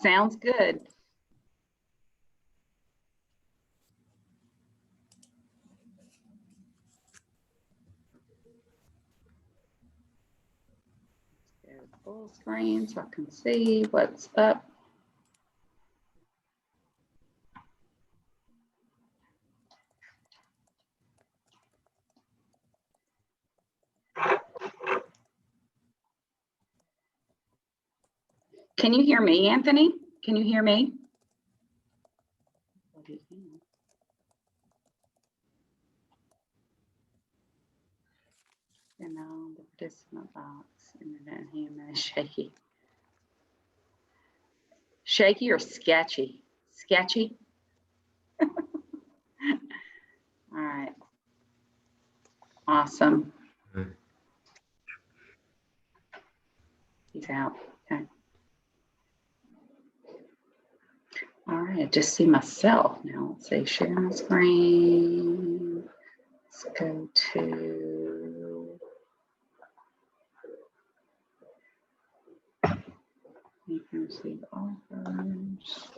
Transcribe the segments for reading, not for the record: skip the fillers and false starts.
Sounds good. Go full screen so I can see what's up. Can you hear me, Anthony? Can you hear me? You know, the participant box, internet hand is shaky. Shaky or sketchy? Sketchy? All right. Awesome. He's out. Okay. All right, I just see myself now. Let's see, sharing screen. Let's go to you can receive offers.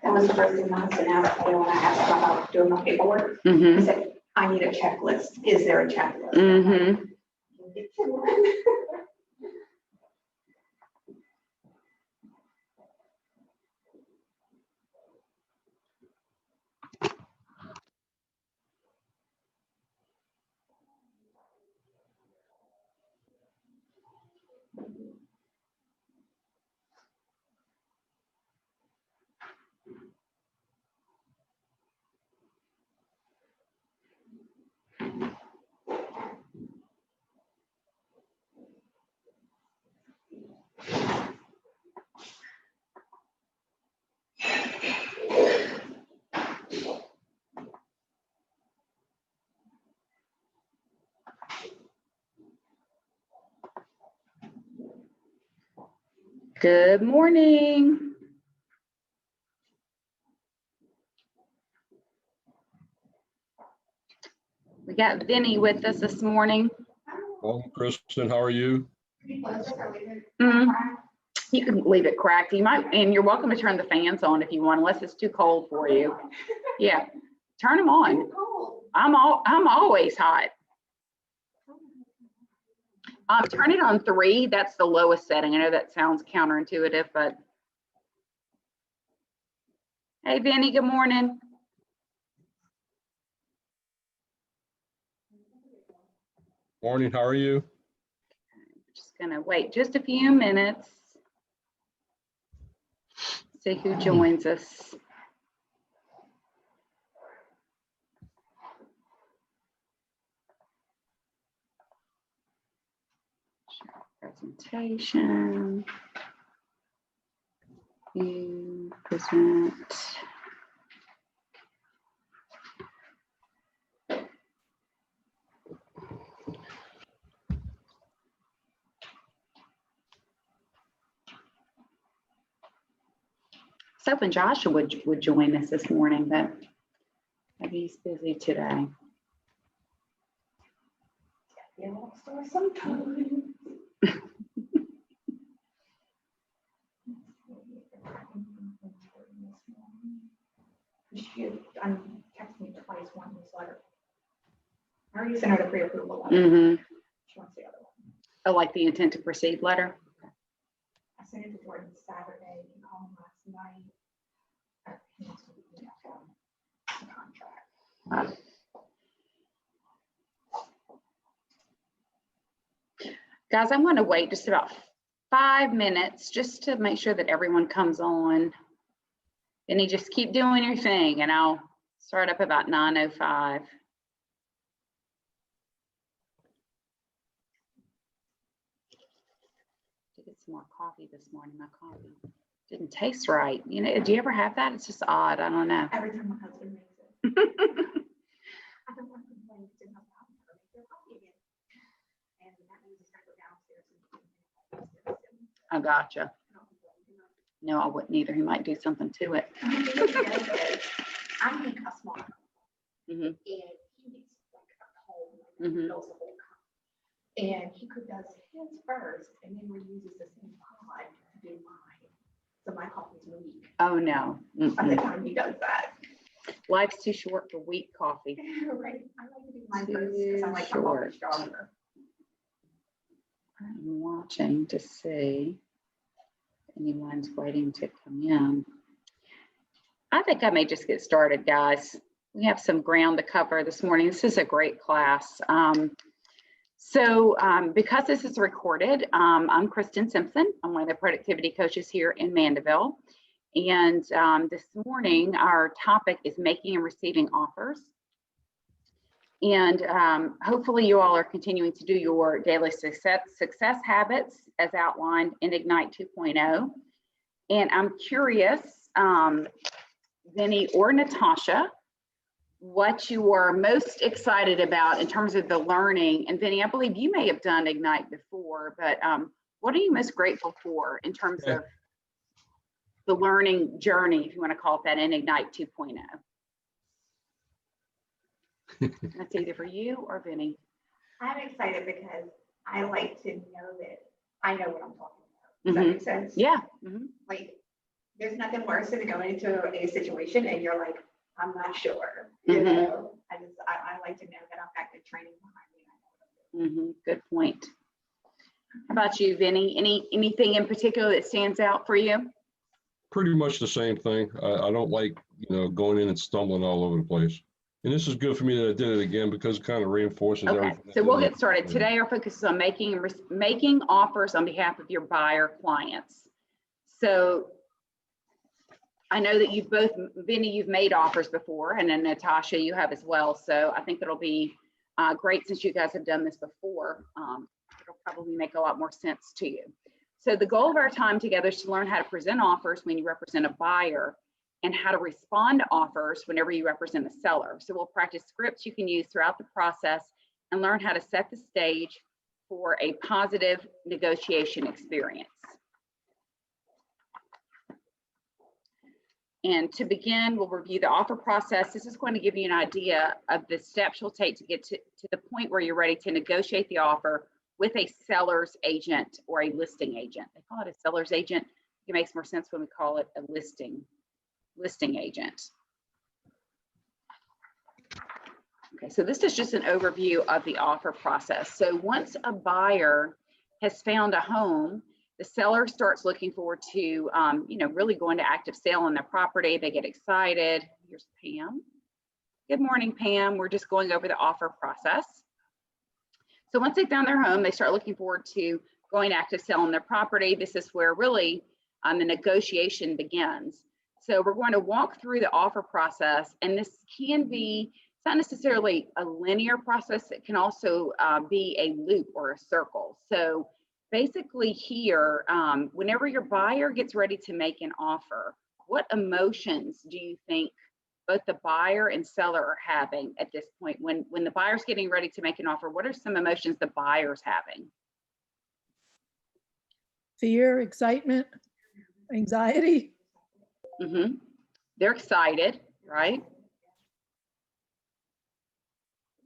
That was the first thing I was going to ask you when I asked about doing my paperwork. I Mm-hmm. said, I need a checklist. Is there a checklist? Mm-hmm. Good morning. We got Vinny with us this morning. Well, Kristen, how are you? You can leave it cracked. You might, and you're welcome to turn the fans on if you want, unless it's too cold for you. Yeah, turn them on. I'm always hot. Turn it on 3. That's the lowest setting. I know that sounds counterintuitive, but hey, Vinny, good morning. Morning, how are you? Just gonna wait just a few minutes. See who joins us. Presentation. You present. I was hoping Joshua would join us this morning, but maybe he's busy today. Yeah, sometimes. She texted me twice, one newsletter. I already sent her the pre-approval letter. Mm-hmm. She wants the other one. Oh, like the intent to proceed letter? I sent it to Jordan Saturday. He called him last night. He wants to be the contract. Guys, I'm going to wait just about 5 minutes just to make sure that everyone comes on. And you just keep doing your thing, and I'll start up about 9:05. To get some more coffee this morning. My coffee didn't taste right. You know, do you ever have that? It's just odd. I don't know. Every time my husband makes it. I don't want to complain. It's in my mouth. I make their coffee again. And that means it's got to go downstairs. I gotcha. No, I wouldn't either. He might do something to it. I think I'm smart. Mhm. And he gets like a cold, like Mhm. knows the whole cup. And he does his first and then reuses the same pod to do mine. So my coffee's weak Oh, no. by the Mm-mm. time he does that. Life's too short for weak coffee. Right, I like to do mine first because I Too like my short. coffee stronger. I'm watching to see if anyone's waiting to come in. I think I may just get started, guys. We have some ground to cover this morning. This is a great class. Because this is recorded, I'm Kristen Simpson. I'm one of the productivity coaches here in Mandeville. And this morning, our topic is making and receiving offers. And hopefully you all are continuing to do your daily success habits as outlined in Ignite 2.0. And I'm curious, Vinny or Natasha, what you are most excited about in terms of the learning. And Vinny, I believe you may have done Ignite before, but what are you most grateful for in terms of the learning journey, if you want to call it that, in Ignite 2.0? That's either for you or Vinny. I'm excited because I like to know that I know what I'm talking about. Does that make sense? Yeah. Mhm. Like, there's nothing worse than going into a situation and you're like, I'm not sure. You know, I like to know that I've got good training behind me. Good point. How about you, Vinny? Anything in particular that stands out for you? Pretty much the same thing. I don't like, going in and stumbling all over the place. And this is good for me that I did it again because it kind of reinforces Okay, everything. I so did we'll in get the started. beginning. Today, our focus is on making offers on behalf of your buyer clients. So I know that you've both, Vinny, you've made offers before, and then Natasha, you have as well. So I think it'll be great since you guys have done this before. It'll probably make a lot more sense to you. So the goal of our time together is to learn how to present offers when you represent a buyer and how to respond to offers whenever you represent a seller. So we'll practice scripts you can use throughout the process and learn how to set the stage for a positive negotiation experience. And to begin, we'll review the offer process. This is going to give you an idea of the steps you'll take to get to the point where you're ready to negotiate the offer with a seller's agent or a listing agent. They call it a seller's agent. It makes more sense when we call it a listing agent. Okay, so this is just an overview of the offer process. So once a buyer has found a home, the seller starts looking forward to, really going to active sale on their property. They get excited. Here's Pam. Good morning, Pam. We're just going over the offer process. So once they found their home, they start looking forward to going active sale on their property. This is where really the negotiation begins. So we're going to walk through the offer process, and this can be, it's not necessarily a linear process. It can also be a loop or a circle. So basically here, whenever your buyer gets ready to make an offer, what emotions do you think both the buyer and seller are having at this point? When the buyer's getting ready to make an offer, what are some emotions the buyer's having? Fear, excitement, anxiety. They're excited, right?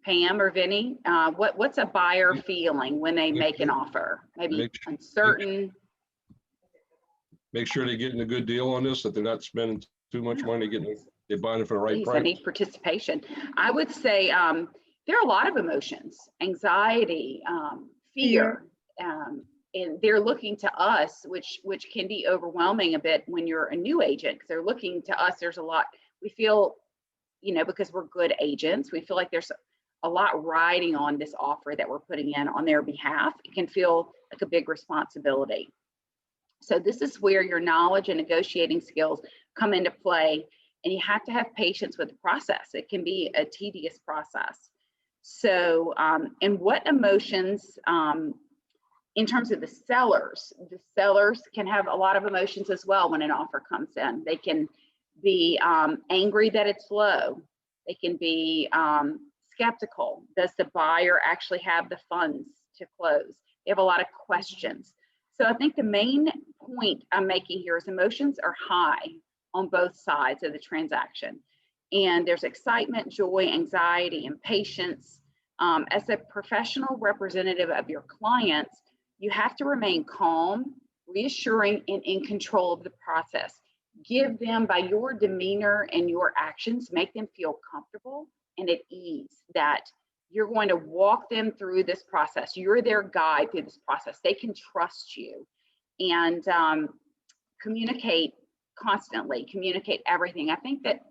Pam or Vinny, what's a buyer feeling when they make an offer? Maybe uncertain. Make sure they're getting a good deal on this, that they're not spending too much money they're buying it for the right Please, price. I need participation. I would say there are a lot of emotions: anxiety, fear, and they're looking to us, which can be overwhelming a bit when you're a new agent, because they're looking to us. There's a lot we feel, because we're good agents, we feel like there's a lot riding on this offer that we're putting in on their behalf. It can feel like a big responsibility. So this is where your knowledge and negotiating skills come into play, and you have to have patience with the process. It can be a tedious process. So, and what emotions, in terms of the sellers can have a lot of emotions as well when an offer comes in. They can be angry that it's low. They can be skeptical. Does the buyer actually have the funds to close? They have a lot of questions. So I think the main point I'm making here is emotions are high on both sides of the transaction. And there's excitement, joy, anxiety, impatience. As a professional representative of your clients, you have to remain calm, reassuring, and in control of the process. Give them, by your demeanor and your actions, make them feel comfortable and at ease that you're going to walk them through this process. You're their guide through this process. They can trust you, and communicate constantly, communicate everything. I think that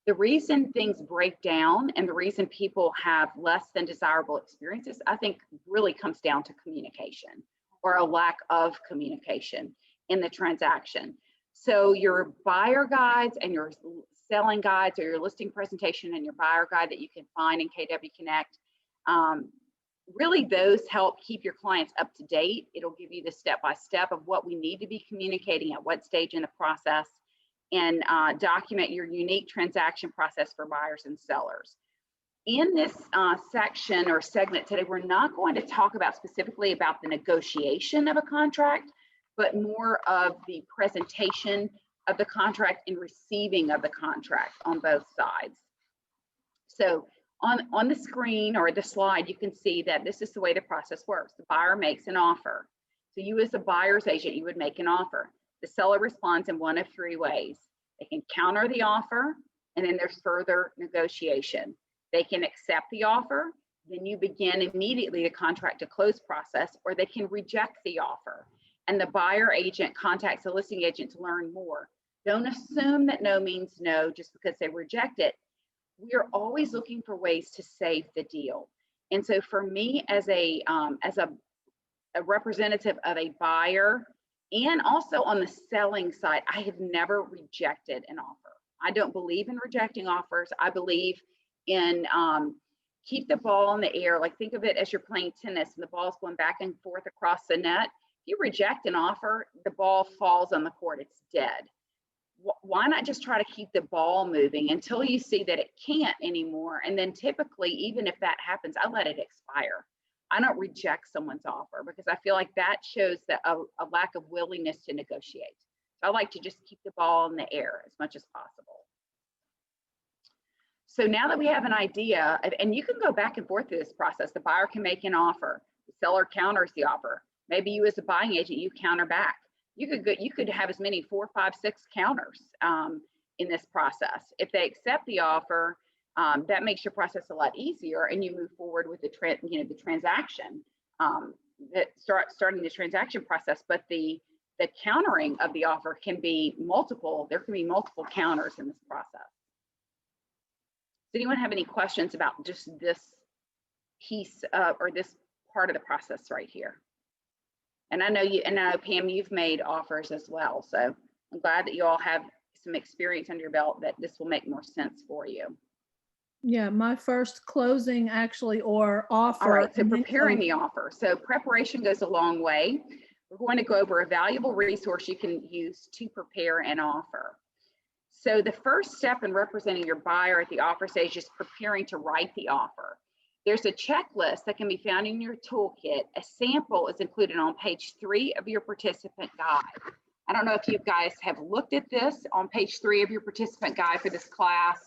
the reason things break down and the reason people have less than desirable experiences, I think really comes down to communication or a lack of communication in the transaction. So your buyer guides and your selling guides, or your listing presentation and your buyer guide that you can find in KW Connect, really those help keep your clients up to date. It'll give you the step-by-step of what we need to be communicating at what stage in the process, and document your unique transaction process for buyers and sellers. In this section or segment today, we're not going to talk about specifically about the negotiation of a contract, but more of the presentation of the contract and receiving of the contract on both sides. So on the screen or the slide, you can see that this is the way the process works. The buyer makes an offer. So you, as a buyer's agent, you would make an offer. The seller responds in one of three ways. They can counter the offer, and then there's further negotiation. They can accept the offer, then you begin immediately the contract to close process, or they can reject the offer, and the buyer agent contacts the listing agent to learn more. Don't assume that no means no just because they reject it. We are always looking for ways to save the deal. And so for me, as a representative of a buyer, and also on the selling side, I have never rejected an offer. I don't believe in rejecting offers. I believe in keep the ball in the air. Like, think of it as you're playing tennis and the ball's going back and forth across the net. If you reject an offer, the ball falls on the court, it's dead. Why not just try to keep the ball moving until you see that it can't anymore? And then typically, even if that happens, I let it expire. I don't reject someone's offer because I feel like that shows that a lack of willingness to negotiate. So I like to just keep the ball in the air as much as possible. So now that we have an idea, and you can go back and forth through this process, the buyer can make an offer, the seller counters the offer. Maybe you, as a buying agent, you counter back. You could have as many 4, 5, 6 counters in this process. If they accept the offer, that makes your process a lot easier, and you move forward with the transaction, starting the transaction process. But the countering of the offer can be multiple. There can be multiple counters in this process. Does anyone have any questions about just this piece or this part of the process right here? And I know Pam, you've made offers as well, so I'm glad that you all have some experience under your belt that this will make more sense for you. Yeah, my first closing actually, or offer. All right, so preparing the offer. So preparation goes a long way. We're going to go over a valuable resource you can use to prepare an offer. So the first step in representing your buyer at the offer stage is preparing to write the offer. There's a checklist that can be found in your toolkit. A sample is included on page 3 of your participant guide. I don't know if you guys have looked at this on page 3 of your participant guide for this class,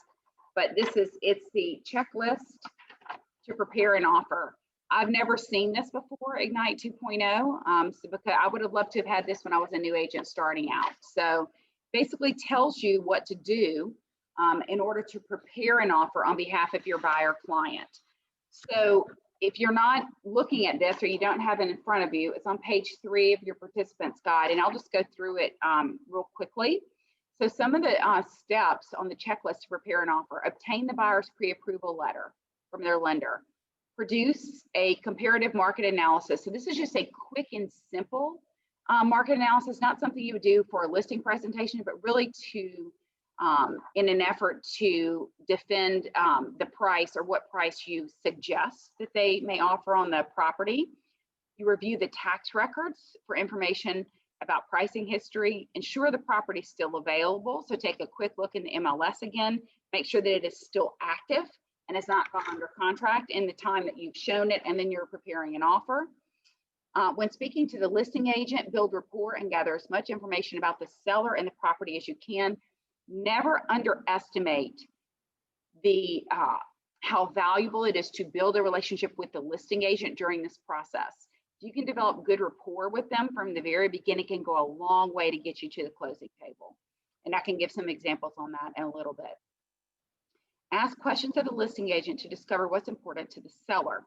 but it's the checklist to prepare an offer. I've never seen this before, Ignite 2.0, so because I would have loved to have had this when I was a new agent starting out. So basically tells you what to do in order to prepare an offer on behalf of your buyer client. So if you're not looking at this or you don't have it in front of you, it's on page 3 of your participant's guide, and I'll just go through it real quickly. So some of the steps on the checklist to prepare an offer: obtain the buyer's pre-approval letter from their lender, produce a comparative market analysis. So this is just a quick and simple market analysis, not something you would do for a listing presentation, but really to in an effort to defend the price or what price you suggest that they may offer on the property. You review the tax records for information about pricing history, ensure the property is still available. So take a quick look in the MLS again, make sure that it is still active and has not gone under contract in the time that you've shown it, and then you're preparing an offer. When speaking to the listing agent, build rapport and gather as much information about the seller and the property as you can. Never underestimate how valuable it is to build a relationship with the listing agent during this process. If you can develop good rapport with them from the very beginning, it can go a long way to get you to the closing table. And I can give some examples on that in a little bit. Ask questions of the listing agent to discover what's important to the seller.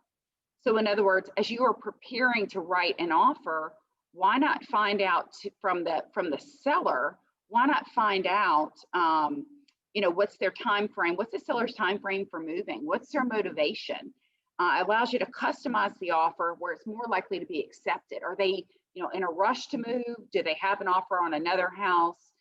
So in other words, as you are preparing to write an offer, why not find out from the seller, why not find out, what's their time frame? What's the seller's time frame for moving? What's their motivation? Allows you to customize the offer where it's more likely to be accepted. Are they, in a rush to move? Do they have an offer on another house?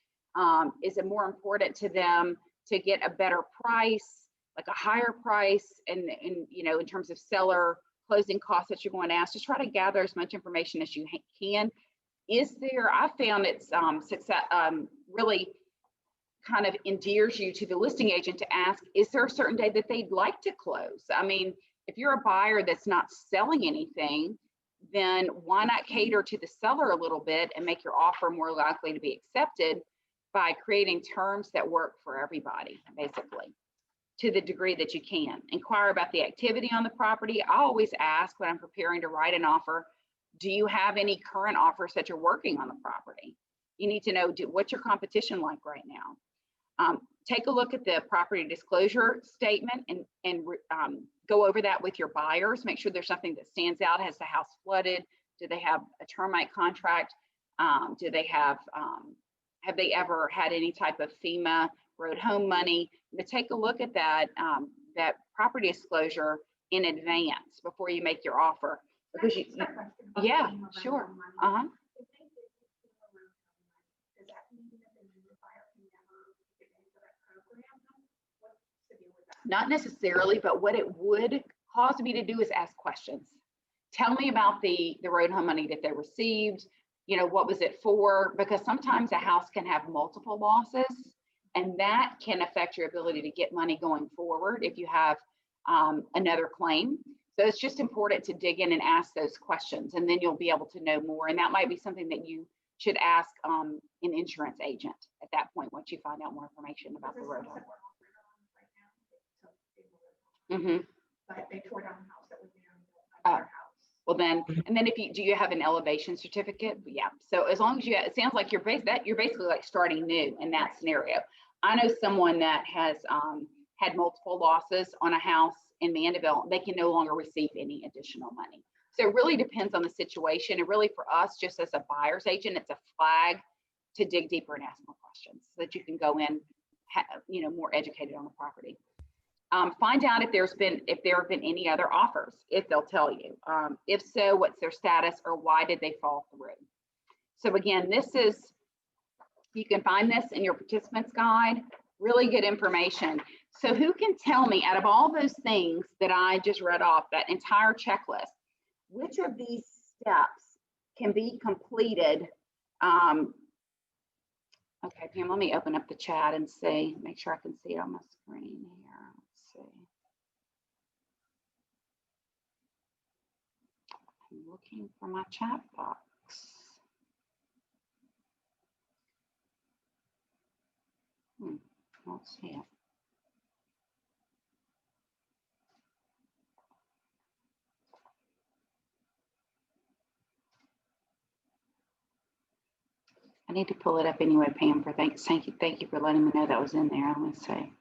Is it more important to them to get a better price, like a higher price, and in terms of seller closing costs that you're going to ask? Just try to gather as much information as you can. I found it's really kind of endears you to the listing agent to ask, is there a certain day that they'd like to close? I mean, if you're a buyer that's not selling anything, then why not cater to the seller a little bit and make your offer more likely to be accepted by creating terms that work for everybody, basically, to the degree that you can. Inquire about the activity on the property. I always ask when I'm preparing to write an offer, do you have any current offers that you're working on the property? You need to know what's your competition like right now. Take a look at the property disclosure statement and go over that with your buyers. Make sure there's something that stands out. Has the house flooded? Do they have a termite contract? Do they have they ever had any type of FEMA road home money? But take a look at that property disclosure in advance before you make your offer. Because yeah, sure. Uh-huh. Not necessarily, but what it would cause me to do is ask questions. Tell me about the road home money that they received. What was it for? Because sometimes a house can have multiple losses, and that can affect your ability to get money going forward if you have another claim. So it's just important to dig in and ask those questions, and then you'll be able to know more. And that might be something that you should ask an insurance agent at that point once you find out more information about the road home. Mm-hmm. But they tore down the house that was there. Their house. Well then, and then do you have an elevation certificate? Yeah. So as long as it sounds like you're basically like starting new in that scenario. I know someone that has had multiple losses on a house in Mandeville. They can no longer receive any additional money. So it really depends on the situation. And really for us, just as a buyer's agent, it's a flag to dig deeper and ask more questions so that you can go in, more educated on the property. Find out if there have been any other offers, if they'll tell you. If so, what's their status or why did they fall through? So again, you can find this in your participants guide, really good information. So who can tell me, out of all those things that I just read off, that entire checklist, which of these steps can be completed? Okay, Pam, let me open up the chat and see, make sure I can see it on my screen here. Let's see. I'm looking for my chat box. Let's see it. I need to pull it up anyway, Pam, for thank you for letting me know that was in there. Let me see.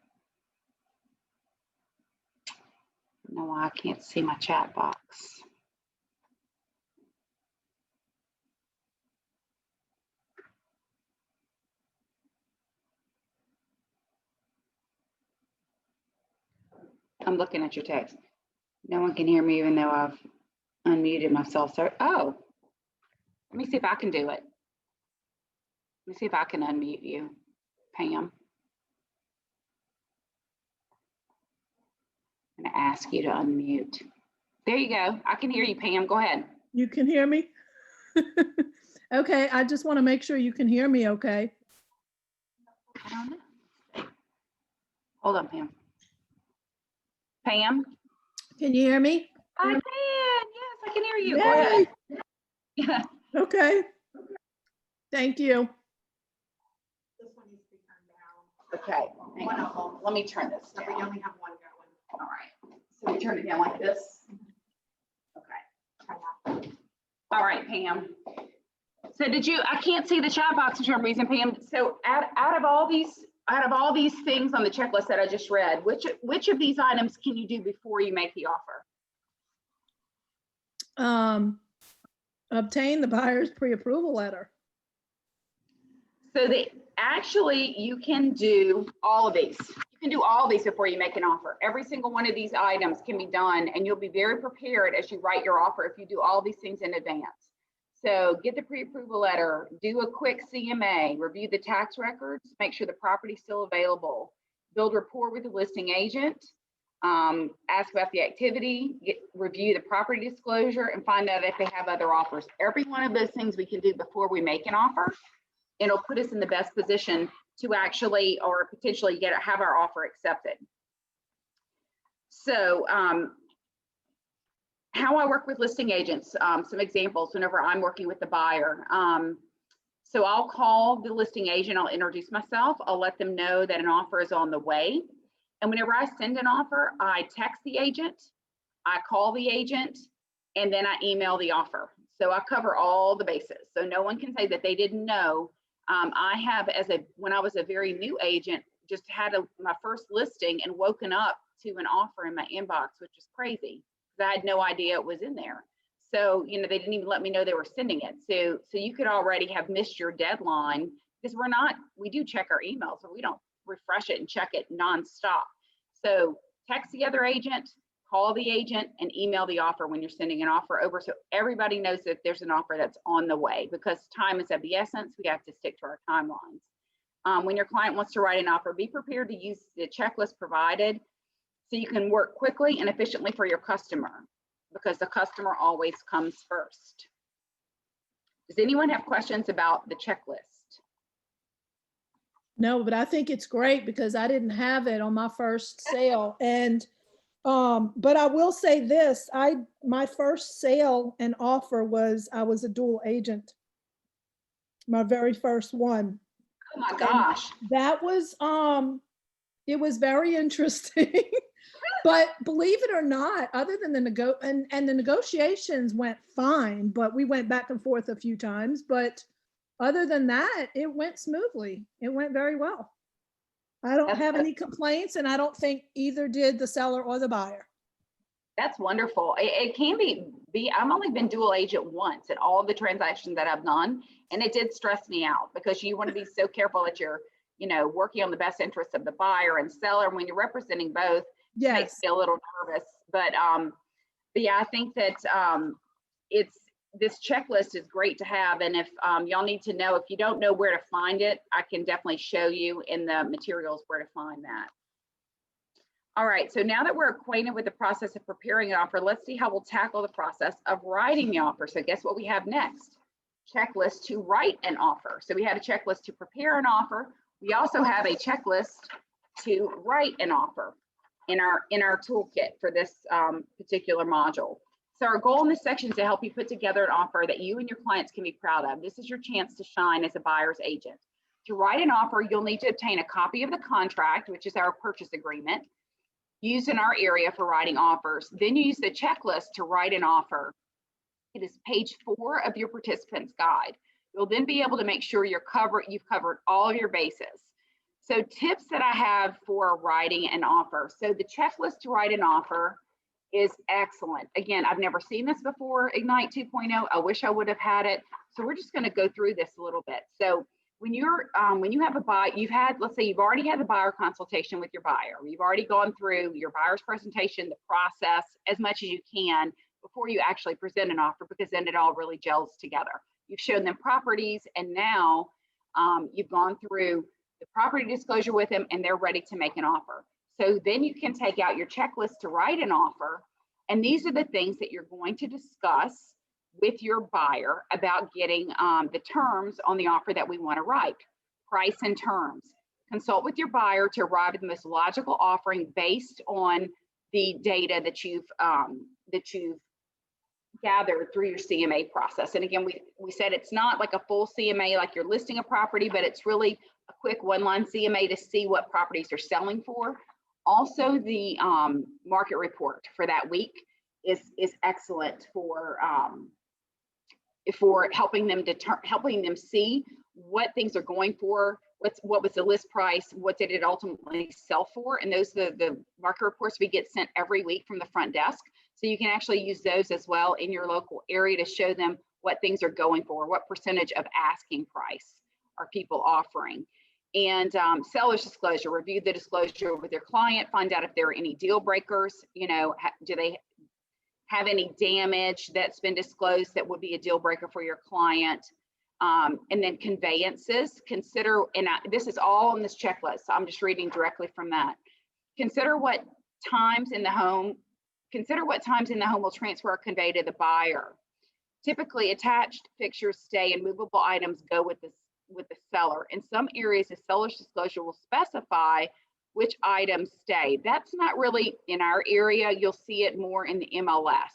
No, I can't see my chat box. I'm looking at your text. No one can hear me even though I've unmuted myself. So, oh, let me see if I can do it. Let me see if I can unmute you, Pam. I'm going to ask you to unmute. There you go. I can hear you, Pam. Go ahead. You can hear me? Okay, I just want to make sure you can hear me okay. I don't know. Hold on, Pam. Pam? Can you hear me? I can. Yes, I can hear you. Yay. Go ahead. Yeah. Okay. Thank you. This one needs to be turned down. Okay, hang One on. of them. Let me turn this So we down. only have one going. All right, so we turn it down like this. Okay. Try that. All right, Pam. So I can't see the chat box for some reason, Pam. So out of all these things on the checklist that I just read, which of these items can you do before you make the offer? Obtain the buyer's pre-approval letter. So you can do all of these. You can do all of these before you make an offer. Every single one of these items can be done, and you'll be very prepared as you write your offer if you do all these things in advance. So get the pre-approval letter, do a quick CMA, review the tax records, make sure the property's still available, build rapport with the listing agent, ask about the activity, review the property disclosure, and find out if they have other offers. Every one of those things we can do before we make an offer. It'll put us in the best position to actually or potentially have our offer accepted. So how I work with listing agents, some examples whenever I'm working with the buyer. So I'll call the listing agent, I'll introduce myself, I'll let them know that an offer is on the way. And whenever I send an offer, I text the agent, I call the agent, and then I email the offer. So I cover all the bases. So no one can say that they didn't know. I have, when I was a very new agent, just had my first listing and woken up to an offer in my inbox, which is crazy. I had no idea it was in there. So, they didn't even let me know they were sending it. So you could already have missed your deadline because we do check our emails, but we don't refresh it and check it nonstop. So text the other agent, call the agent, and email the offer when you're sending an offer over. So everybody knows that there's an offer that's on the way, because time is of the essence. We have to stick to our timelines. When your client wants to write an offer, be prepared to use the checklist provided so you can work quickly and efficiently for your customer, because the customer always comes first. Does anyone have questions about the checklist? No, but I think it's great because I didn't have it on my first sale. And but I will say this, my first sale and offer I was a dual agent. My very first one. Oh my gosh. And that was it was very interesting. But believe it or not, other than the negotiations went fine, but we went back and forth a few times. But other than that, it went smoothly. It went very well. I don't have any complaints, and I don't think either did the seller or the buyer. That's wonderful. It can be, I've only been dual agent once in all of the transactions that I've done, and it did stress me out because you want to be so careful that you're, working on the best interest of the buyer and seller. When you're representing both, Yes. makes me a little nervous, but yeah, I think that this checklist is great to have. And if y'all need to know, if you don't know where to find it, I can definitely show you in the materials where to find that. All right, so now that we're acquainted with the process of preparing an offer, let's see how we'll tackle the process of writing the offer. So guess what we have next? Checklist to write an offer. So we had a checklist to prepare an offer. We also have a checklist to write an offer in our toolkit for this particular module. So our goal in this section is to help you put together an offer that you and your clients can be proud of. This is your chance to shine as a buyer's agent. To write an offer, you'll need to obtain a copy of the contract, which is our purchase agreement, used in our area for writing offers. Then you use the checklist to write an offer. It is page 4 of your participant's guide. You'll then be able to make sure you've covered all of your bases. So tips that I have for writing an offer. So the checklist to write an offer is excellent. Again, I've never seen this before, Ignite 2.0. I wish I would have had it. So we're just going to go through this a little bit. So when you have a buy, let's say you've already had the buyer consultation with your buyer. You've already gone through your buyer's presentation, the process as much as you can before you actually present an offer, because then it all really gels together. You've shown them properties, and now you've gone through the property disclosure with them, and they're ready to make an offer. So then you can take out your checklist to write an offer. And these are the things that you're going to discuss with your buyer about getting the terms on the offer that we want to write. Price and terms. Consult with your buyer to arrive at the most logical offering based on the data that you've gathered through your CMA process. And again, we said it's not like a full CMA like you're listing a property, but it's really a quick one-line CMA to see what properties are selling for. Also, the market report for that week is excellent for helping them see what things are going for, what was the list price, what did it ultimately sell for, and those are the market reports we get sent every week from the front desk. So you can actually use those as well in your local area to show them what things are going for, what percentage of asking price are people offering. And seller's disclosure, review the disclosure with your client, find out if there are any deal breakers, you know, do they have any damage that's been disclosed that would be a deal breaker for your client. And then conveyances, consider, and this is all on this checklist, so I'm just reading directly from that. Consider what times in the home will transfer or convey to the buyer. Typically, attached fixtures, stay, and movable items go with the seller. In some areas, the seller's disclosure will specify which items stay. That's not really in our area. You'll see it more in the MLS.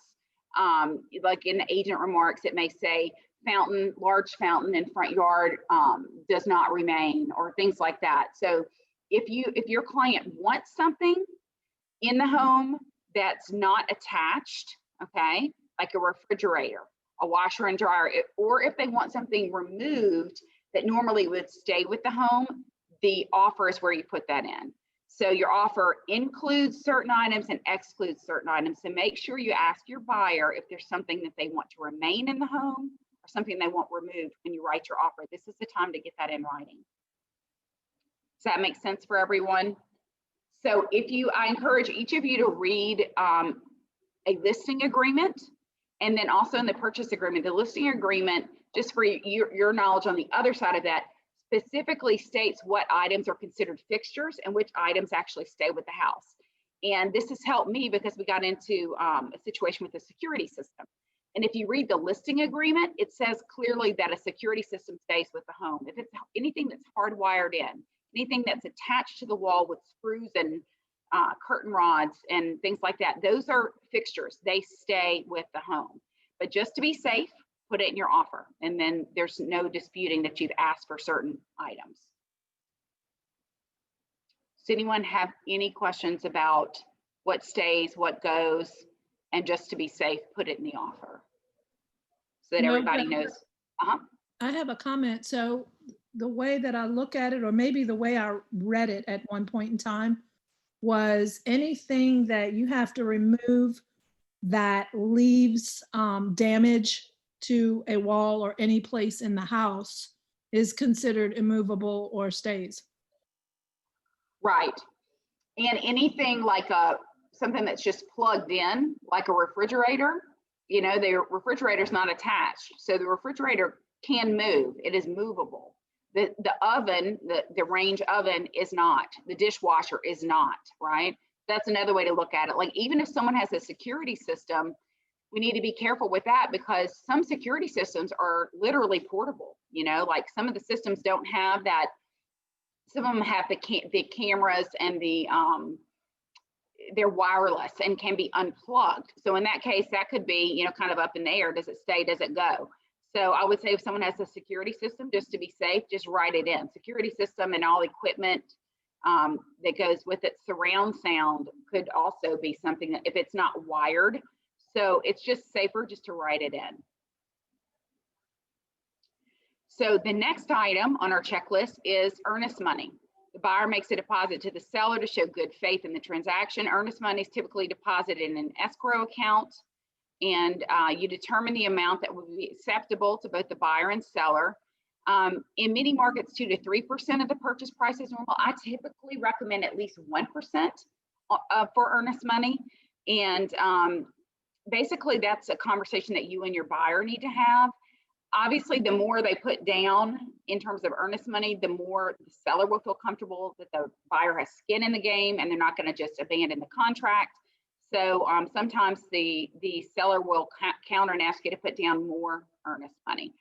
Like in the agent remarks, it may say fountain, large fountain in front yard does not remain, or things like that. So if your client wants something in the home that's not attached, okay, like a refrigerator, a washer and dryer, or if they want something removed that normally would stay with the home, the offer is where you put that in. So your offer includes certain items and excludes certain items. So make sure you ask your buyer if there's something that they want to remain in the home or something they want removed when you write your offer. This is the time to get that in writing. Does that make sense for everyone? So I encourage each of you to read a listing agreement, and then also in the purchase agreement. The listing agreement, just for your knowledge on the other side of that, specifically states what items are considered fixtures and which items actually stay with the house. And this has helped me because we got into a situation with the security system. And if you read the listing agreement, it says clearly that a security system stays with the home. If it's anything that's hardwired in, anything that's attached to the wall with screws and curtain rods and things like that, those are fixtures. They stay with the home. But just to be safe, put it in your offer, and then there's no disputing that you've asked for certain items. Does anyone have any questions about what stays, what goes, and just to be safe, put it in the offer so that No, everybody but knows? I have a comment. So the way that I look at it, or maybe the way I read it at one point in time, was anything that you have to remove that leaves damage to a wall or any place in the house is considered immovable or stays. Right. And anything like something that's just plugged in, like a refrigerator, you know, the refrigerator's not attached. So the refrigerator can move. It is movable. The oven, the range oven is not. The dishwasher is not, right? That's another way to look at it. Like even if someone has a security system, we need to be careful with that because some security systems are literally portable. You know, like some of the systems don't have that. Some of them have the cameras and they're wireless and can be unplugged. So in that case, that could be, you know, kind of up in the air. Does it stay? Does it go? So I would say if someone has a security system, just to be safe, just write it in. Security system and all equipment that goes with it. Surround sound could also be something that if it's not wired. So it's just safer just to write it in. So the next item on our checklist is earnest money. The buyer makes a deposit to the seller to show good faith in the transaction. Earnest money is typically deposited in an escrow account, and you determine the amount that will be acceptable to both the buyer and seller. In many markets, 2 to 3% of the purchase price is normal. I typically recommend at least 1% for earnest money. And basically that's a conversation that you and your buyer need to have. Obviously, the more they put down in terms of earnest money, the more the seller will feel comfortable that the buyer has skin in the game and they're not going to just abandon the contract. So sometimes the seller will counter and ask you to put down more earnest money.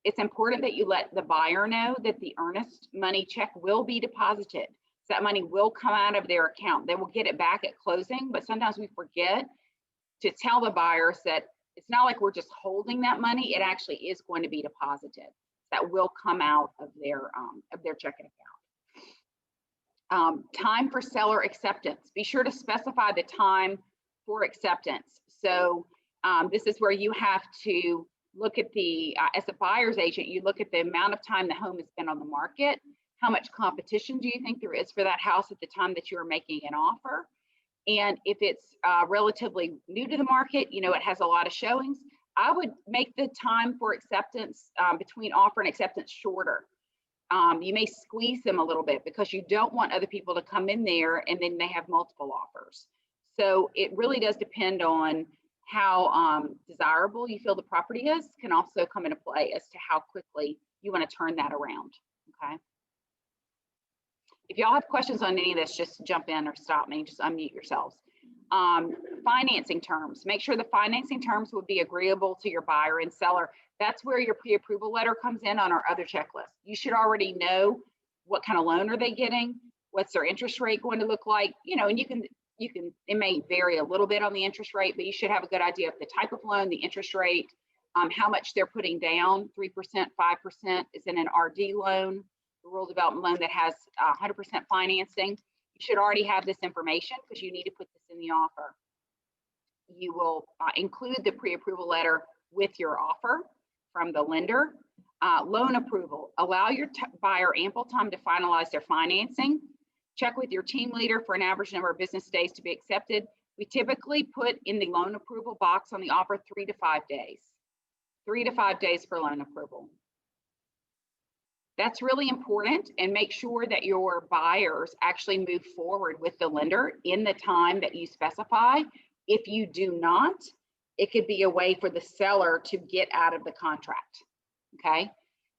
It's important that you let the buyer know that the earnest money check will be deposited. So that money will come out of their account. They will get it back at closing, but sometimes we forget to tell the buyers that it's not like we're just holding that money. It actually is going to be deposited. That will come out of their checking account. Time for seller acceptance. Be sure to specify the time for acceptance. So this is where you have to look at the, as a buyer's agent, you look at the amount of time the home has been on the market. How much competition do you think there is for that house at the time that you are making an offer? And if it's relatively new to the market, you know, it has a lot of showings, I would make the time for acceptance between offer and acceptance shorter. You may squeeze them a little bit because you don't want other people to come in there and then they have multiple offers. So it really does depend on how desirable you feel the property is, can also come into play as to how quickly you want to turn that around, okay? If y'all have questions on any of this, just jump in or stop me, just unmute yourselves. Financing terms, make sure the financing terms would be agreeable to your buyer and seller. That's where your pre-approval letter comes in on our other checklist. You should already know what kind of loan are they getting, what's their interest rate going to look like, you know, and you can, it may vary a little bit on the interest rate, but you should have a good idea of the type of loan, the interest rate, how much they're putting down, 3%, 5% is in an RD loan, the rural development loan that has 100% financing. You should already have this information because you need to put this in the offer. You will include the pre-approval letter with your offer from the lender. Loan approval, allow your buyer ample time to finalize their financing. Check with your team leader for an average number of business days to be accepted. We typically put in the loan approval box on the offer 3 to 5 days. 3 to 5 days for loan approval. That's really important, and make sure that your buyers actually move forward with the lender in the time that you specify. If you do not, it could be a way for the seller to get out of the contract, okay?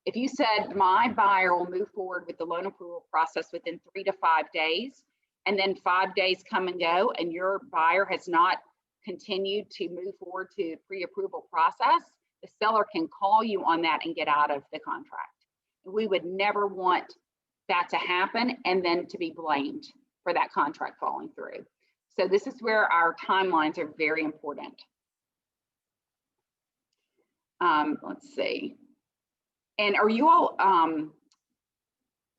If you said my buyer will move forward with the loan approval process within 3 to 5 days, and then 5 days come and go, and your buyer has not continued to move forward to the pre-approval process, the seller can call you on that and get out of the contract. We would never want that to happen and then to be blamed for that contract falling through. So this is where our timelines are very important. Let's see. And are you all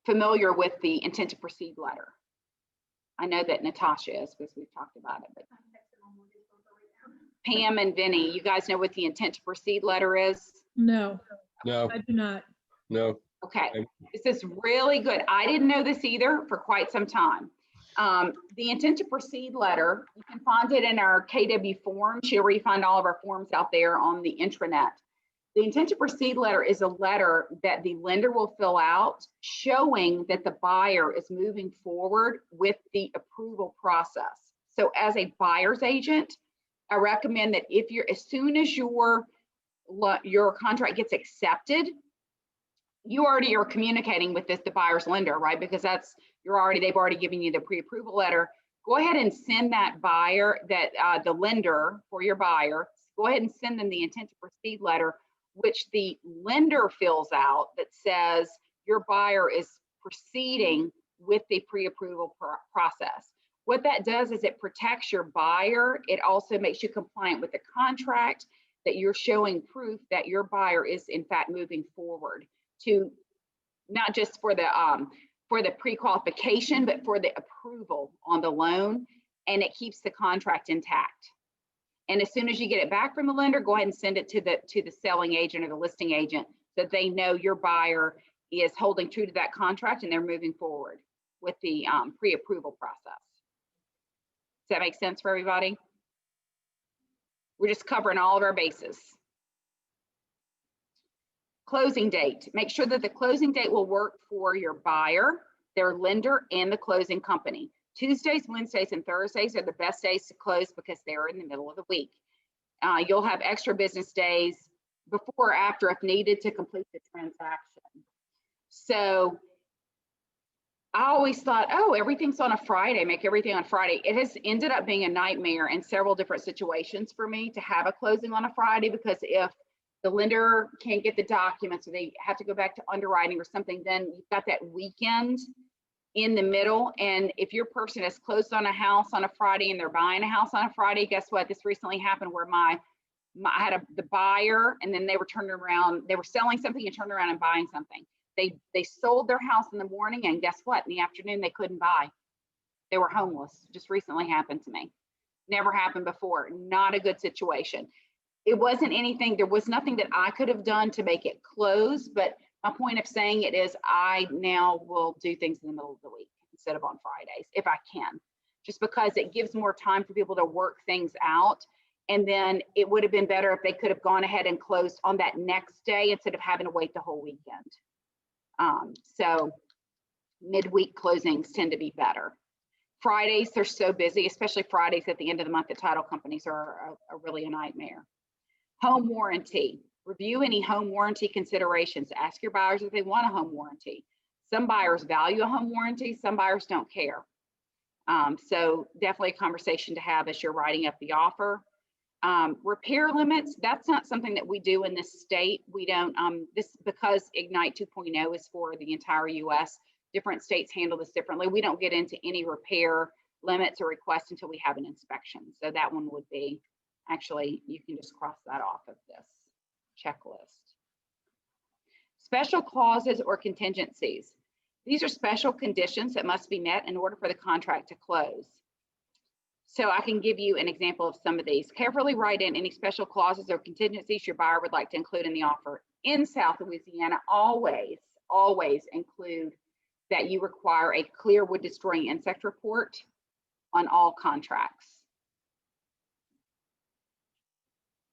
familiar with the intent to proceed letter? I know that Natasha is because we've talked about it, but Pam and Vinny, you guys know what the intent to proceed letter is? No, No, I do not. no. Okay, this is really good. I didn't know this either for quite some time. The intent to proceed letter, you can find it in our KW forms. You'll find all of our forms out there on the intranet. The intent to proceed letter is a letter that the lender will fill out showing that the buyer is moving forward with the approval process. So as a buyer's agent, I recommend that if you're, as soon as your contract gets accepted, you already are communicating with the buyer's lender, right? Because that's, they've already given you the pre-approval letter. Go ahead and send that buyer, the lender for your buyer, go ahead and send them the intent to proceed letter, which the lender fills out that says your buyer is proceeding with the pre-approval process. What that does is it protects your buyer. It also makes you compliant with the contract, that you're showing proof that your buyer is in fact moving forward to not just for the pre-qualification, but for the approval on the loan, and it keeps the contract intact. And as soon as you get it back from the lender, go ahead and send it to the selling agent or the listing agent so that they know your buyer is holding true to that contract and they're moving forward with the pre-approval process. Does that make sense for everybody? We're just covering all of our bases. Closing date. Make sure that the closing date will work for your buyer, their lender, and the closing company. Tuesdays, Wednesdays, and Thursdays are the best days to close because they're in the middle of the week. You'll have extra business days before or after if needed to complete the transaction. So I always thought, oh, everything's on a Friday, make everything on Friday. It has ended up being a nightmare in several different situations for me to have a closing on a Friday, because if the lender can't get the documents or they have to go back to underwriting or something, then you've got that weekend in the middle. And if your person has closed on a house on a Friday and they're buying a house on a Friday, guess what? This recently happened where I had the buyer, and then they were turning around, they were selling something and turned around and buying something. they sold their house in the morning, and guess what? In the afternoon, they couldn't buy. They were homeless. Just recently happened to me. Never happened before. Not a good situation. It wasn't anything, there was nothing that I could have done to make it close, but my point of saying it is I now will do things in the middle of the week instead of on Fridays, if I can, just because it gives more time for people to work things out. And then it would have been better if they could have gone ahead and closed on that next day instead of having to wait the whole weekend. So midweek closings tend to be better. Fridays, they're so busy, especially Fridays at the end of the month. The title companies are really a nightmare. Home warranty. Review any home warranty considerations. Ask your buyers if they want a home warranty. Some buyers value a home warranty, some buyers don't care. So definitely a conversation to have as you're writing up the offer. Repair limits, that's not something that we do in this state. We don't, this because Ignite 2.0 is for the entire US. Different states handle this differently. We don't get into any repair limits or requests until we have an inspection. So that one would be, actually, you can just cross that off of this checklist. Special clauses or contingencies. These are special conditions that must be met in order for the contract to close. So I can give you an example of some of these. Carefully write in any special clauses or contingencies your buyer would like to include in the offer. In South Louisiana, always include that you require a clear wood destroying insect report on all contracts.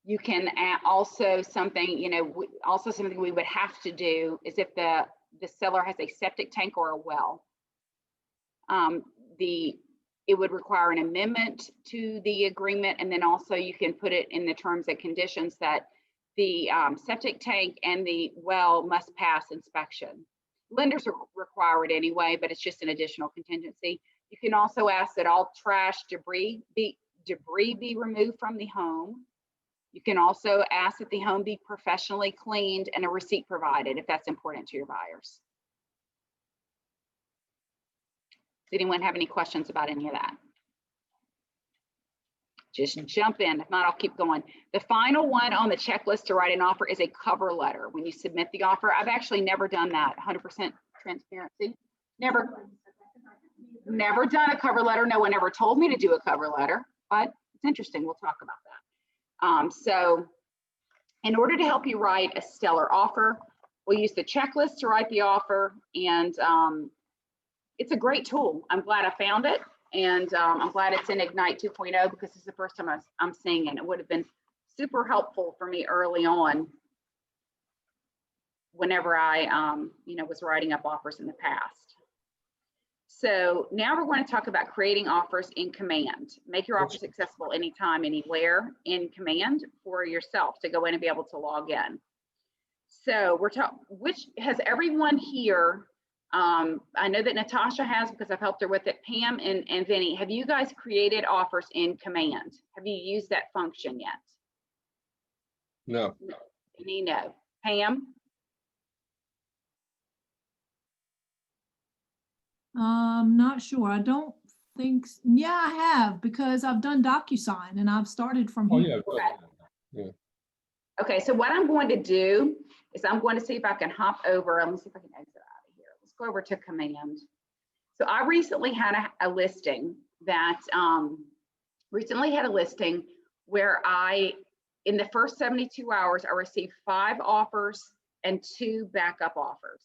You can also something, also something we would have to do is if the seller has a septic tank or a well, it would require an amendment to the agreement. And then also you can put it in the terms and conditions that the septic tank and the well must pass inspection. Lenders require it anyway, but it's just an additional contingency. You can also ask that all trash debris be removed from the home. You can also ask that the home be professionally cleaned and a receipt provided if that's important to your buyers. Does anyone have any questions about any of that? Just jump in. If not, I'll keep going. The final one on the checklist to write an offer is a cover letter. When you submit the offer, I've actually never done that. 100% transparency. Never done a cover letter. No one ever told me to do a cover letter, but it's interesting. We'll talk about that. So in order to help you write a stellar offer, we'll use the checklist to write the offer. And it's a great tool. I'm glad I found it. And I'm glad it's in Ignite 2.0 because this is the first time I'm seeing it. It would have been super helpful for me early on whenever I was writing up offers in the past. So now we're going to talk about creating offers in Command. Make your offers accessible anytime, anywhere in Command for yourself to go in and be able to log in. So we're talking, has everyone here, I know that Natasha has because I've helped her with it. Pam and Vinny, have you guys created offers in Command? Have you used that function yet? No. Vinny, no. Pam? Not sure. I don't think, yeah, I have because I've done DocuSign and I've started from Oh, here. yeah. Okay, so what I'm going to do is I'm going to see if I can hop over. Let me see if I can exit out of here. Let's go over to Command. So I recently had a listing that where in the first 72 hours, I received 5 offers and 2 backup offers.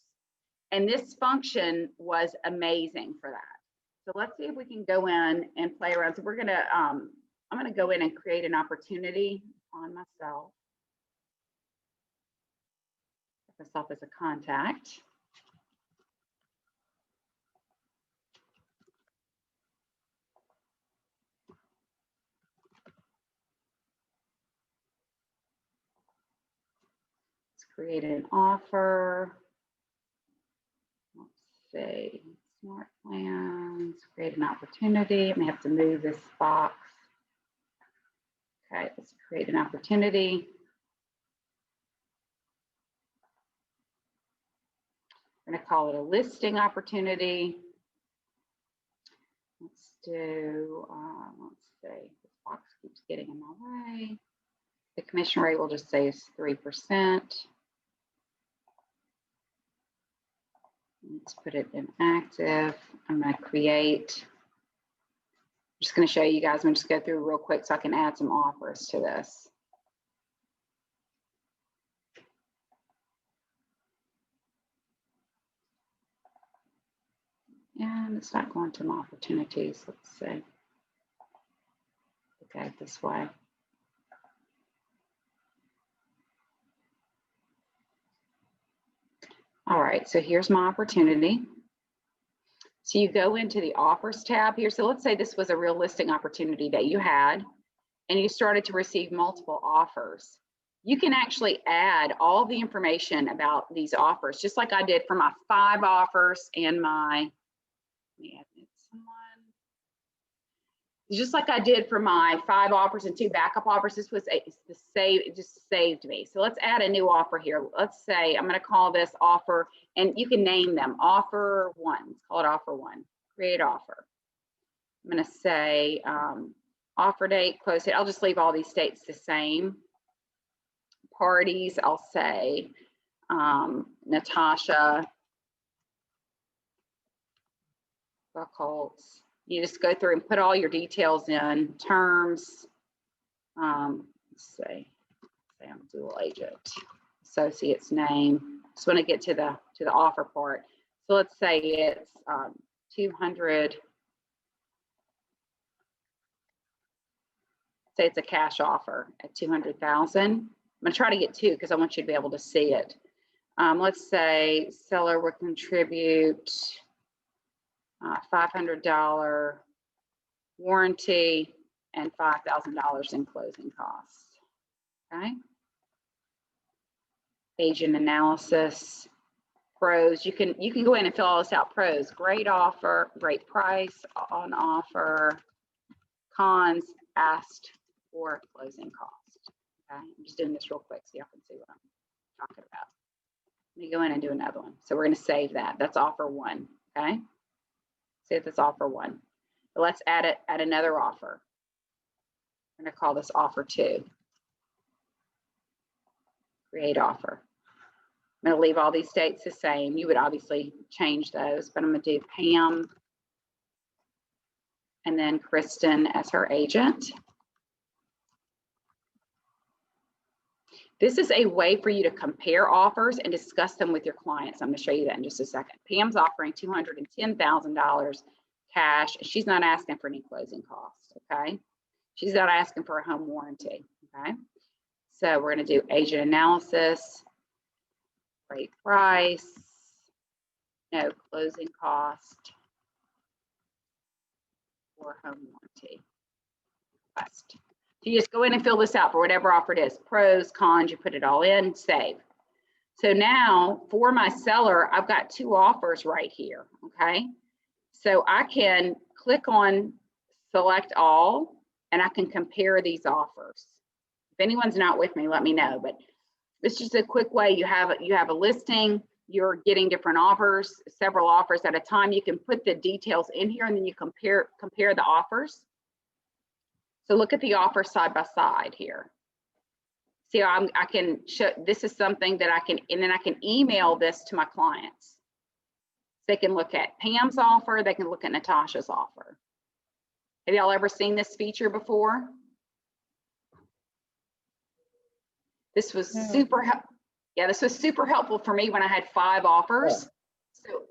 And this function was amazing for that. So let's see if we can go in and play around. So we're gonna, I'm gonna go in and create an opportunity on myself. Put myself as a contact. Let's create an offer. Let's see, smart plans, create an opportunity. I may have to move this box. Okay, let's create an opportunity. I'm going to call it a listing opportunity. Let's do, let's see, this box keeps getting in my way. The commission rate will just say is 3%. Let's put it in active. I'm going to create. I'm just going to show you guys. I'm going to just go through real quick so I can add some offers to this. And it's not going to my opportunities. Let's see. Look at it this way. All right, so here's my opportunity. So you go into the offers tab here. So let's say this was a real listing opportunity that you had, and you started to receive multiple offers. You can actually add all the information about these offers, just like I did for my 5 offers and my, let me add someone. Just like I did for my 5 offers and 2 backup offers, this was the save, it just saved me. So let's add a new offer here. Let's say I'm going to call this offer, and you can name them offer 1. Let's call it offer 1. Create offer. I'm going to say offer date, close date. I'll just leave all these dates the same. Parties, I'll say Natasha Buchholz. You just go through and put all your details in, terms, let's say I'm dual agent, associate's name. Just want to get to the offer part. So let's say it's 200, say it's a cash offer at 200,000. I'm going to try to get 2 because I want you to be able to see it. Let's say seller will contribute $500 warranty and $5,000 in closing costs. Okay. Agent analysis, pros. You can go in and fill all this out. Pros: great offer, great price on offer. Cons: asked for closing cost. Okay. I'm just doing this real quick so y'all can see what I'm talking about. Let me go in and do another one. So we're going to save that. That's offer 1. Okay. See if it's offer 1. But let's add another offer. I'm going to call this offer 2. Create offer. I'm going to leave all these dates the same. You would obviously change those, but I'm going to do Pam and then Kristen as her agent. This is a way for you to compare offers and discuss them with your clients. I'm going to show you that in just a second. Pam's offering $210,000 cash. She's not asking for any closing costs, okay? She's not asking for a home warranty, okay? So we're going to do agent analysis, great price, no closing cost, or home warranty request. So you just go in and fill this out for whatever offer it is. Pros, cons, you put it all in, save. So now for my seller, I've got 2 offers right here, okay? So I can click on select all, and I can compare these offers. If anyone's not with me, let me know, but it's just a quick way. You have a listing, you're getting different offers, several offers at a time. You can put the details in here, and then you compare the offers. So look at the offer side by side here. See, I can show, this is something that I can, and then I can email this to my clients. They can look at Pam's offer, they can look at Natasha's offer. Have y'all ever seen this feature before? This was super helpful. Yeah, this was super helpful for me when I had 5 offers. So,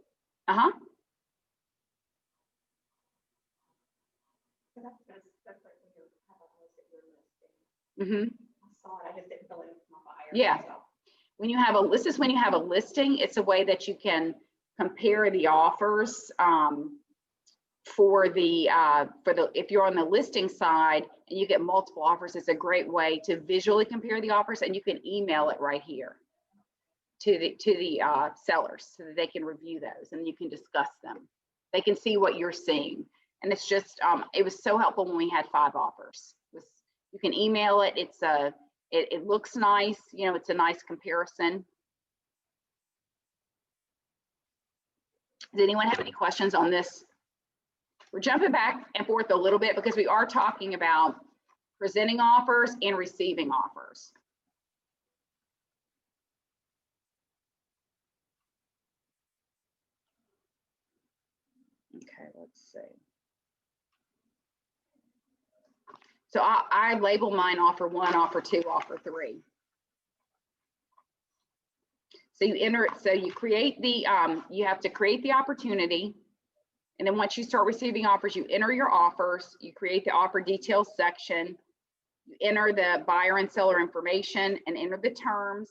Mm-hmm. I saw it, I just didn't fill it in my buyer. Yeah. So. When you have a, this is when you have a listing, it's a way that you can compare the offers for the if you're on the listing side and you get multiple offers, it's a great way to visually compare the offers, and you can email it right here to the sellers so that they can review those and you can discuss them. They can see what you're seeing, and it's just it was so helpful when we had 5 offers. You can email it. It's it looks nice, you know, it's a nice comparison. Does anyone have any questions on this? We're jumping back and forth a little bit because we are talking about presenting offers and receiving offers. So I label mine offer 1, offer 2, offer 3. So you enter it, so you create the, you have to create the opportunity. And then once you start receiving offers, you enter your offers, you create the offer details section, you enter the buyer and seller information and enter the terms,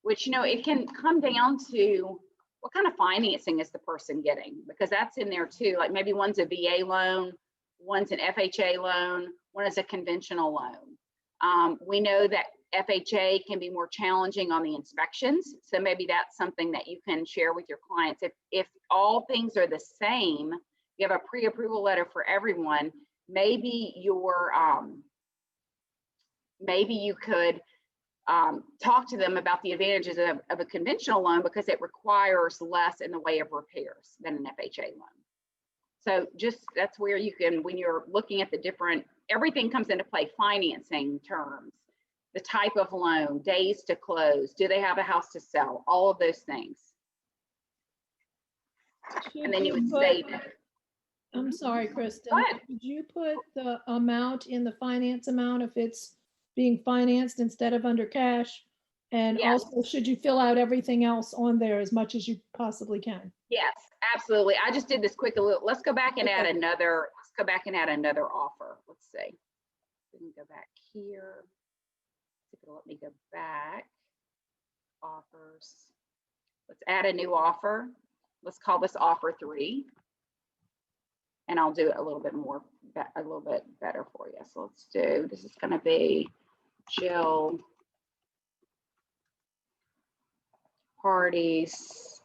which, you know, it can come down to what kind of financing is the person getting, because that's in there too. Like maybe one's a VA loan, one's an FHA loan, one is a conventional loan. We know that FHA can be more challenging on the inspections. So maybe that's something that you can share with your clients. If all things are the same, you have a pre-approval letter for everyone, maybe your, maybe you could talk to them about the advantages of a conventional loan because it requires less in the way of repairs than an FHA loan. So just, that's where you can, when you're looking at the different, everything comes into play, financing terms, the type of loan, days to close, do they have a house to sell, all of those things. And then you would save it. I'm sorry, Kristen. Go ahead. Did you put the amount in the finance amount if it's being financed instead of under cash? And Yes. also, should you fill out everything else on there as much as you possibly can? Yes, absolutely. I just did this quick. Let's go back and add Okay. another, let's go back and add another offer. Let's see. We can go back here. See if it'll let me go back. Offers. Let's add a new offer. Let's call this offer 3. And I'll do it a little bit more, a little bit better for you. So let's do, this is going to be Jill Parties,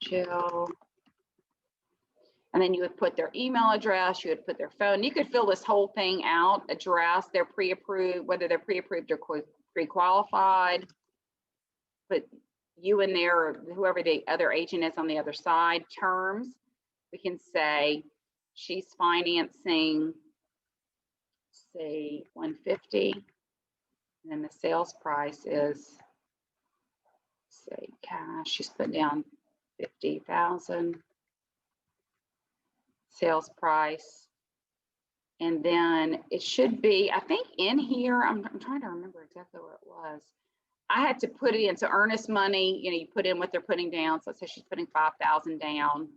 Jill. And then you would put their email address, you would put their phone. You could fill this whole thing out, address, they're pre-approved, whether they're pre-approved or pre-qualified. Put you in there, or whoever the other agent is on the other side, terms. We can say she's financing, say 150, and then the sales price is, say cash, she's putting down 50,000. Sales price. And then it should be, I think in here, I'm trying to remember exactly where it was. I had to put it in, so earnest money, you know, you put in what they're putting down. So let's say she's putting 5,000 down.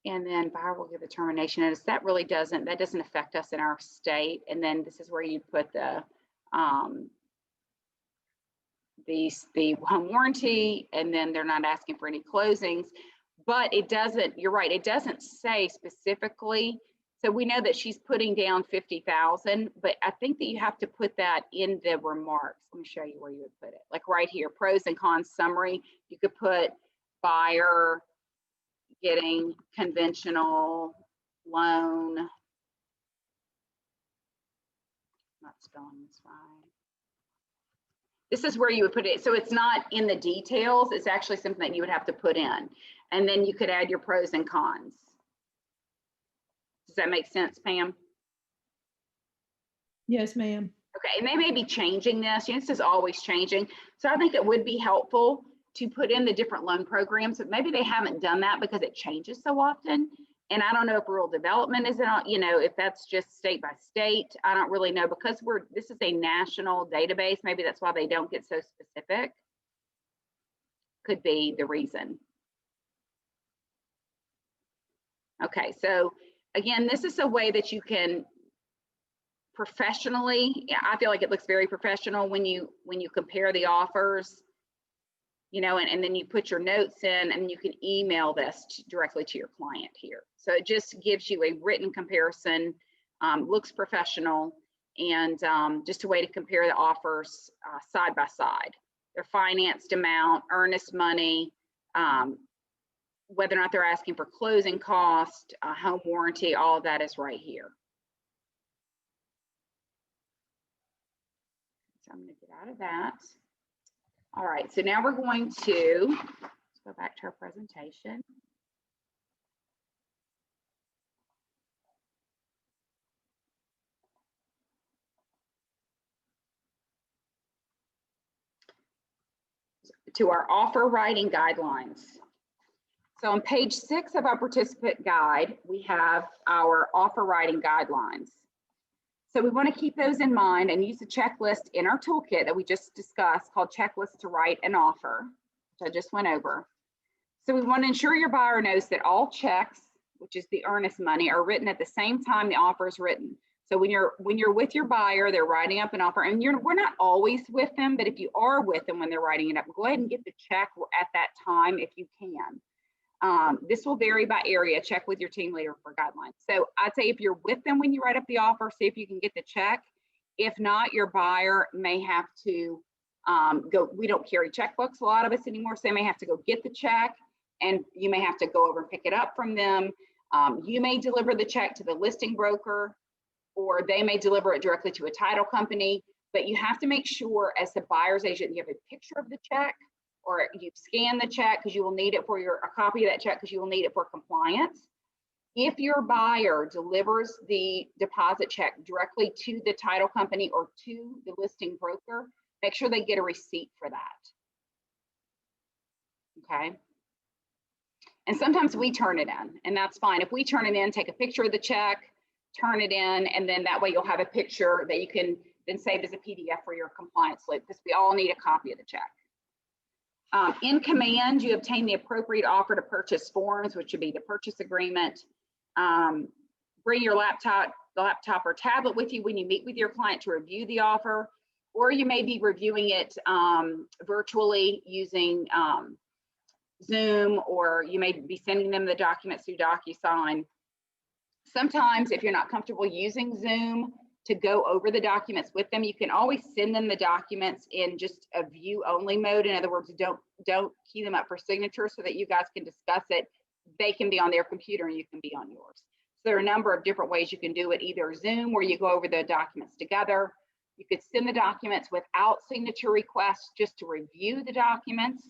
And then buyer will give a termination notice. That really doesn't, that doesn't affect us in our state. And then this is where you put the home warranty, and then they're not asking for any closings. But it doesn't, you're right, it doesn't say specifically. So we know that she's putting down 50,000, but I think that you have to put that in the remarks. Let me show you where you would put it. Like right here, pros and cons summary. You could put buyer getting conventional loan. Not spelling this right. This is where you would put it. So it's not in the details. It's actually something that you would have to put in. And then you could add your pros and cons. Does that make sense, Pam? Yes, ma'am. Okay, and they may be changing this. You know, this is always changing. So I think it would be helpful to put in the different loan programs, but maybe they haven't done that because it changes so often. And I don't know if rural development is, you know, if that's just state by state. I don't really know, because this is a national database. Maybe that's why they don't get so specific. Could be the reason. Okay, so again, this is a way that you can professionally, I feel like it looks very professional when you compare the offers, you know, and then you put your notes in and you can email this directly to your client here. So it just gives you a written comparison, looks professional, and just a way to compare the offers side by side. Their financed amount, earnest money, whether or not they're asking for closing cost, home warranty, all of that is right here. So I'm going to get out of that. All right, so now we're going to, let's go back to our presentation. To our offer writing guidelines. So on page 6 of our participant guide, we have our offer writing guidelines. So we want to keep those in mind and use the checklist in our toolkit that we just discussed called Checklist to Write an Offer, which I just went over. So we want to ensure your buyer knows that all checks, which is the earnest money, are written at the same time the offer is written. So when you're with your buyer, they're writing up an offer, and we're not always with them, but if you are with them when they're writing it up, go ahead and get the check at that time if you can. This will vary by area. Check with your team leader for guidelines. So I'd say if you're with them when you write up the offer, see if you can get the check. If not, your buyer may have to go. We don't carry checkbooks, a lot of us anymore, so they may have to go get the check, and you may have to go over and pick it up from them. You may deliver the check to the listing broker, or they may deliver it directly to a title company, but you have to make sure as the buyer's agent, you have a picture of the check, or you scan the check because you will need it for a copy of that check because you will need it for compliance. If your buyer delivers the deposit check directly to the title company or to the listing broker, make sure they get a receipt for that. Okay. And sometimes we turn it in, and that's fine. If we turn it in, take a picture of the check, turn it in, and then that way you'll have a picture that you can then save as a PDF for your compliance loop, because we all need a copy of the check. In command, you obtain the appropriate offer to purchase forms, which would be the purchase agreement. Bring your laptop or tablet with you when you meet with your client to review the offer, or you may be reviewing it virtually using Zoom, or you may be sending them the documents through DocuSign. Sometimes if you're not comfortable using Zoom to go over the documents with them, you can always send them the documents in just a view only mode. In other words, don't key them up for signature so that you guys can discuss it. They can be on their computer and you can be on yours. So there are a number of different ways you can do it, either Zoom where you go over the documents together. You could send the documents without signature requests just to review the documents.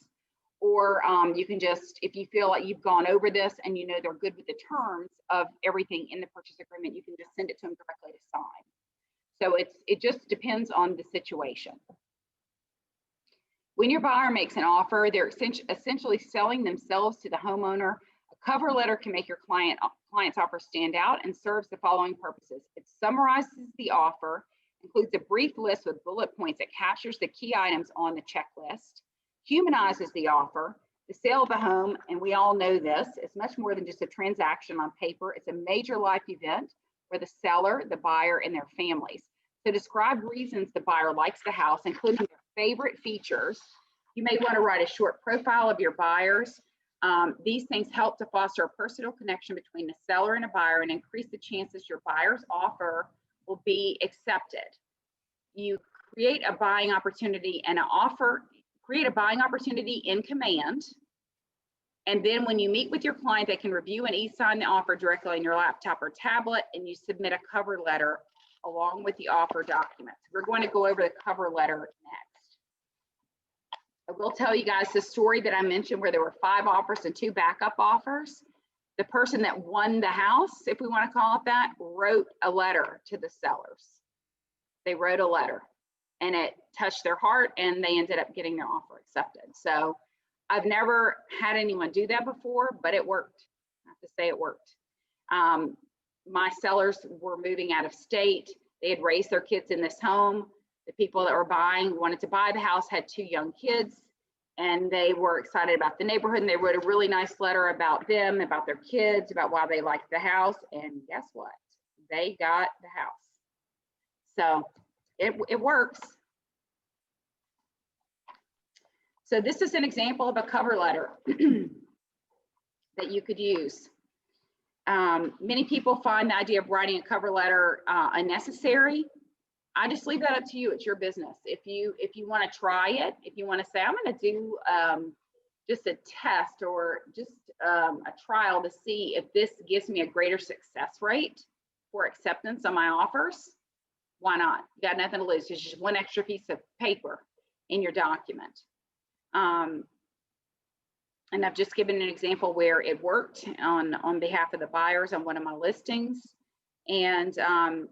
Or you can just, if you feel like you've gone over this and you know they're good with the terms of everything in the purchase agreement, you can just send it to them directly to sign. So it just depends on the situation. When your buyer makes an offer, they're essentially selling themselves to the homeowner. A cover letter can make your client's offer stand out and serves the following purposes. It summarizes the offer, includes a brief list with bullet points that captures the key items on the checklist, humanizes the offer. The sale of the home, and we all know this, is much more than just a transaction on paper. It's a major life event for the seller, the buyer, and their families. So describe reasons the buyer likes the house, including their favorite features. You may want to write a short profile of your buyers. These things help to foster a personal connection between the seller and a buyer and increase the chances your buyer's offer will be accepted. You create a buying opportunity and create a buying opportunity in command. And then when you meet with your client, they can review and e-sign the offer directly on your laptop or tablet, and you submit a cover letter along with the offer documents. We're going to go over the cover letter next. I will tell you guys the story that I mentioned where there were 5 offers and 2 backup offers. The person that won the house, if we want to call it that, wrote a letter to the sellers. They wrote a letter and it touched their heart and they ended up getting their offer accepted. So I've never had anyone do that before, but it worked. I have to say it worked. My sellers were moving out of state. They had raised their kids in this home. The people that were buying wanted to buy the house, had 2 young kids, and they were excited about the neighborhood. And they wrote a really nice letter about them, about their kids, about why they liked the house. And guess what? They got the house. So it works. So this is an example of a cover letter that you could use. Many people find the idea of writing a cover letter unnecessary. I just leave that up to you. It's your business. If you want to try it, if you want to say, I'm going to do just a test or just a trial to see if this gives me a greater success rate for acceptance on my offers, why not? You got nothing to lose. It's just one extra piece of paper in your document. And I've just given an example where it worked on behalf of the buyers on one of my listings. And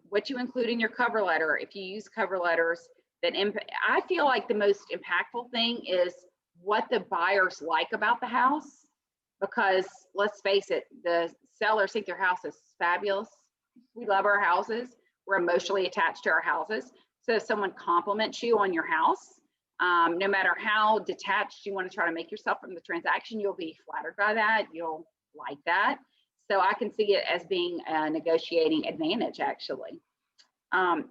what you include in your cover letter, if you use cover letters, I feel like the most impactful thing is what the buyers like about the house, because let's face it, the sellers think their house is fabulous. We love our houses. we're emotionally attached to our houses. So if someone compliments you on your house, no matter how detached you want to try to make yourself from the transaction, you'll be flattered by that. You'll like that. So I can see it as being a negotiating advantage, actually.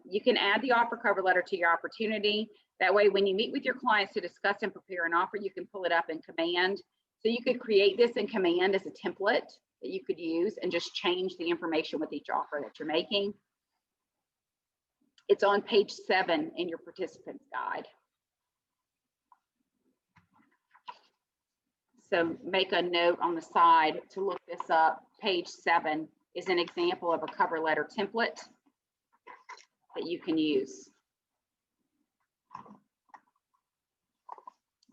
You can add the offer cover letter to your opportunity. That way, when you meet with your clients to discuss and prepare an offer, you can pull it up in Command. So you could create this in Command as a template that you could use and just change the information with each offer that you're making. It's on page 7 in your participant's guide. So make a note on the side to look this up. Page 7 is an example of a cover letter template that you can use.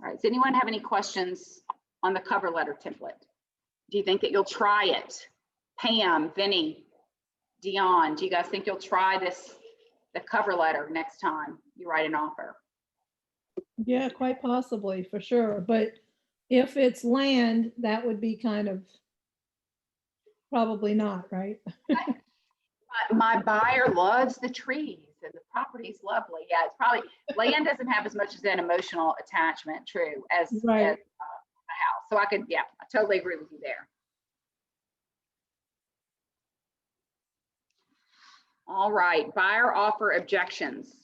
All right, does anyone have any questions on the cover letter template? Do you think that you'll try it? Pam, Vinny, Dion, do you guys think you'll try this, the cover letter next time you write an offer? Yeah, quite possibly, for sure. But if it's land, that would be kind of probably not, right? My buyer loves the trees and the property's lovely. Yeah, it's probably, land doesn't have as much as an emotional attachment, true, as, Right. as a house. So I could, yeah, I totally agree with you there. All right, buyer offer objections.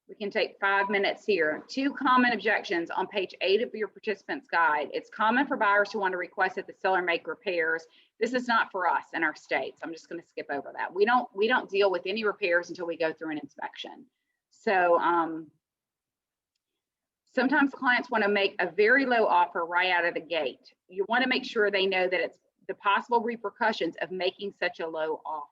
We can take 5 minutes here. 2 common objections on page 8 of your participant's guide. It's common for buyers who want to request that the seller make repairs. This is not for us in our states. I'm just going to skip over that. We don't deal with any repairs until we go through an inspection. So sometimes clients want to make a very low offer right out of the gate. You want to make sure they know that it's the possible repercussions of making such a low offer.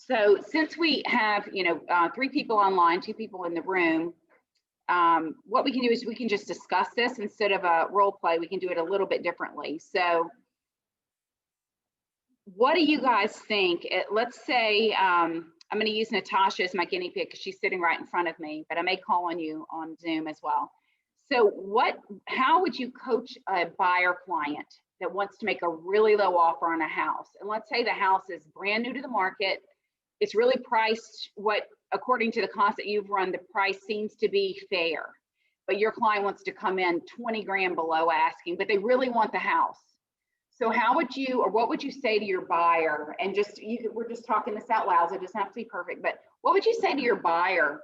So since we have, 3 people online, 2 people in the room, what we can do is we can just discuss this instead of a role play. We can do it a little bit differently. So what do you guys think? Let's say I'm going to use Natasha as my guinea pig because she's sitting right in front of me, but I may call on you on Zoom as well. So how would you coach a buyer client that wants to make a really low offer on a house? And let's say the house is brand new to the market. It's really priced what, according to the cost that you've run, the price seems to be fair, but your client wants to come in 20 grand below asking, but they really want the house. So how would you, or what would you say to your buyer? And just, we're just talking this out loud, so it doesn't have to be perfect, but what would you say to your buyer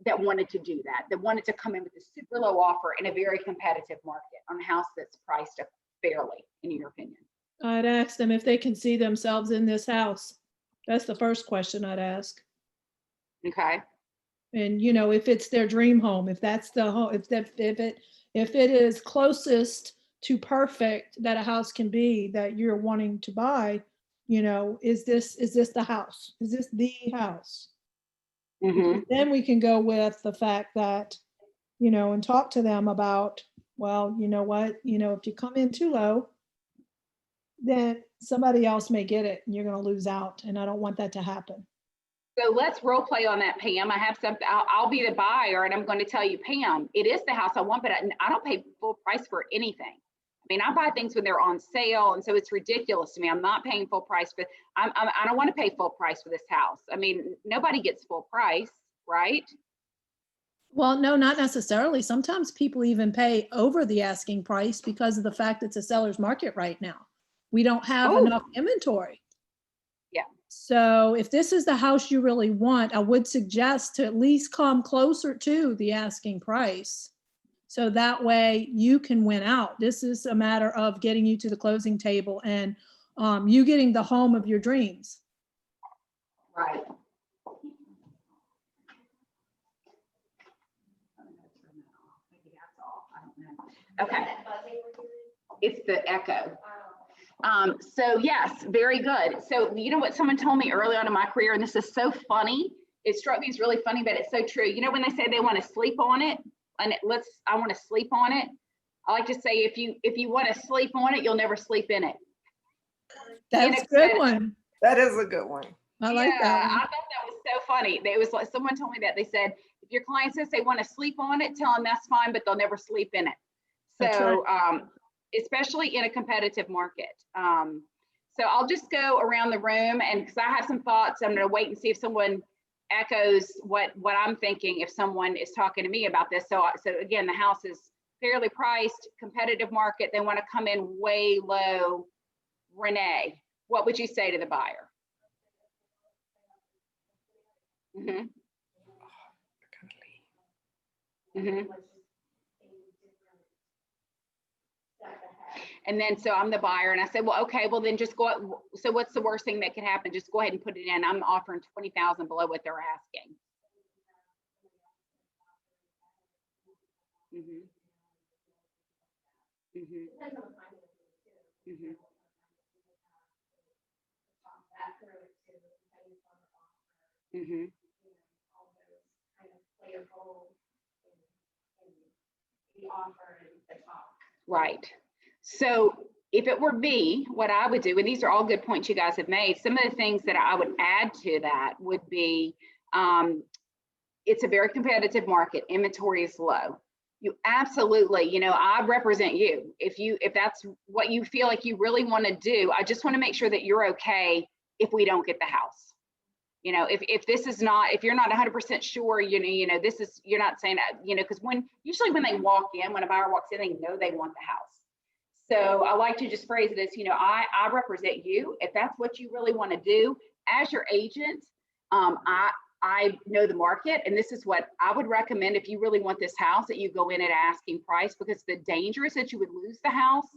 that wanted to do that wanted to come in with a super low offer in a very competitive market on a house that's priced fairly, in your opinion? I'd ask them if they can see themselves in this house. That's the first question I'd ask. Okay. And if it's their dream home, if that's the home, if it is closest to perfect that a house can be that you're wanting to buy, is this the house? Is this the house? Mm-hmm. Then we can go with the fact that, and talk to them about, well, you know what, if you come in too low, then somebody else may get it and you're going to lose out. And I don't want that to happen. So let's role play on that, Pam. I have something, I'll be the buyer and I'm going to tell you, Pam, it is the house I want, but I don't pay full price for anything. I mean, I buy things when they're on sale. And so it's ridiculous to me. I'm not paying full price, but I don't want to pay full price for this house. I mean, nobody gets full price, right? Well, no, not necessarily. Sometimes people even pay over the asking price because of the fact it's a seller's market right now. We don't have enough inventory. Yeah. So if this is the house you really want, I would suggest to at least come closer to the asking price. So that way you can win out. This is a matter of getting you to the closing table and you getting the home of your dreams. Right. Okay. It's the echo. So yes, very good. So you know what someone told me early on in my career, and this is so funny. It struck me as really funny, but it's so true. You know, when they say they want to sleep on it, and I want to sleep on it. I like to say, if you want to sleep on it, you'll never sleep in it. That's a good one. That is a good one. I like that one. I thought that was so funny. It was like someone told me that. They said, if your client says they want to sleep on it, tell them that's fine, but they'll never sleep in it. That's So especially in a competitive market. So I'll just go around the room, and because I have some thoughts, I'm going to wait and see if someone echoes what I'm thinking if someone is talking to me about this. So again, the house is fairly priced, competitive market. They want to come in way low. Renee, what would you say to the buyer? Mm-hmm. Mm-hmm. And then, so I'm the buyer, and I said, well, okay, well then just go. So what's the worst thing that could happen? Just go ahead and put it in. I'm offering 20,000 below what they're asking. Mm-hmm. Mm-hmm. Mm-hmm. Mm-hmm. Right. So if it were me, what I would do, and these are all good points you guys have made, some of the things that I would add to that would be, it's a very competitive market. Inventory is low. You absolutely, you know, I represent you. If that's what you feel like you really want to do, I just want to make sure that you're okay if we don't get the house. You know, if this is not, if you're not 100% sure, you know, this is, you're not saying, you know, because usually when they walk in, when a buyer walks in, they know they want the house. So I like to just phrase it as, you know, I represent you. If that's what you really want to do as your agent, I know the market, and this is what I would recommend if you really want this house, that you go in at asking price, because the danger is that you would lose the house.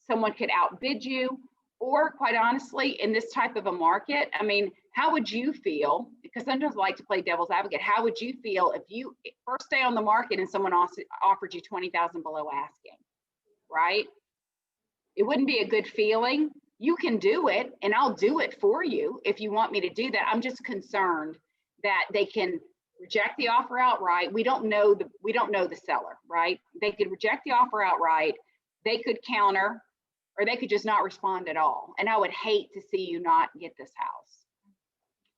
Someone could outbid you, or quite honestly, in this type of a market, I mean, how would you feel? Because sometimes I like to play devil's advocate. How would you feel if you first day on the market and someone also offered you 20,000 below asking, right? It wouldn't be a good feeling. You can do it, and I'll do it for you if you want me to do that. I'm just concerned that they can reject the offer outright. We don't know the seller, right? They could reject the offer outright. They could counter, or they could just not respond at all. And I would hate to see you not get this house.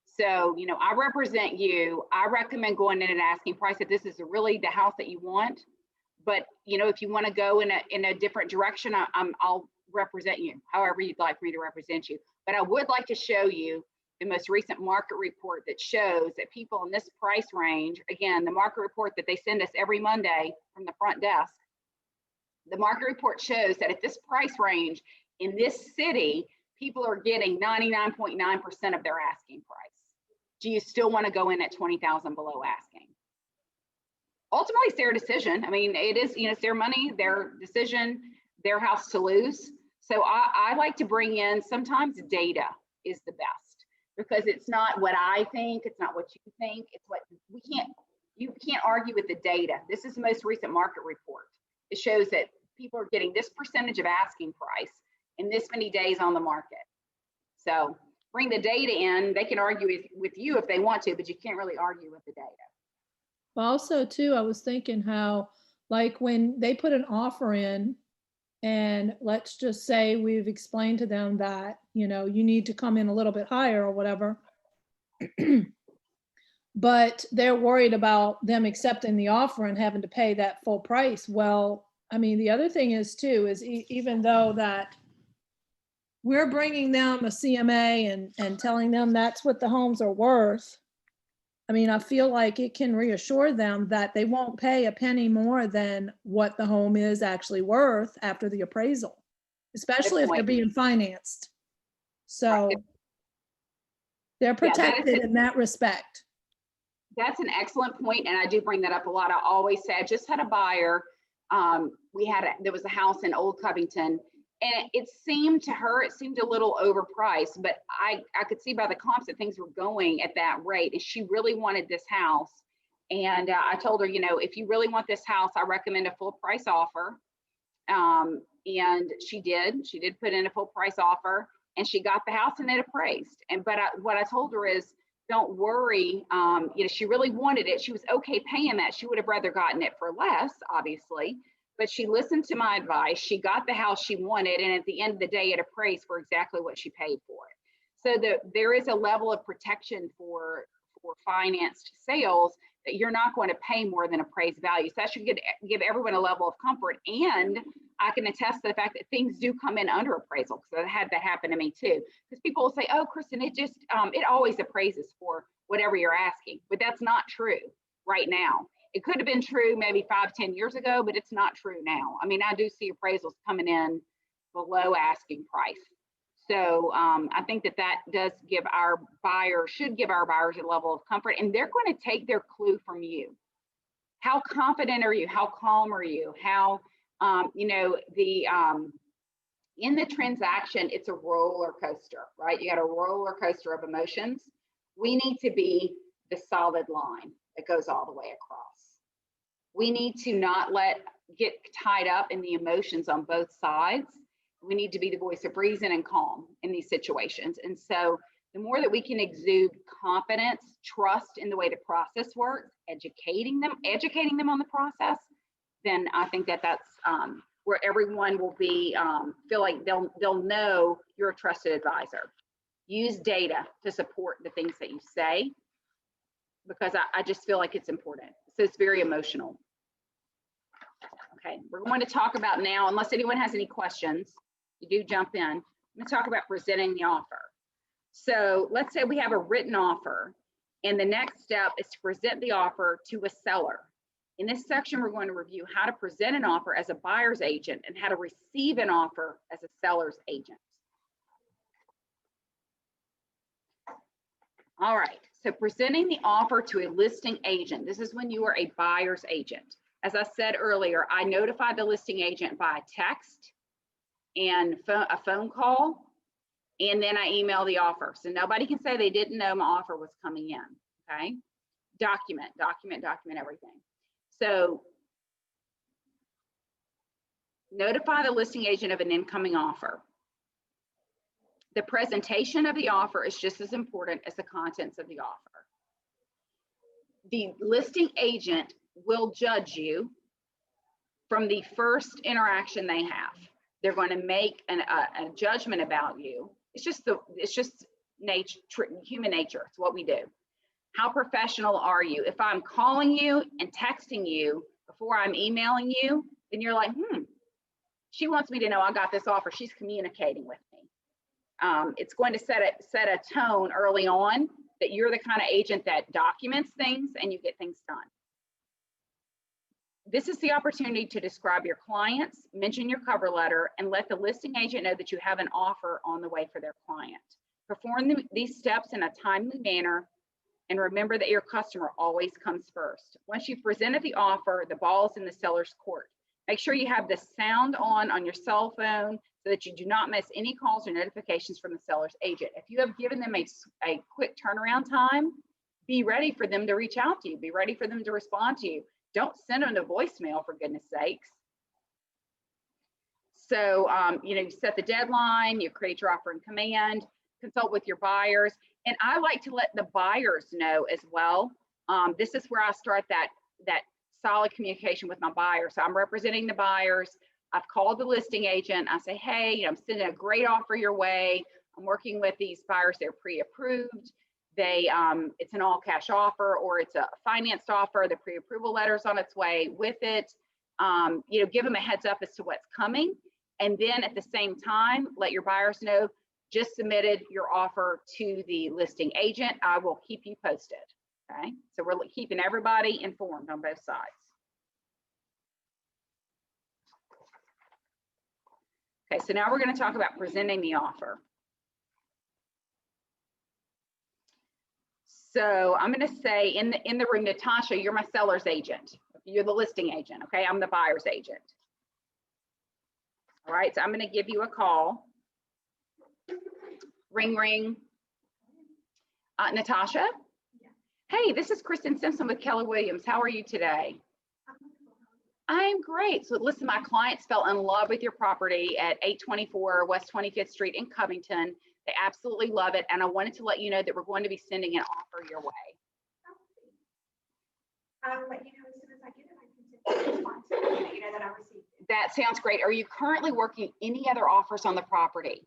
So, you know, I represent you. I recommend going in and asking price if this is really the house that you want. But, you know, if you want to go in a different direction, I'll represent you however you'd like me to represent you. But I would like to show you the most recent market report that shows that people in this price range, again, the market report that they send us every Monday from the front desk, the market report shows that at this price range in this city, people are getting 99.9% of their asking price. Do you still want to go in at 20,000 below asking? Ultimately, it's their decision. I mean, it is, you know, it's their money, their decision, their house to lose. So I like to bring in, sometimes data is the best, because it's not what I think, it's not what you think, it's what you can't argue with the data. This is the most recent market report. It shows that people are getting this percentage of asking price in this many days on the market. So bring the data in. They can argue with you if they want to, but you can't really argue with the data. Also, too, I was thinking how, like, when they put an offer in, and let's just say we've explained to them that, you know, you need to come in a little bit higher or whatever, but they're worried about them accepting the offer and having to pay that full price. Well, I mean, the other thing is too, is even though that we're bringing them a CMA and telling them that's what the homes are worth, I mean, I feel like it can reassure them that they won't pay a penny more than what the home is actually worth after the appraisal, especially if they're being financed. So they're protected in that respect. That's an excellent point, and I do bring that up a lot. I always say, I just had a buyer. There was a house in Old Covington, and it seemed to her, it seemed a little overpriced, but I could see by the comps that things were going at that rate, and she really wanted this house. And I told her, you know, if you really want this house, I recommend a full price offer. And she did put in a full price offer, and she got the house and it appraised. But what I told her is, don't worry, you know, she really wanted it. She was okay paying that. She would have rather gotten it for less, obviously, but she listened to my advice. She got the house she wanted, and at the end of the day, it appraised for exactly what she paid for it. So there is a level of protection for financed sales, that you're not going to pay more than appraised value. So that should give everyone a level of comfort. And I can attest to the fact that things do come in under appraisal, because I had that happen to me too. Because people will say, oh, Kristen, it just, it always appraises for whatever you're asking, but that's not true right now. It could have been true maybe 5-10 years ago, but it's not true now. I mean, I do see appraisals coming in below asking price. So I think that that does give our buyers, should give our buyers a level of comfort, and they're going to take their clue from you. How confident are you? How calm are you? How, you know, in the transaction, it's a roller coaster, right? You got a roller coaster of emotions. We need to be the solid line that goes all the way across. We need to not get tied up in the emotions on both sides. We need to be the voice of reason and calm in these situations. And so the more that we can exude confidence, trust in the way the process works, educating them on the process, then I think that that's where everyone will be, feel like they'll know you're a trusted advisor. Use data to support the things that you say, because I just feel like it's important. So it's very emotional. Okay, we're going to talk about now, unless anyone has any questions, you do jump in. I'm going to talk about presenting the offer. So let's say we have a written offer, and the next step is to present the offer to a seller. In this section, we're going to review how to present an offer as a buyer's agent and how to receive an offer as a seller's agent. All right, so presenting the offer to a listing agent. This is when you are a buyer's agent. As I said earlier, I notify the listing agent by text and a phone call, and then I email the offer. So nobody can say they didn't know my offer was coming in, okay? Document everything. So notify the listing agent of an incoming offer. The presentation of the offer is just as important as the contents of the offer. The listing agent will judge you from the first interaction they have. They're going to make a judgment about you. It's just nature, human nature. It's what we do. How professional are you? If I'm calling you and texting you before I'm emailing you, then you're like, she wants me to know I got this offer. She's communicating with me. It's going to set a tone early on that you're the kind of agent that documents things and you get things done. This is the opportunity to describe your clients, mention your cover letter, and let the listing agent know that you have an offer on the way for their client. Perform these steps in a timely manner, and remember that your customer always comes first. Once you've presented the offer, the ball is in the seller's court. Make sure you have the sound on your cell phone so that you do not miss any calls or notifications from the seller's agent. If you have given them a quick turnaround time, be ready for them to reach out to you. Be ready for them to respond to you. Don't send them to voicemail, for goodness sakes. So, you set the deadline, you create your offer in command, consult with your buyers. And I like to let the buyers know as well. This is where I start that solid communication with my buyers. So I'm representing the buyers. I've called the listing agent. I say, hey, I'm sending a great offer your way. I'm working with these buyers. They're pre-approved. It's an all cash offer, or it's a financed offer. The pre-approval letter's on its way with it. Give them a heads up as to what's coming. And then at the same time, let your buyers know, just submitted your offer to the listing agent. I will keep you posted. Okay, so we're keeping everybody informed on both sides. Okay, so now we're going to talk about presenting the offer. So I'm going to say in the room, Natasha, you're my seller's agent. You're the listing agent. Okay, I'm the buyer's agent. All right, so I'm going to give you a call. Ring, ring. Natasha? Yeah. Hey, this is Kristen Simpson with Keller Williams. How are you today? I'm great. So listen, my clients fell in love with your property at 824 West 25th Street in Covington. They absolutely love it. And I wanted to let you know that we're going to be sending an offer your way. I'll let you know as soon as I get it. I can respond to it, let you know that I received it. That sounds great. Are you currently working any other offers on the property?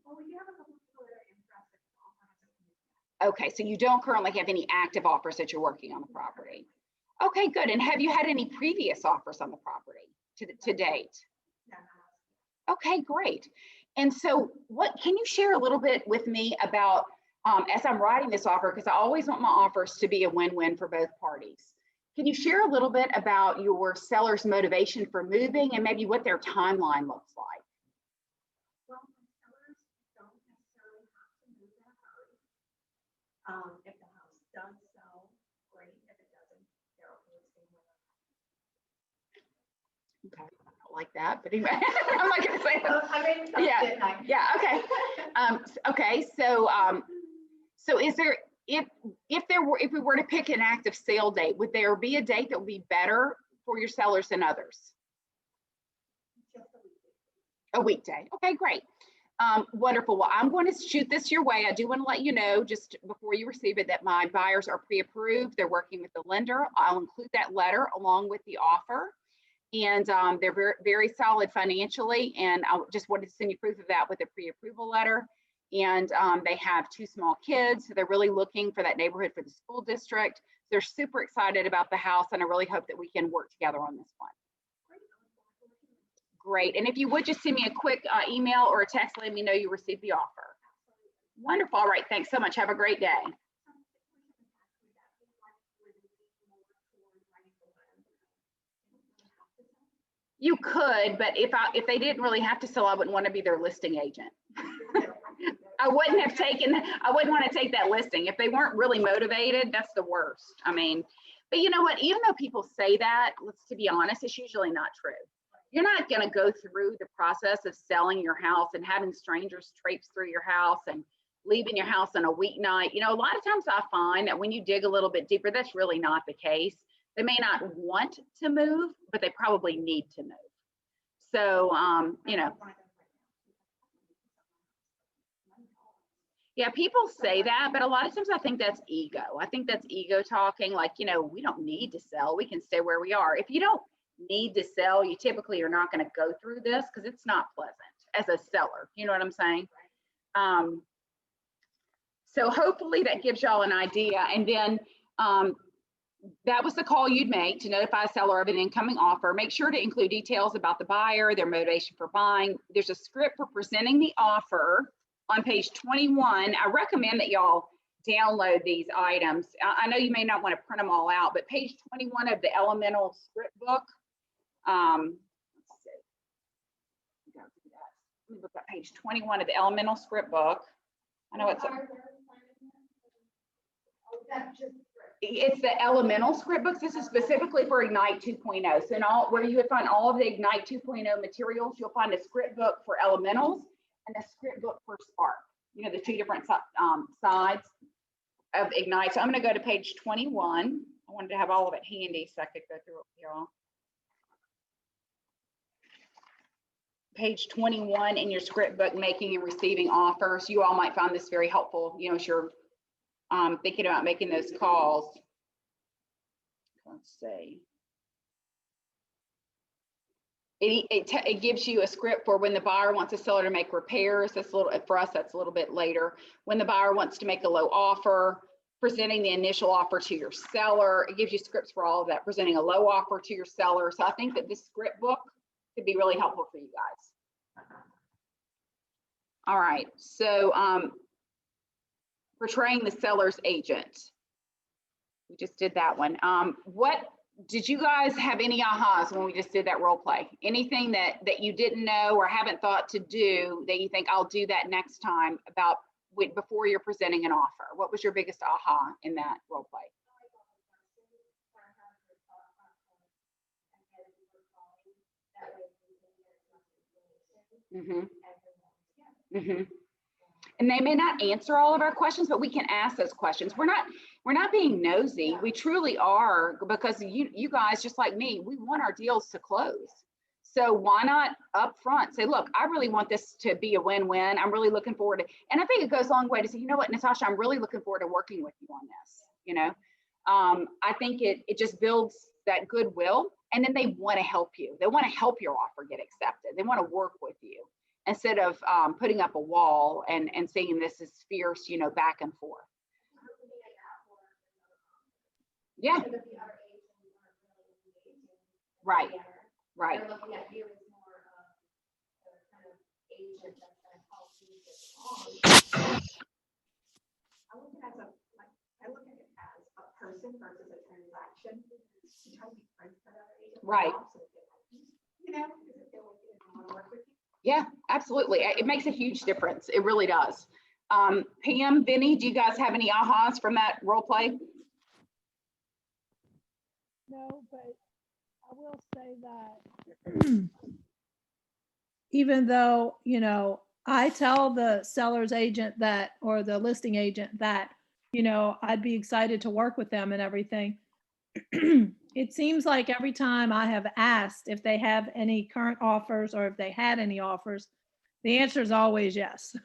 Well, we do have a couple of people that are interested in the offer hasn't come in yet. Okay, so you don't currently have any active offers that you're working on the property. Okay, good. And have you had any previous offers on the property to date? Okay, great. And so what, can you share a little bit with me about, as I'm writing this offer, because I always want my offers to be a win-win for both parties. Can you share a little bit about your seller's motivation for moving and maybe what their timeline looks like? Well, my sellers don't necessarily have to move in a hurry. If the house does sell, great. If it doesn't, they're okay with staying with us. Okay, I don't like that, but anyway, I'm not gonna say that. I mean, that's Yeah, it, I- yeah, okay. Okay, so is there, if we were to pick an active sale date, would there be a date that would be better for your sellers than others? Just a week. A weekday. Okay, great. Wonderful. Well, I'm going to shoot this your way. I do want to let you know just before you receive it that my buyers are pre-approved. They're working with the lender. I'll include that letter along with the offer. And they're very, very solid financially. And I just wanted to send you proof of that with a pre-approval letter. And they have 2 small kids. So they're really looking for that neighborhood for the school district. They're super excited about the house. And I really hope that we can work together on this one. Great. And if you would just send me a quick email or a text, letting me know you received the offer. Wonderful. All right. Thanks so much. Have a great day. You could, but if they didn't really have to sell, I wouldn't want to be their listing agent. I wouldn't want to take that listing. If they weren't really motivated, that's the worst. I mean, but you know what? Even though people say that, to be honest, it's usually not true. You're not going to go through the process of selling your house and having strangers traipse through your house and leaving your house on a weeknight. You know, a lot of times I find that when you dig a little bit deeper, that's really not the case. They may not want to move, but they probably need to move. So, you know, yeah, people say that, but a lot of times I think that's ego. I think that's ego talking, like, you know, we don't need to sell. We can stay where we are. If you don't need to sell, you typically are not going to go through this because it's not pleasant as a seller. You know what I'm saying? So hopefully that gives y'all an idea. And then that was the call you'd make to notify a seller of an incoming offer. Make sure to include details about the buyer, their motivation for buying. There's a script for presenting the offer on page 21. I recommend that y'all download these items. I know you may not want to print them all out, but page 21 of the Elemental script book. Let's see. Let me look at page 21 of the Elemental script book. I know it's the Elemental script books. This is specifically for Ignite 2.0. So where you would find all of the Ignite 2.0 materials, you'll find a script book for Elementals and a script book for Spark. You know, the 2 different sides of Ignite. So I'm going to go to page 21. I wanted to have all of it handy so I could go through it with y'all. Page 21 in your script book, making and receiving offers. You all might find this very helpful, you know, as you're thinking about making those calls. Let's see. It gives you a script for when the buyer wants a seller to make repairs. That's a little, for us, that's a little bit later. When the buyer wants to make a low offer, presenting the initial offer to your seller. It gives you scripts for all of that, presenting a low offer to your seller. So I think that this script book could be really helpful for you guys. All right, so portraying the seller's agent. We just did that one. What did you guys have any ahas when we just did that role play? Anything that you didn't know or haven't thought to do that you think I'll do that next time about before you're presenting an offer? What was your biggest aha in that role play? And they may not answer all of our questions, but we can ask those questions. We're not being nosy. We truly are, because you guys, just like me, we want our deals to close. So why not up front say, look, I really want this to be a win-win. I'm really looking forward to, and I think it goes a long way to say, you know what, Natasha, I'm really looking forward to working with you on this. You know, I think it just builds that goodwill, and then they want to help you. They want to help your offer get accepted. They want to work with you instead of putting up a wall and saying this is fierce, you know, back and forth. Yeah. Right. Right. I look at it as I look at it as a person versus a transaction. You try to be friends with that other agent. Right. You know, because if they don't want to work with you. Yeah, absolutely. It makes a huge difference. It really does. Pam, Vinny, do you guys have any ahas from that role play? No, but I will say that even though, you know, I tell the seller's agent that, or the listing agent that, you know, I'd be excited to work with them and everything. It seems like every time I have asked if they have any current offers or if they had any offers, the answer is always yes.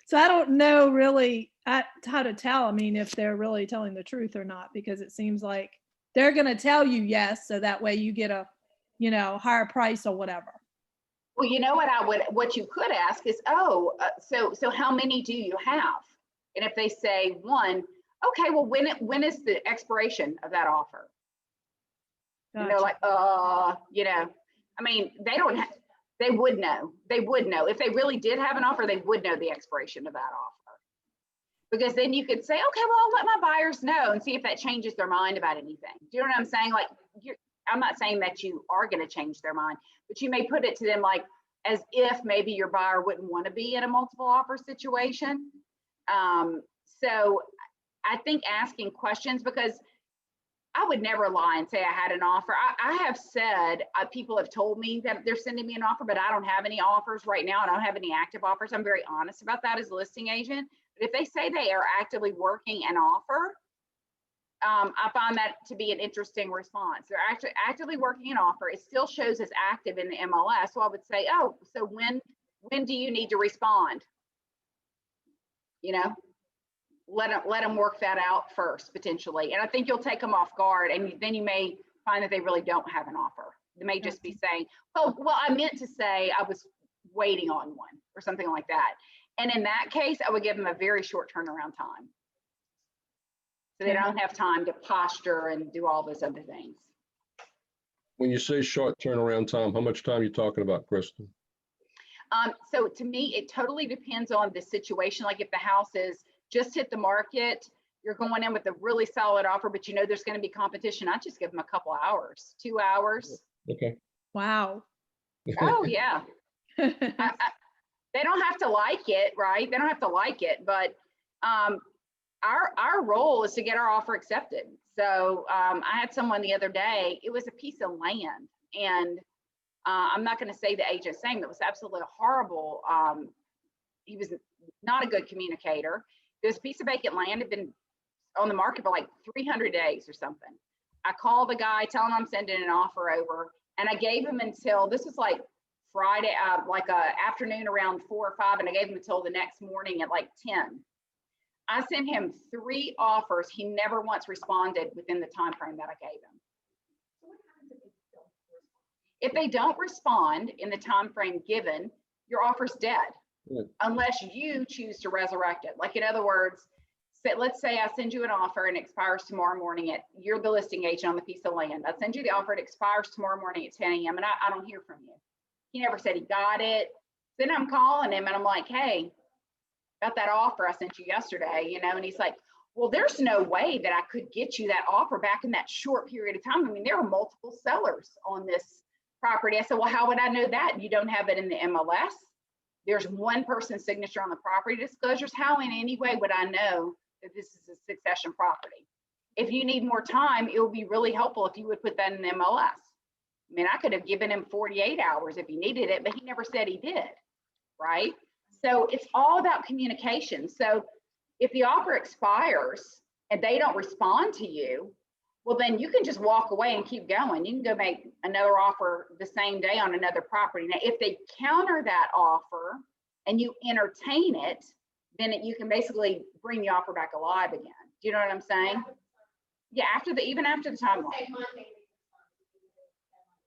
So I don't know really how to tell, I mean, if they're really telling the truth or not, because it seems like they're going to tell you yes, so that way you get a, you know, higher price or whatever. Well, you know what you could ask is, so how many do you have? And if they say one, okay, well, when is the expiration of that offer? And they're Gotcha. like, you know, I mean, they would know. They would know. If they really did have an offer, they would know the expiration of that offer. Because then you could say, okay, well, I'll let my buyers know and see if that changes their mind about anything. Do you know what I'm saying? Like, I'm not saying that you are going to change their mind, but you may put it to them like as if maybe your buyer wouldn't want to be in a multiple offer situation. So I think asking questions, because I would never lie and say I had an offer. I have said, people have told me that they're sending me an offer, but I don't have any offers right now. I don't have any active offers. I'm very honest about that as a listing agent. But if they say they are actively working an offer, I find that to be an interesting response. They're actually actively working an offer. It still shows as active in the MLS. So I would say, oh, so when do you need to respond? You know, let them work that out first, potentially. And I think you'll take them off guard, and then you may find that they really don't have an offer. They may just be saying, oh, well, I meant to say I was waiting on one or something like that. And in that case, I would give them a very short turnaround time. So they don't have time to posture and do all those other things. When you say short turnaround time, how much time are you talking about, Kristen? So to me, it totally depends on the situation. Like if the house is just hit the market, you're going in with a really solid offer, but you know there's going to be competition. I just give them a couple of hours, 2 hours. Okay. Wow. Oh yeah. They don't have to like it, right? They don't have to like it, but our role is to get our offer accepted. So I had someone the other day, it was a piece of land, and I'm not going to say the agent's name, it was absolutely horrible. He was not a good communicator. This piece of vacant land had been on the market for like 300 days or something. I called the guy, telling him I'm sending an offer over, and I gave him until, this was like Friday, like afternoon around 4 or 5, and I gave him until the next morning at like 10. I sent him 3 offers. He never once responded within the time frame that I gave him. So what happens if they don't respond? If they don't respond in the time frame given, your offer's dead. Yeah. Unless you choose to resurrect it. Like in other words, let's say I send you an offer and it expires tomorrow morning you're the listing agent on the piece of land. I send you the offer, it expires tomorrow morning at 10 a.m. and I don't hear from you. He never said he got it. Then I'm calling him and I'm like, hey, got that offer I sent you yesterday, you know, and he's like, well, there's no way that I could get you that offer back in that short period of time. I mean, there are multiple sellers on this property. I said, well, how would I know that? You don't have it in the MLS. There's one person's signature on the property disclosures. How in any way would I know that this is a succession property? If you need more time, it would be really helpful if you would put that in the MLS. I mean, I could have given him 48 hours if he needed it, but he never said he did, right? So it's all about communication. So if the offer expires and they don't respond to you, well, then you can just walk away and keep going. You can go make another offer the same day on another property. Now, if they counter that offer and you entertain it, then you can basically bring the offer back alive again. Do you know what I'm saying? Yeah, even after the timeline.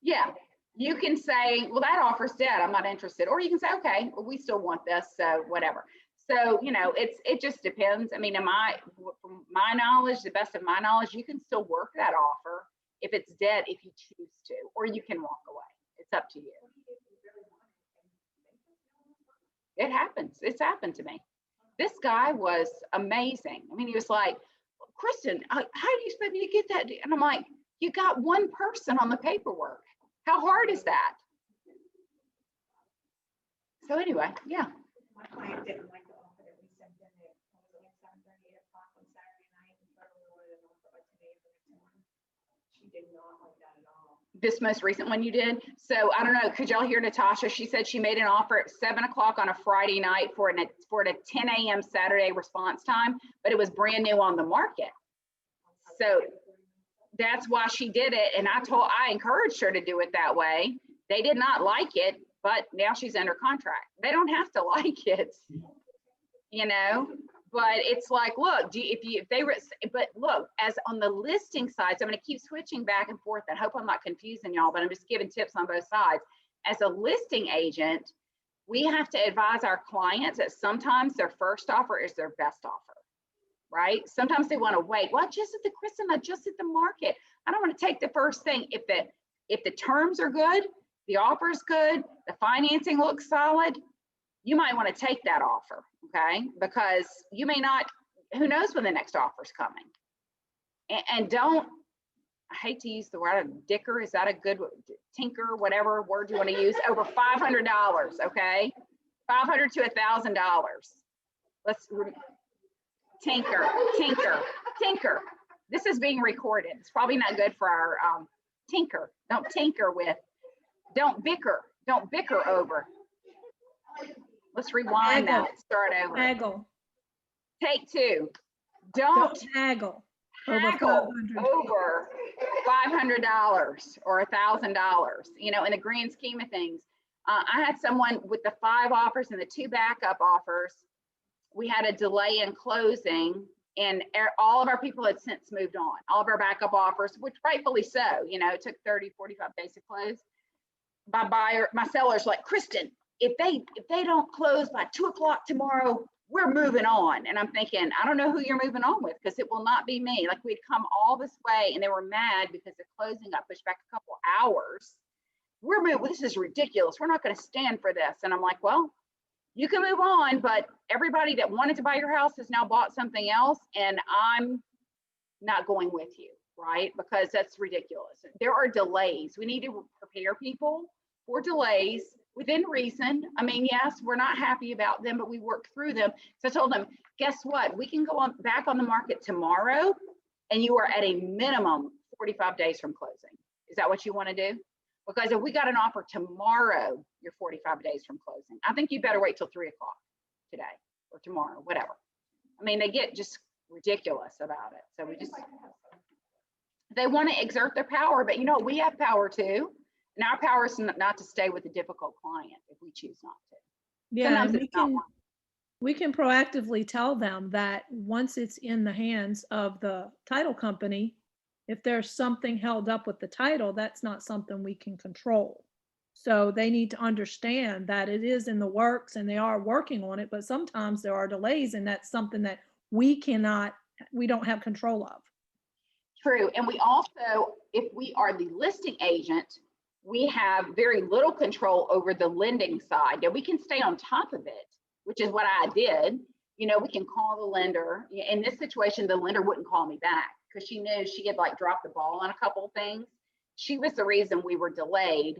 Yeah, you can say, well, that offer's dead, I'm not interested. Or you can say, okay, well, we still want this, so whatever. So, you know, it just depends. I mean, from my knowledge, the best of my knowledge, you can still work that offer if it's dead, if you choose to, or you can walk away. It's up to you. It happens. It's happened to me. This guy was amazing. I mean, he was like, Kristen, how do you expect me to get that? And I'm like, you got one person on the paperwork. How hard is that? So anyway, yeah. My client didn't like the offer that we sent in at, what was it, like 7:30, 8 o'clock on Saturday night, and Federal wanted an offer by today for the morning. She did not like that at all. This most recent one you did. So I don't know, could y'all hear Natasha? She said she made an offer at 7 o'clock on a Friday night for a 10 a.m. Saturday response time, but it was brand new on the market. So that's why she did it. And I encouraged her to do it that way. They did not like it, but now she's under contract. They don't have to like it, you know, but it's like, look, but look, as on the listing side, so I'm going to keep switching back and forth. I hope I'm not confusing y'all, but I'm just giving tips on both sides. As a listing agent, we have to advise our clients that sometimes their first offer is their best offer, right? Sometimes they want to wait. Well, just at the Kristen, I just hit the market. I don't want to take the first thing. If the terms are good, the offer is good, the financing looks solid, you might want to take that offer, okay? Because you may not, who knows when the next offer is coming. And don't, I hate to use the word dicker, is that a good tinker, whatever word you want to use, over $500, okay? $500 to $1,000. Let's tinker. This is being recorded. It's probably not good for our tinker. Don't tinker with, don't bicker over. Let's rewind that and start over. Haggle. Take two. Don't haggle haggle over $500. over $500 or $1,000. You know, in the grand scheme of things, I had someone with the 5 offers and the 2 backup offers. We had a delay in closing, and all of our people had since moved on. All of our backup offers, which rightfully so, you know, it took 30, 45 days to close. My seller's like, Kristen, if they don't close by 2 o'clock tomorrow, we're moving on. And I'm thinking, I don't know who you're moving on with, because it will not be me. Like, we'd come all this way and they were mad because the closing got pushed back a couple hours. We're moving, this is ridiculous. We're not going to stand for this. And I'm like, well, you can move on, but everybody that wanted to buy your house has now bought something else, and I'm not going with you, right? Because that's ridiculous. There are delays. We need to prepare people for delays within reason. I mean, yes, we're not happy about them, but we work through them. So I told them, guess what? We can go back on the market tomorrow, and you are at a minimum 45 days from closing. Is that what you want to do? Because if we got an offer tomorrow, you're 45 days from closing. I think you better wait till 3 o'clock today or tomorrow, whatever. I mean, they get just ridiculous about it. So we just, they want to exert their power, but you know, we have power too. And our power is not to stay with a difficult client if we choose not to. Yeah, Sometimes it's not one. we can proactively tell them that once it's in the hands of the title company, if there's something held up with the title, that's not something we can control. So they need to understand that it is in the works and they are working on it, but sometimes there are delays, and that's something that we don't have control of. True. And we also, if we are the listing agent, we have very little control over the lending side. Now, we can stay on top of it, which is what I did. You know, we can call the lender. In this situation, the lender wouldn't call me back because she knew she had like dropped the ball on a couple of things. She was the reason we were delayed,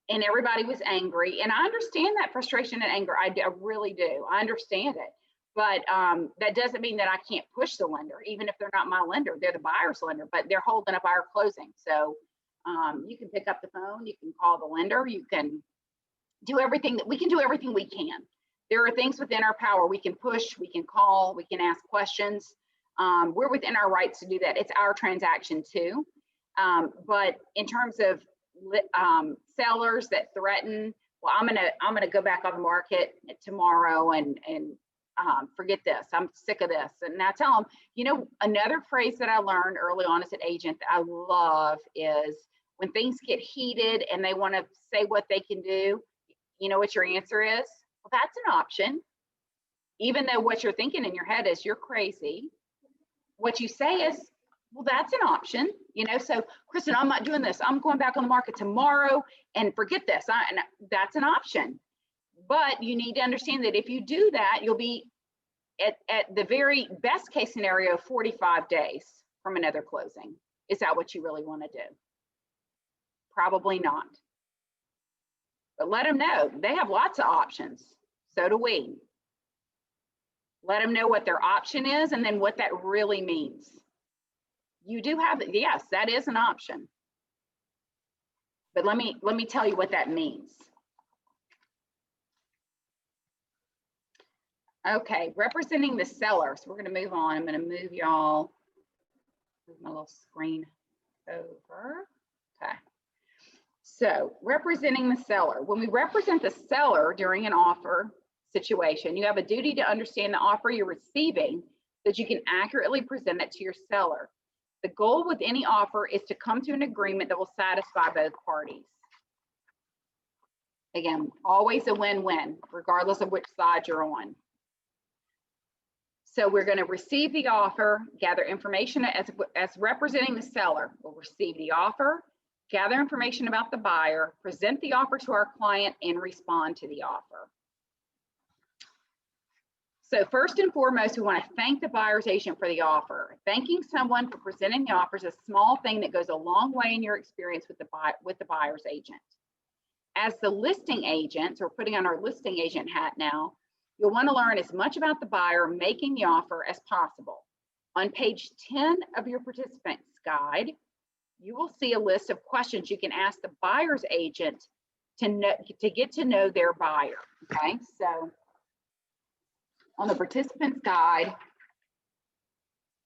and everybody was angry. And I understand that frustration and anger. I really do. I understand it. But that doesn't mean that I can't push the lender, even if they're not my lender. They're the buyer's lender, but they're holding up our closing. So you can pick up the phone, you can call the lender, you can do everything that we can do, everything we can. There are things within our power. We can push, we can call, we can ask questions. We're within our rights to do that. It's our transaction too. But in terms of sellers that threaten, well, I'm gonna go back on the market tomorrow and forget this. I'm sick of this. And I tell them, you know, another phrase that I learned early on as an agent that I love is when things get heated and they want to say what they can do, you know what your answer is? Well, that's an option. Even though what you're thinking in your head is you're crazy, what you say is, well, that's an option. You know, so Kristen, I'm not doing this. I'm going back on the market tomorrow and forget this. And that's an option. But you need to understand that if you do that, you'll be at the very best case scenario, 45 days from another closing. Is that what you really want to do? Probably not. But let them know they have lots of options. So do we. Let them know what their option is and then what that really means. You do have, yes, that is an option. But let me tell you what that means. Okay, representing the seller. So we're going to move on. I'm going to move y'all, move my little screen over. Okay. So representing the seller. When we represent the seller during an offer situation, you have a duty to understand the offer you're receiving so that you can accurately present it to your seller. The goal with any offer is to come to an agreement that will satisfy both parties. Again, always a win-win, regardless of which side you're on. So we're going to receive the offer, gather information as representing the seller. We'll receive the offer, gather information about the buyer, present the offer to our client, and respond to the offer. So first and foremost, we want to thank the buyer's agent for the offer. Thanking someone for presenting the offer is a small thing that goes a long way in your experience with the buyer's agent. As the listing agent, so we're putting on our listing agent hat now, you'll want to learn as much about the buyer making the offer as possible. On page 10 of your participants guide, you will see a list of questions you can ask the buyer's agent to get to know their buyer. Okay, so on the participants guide,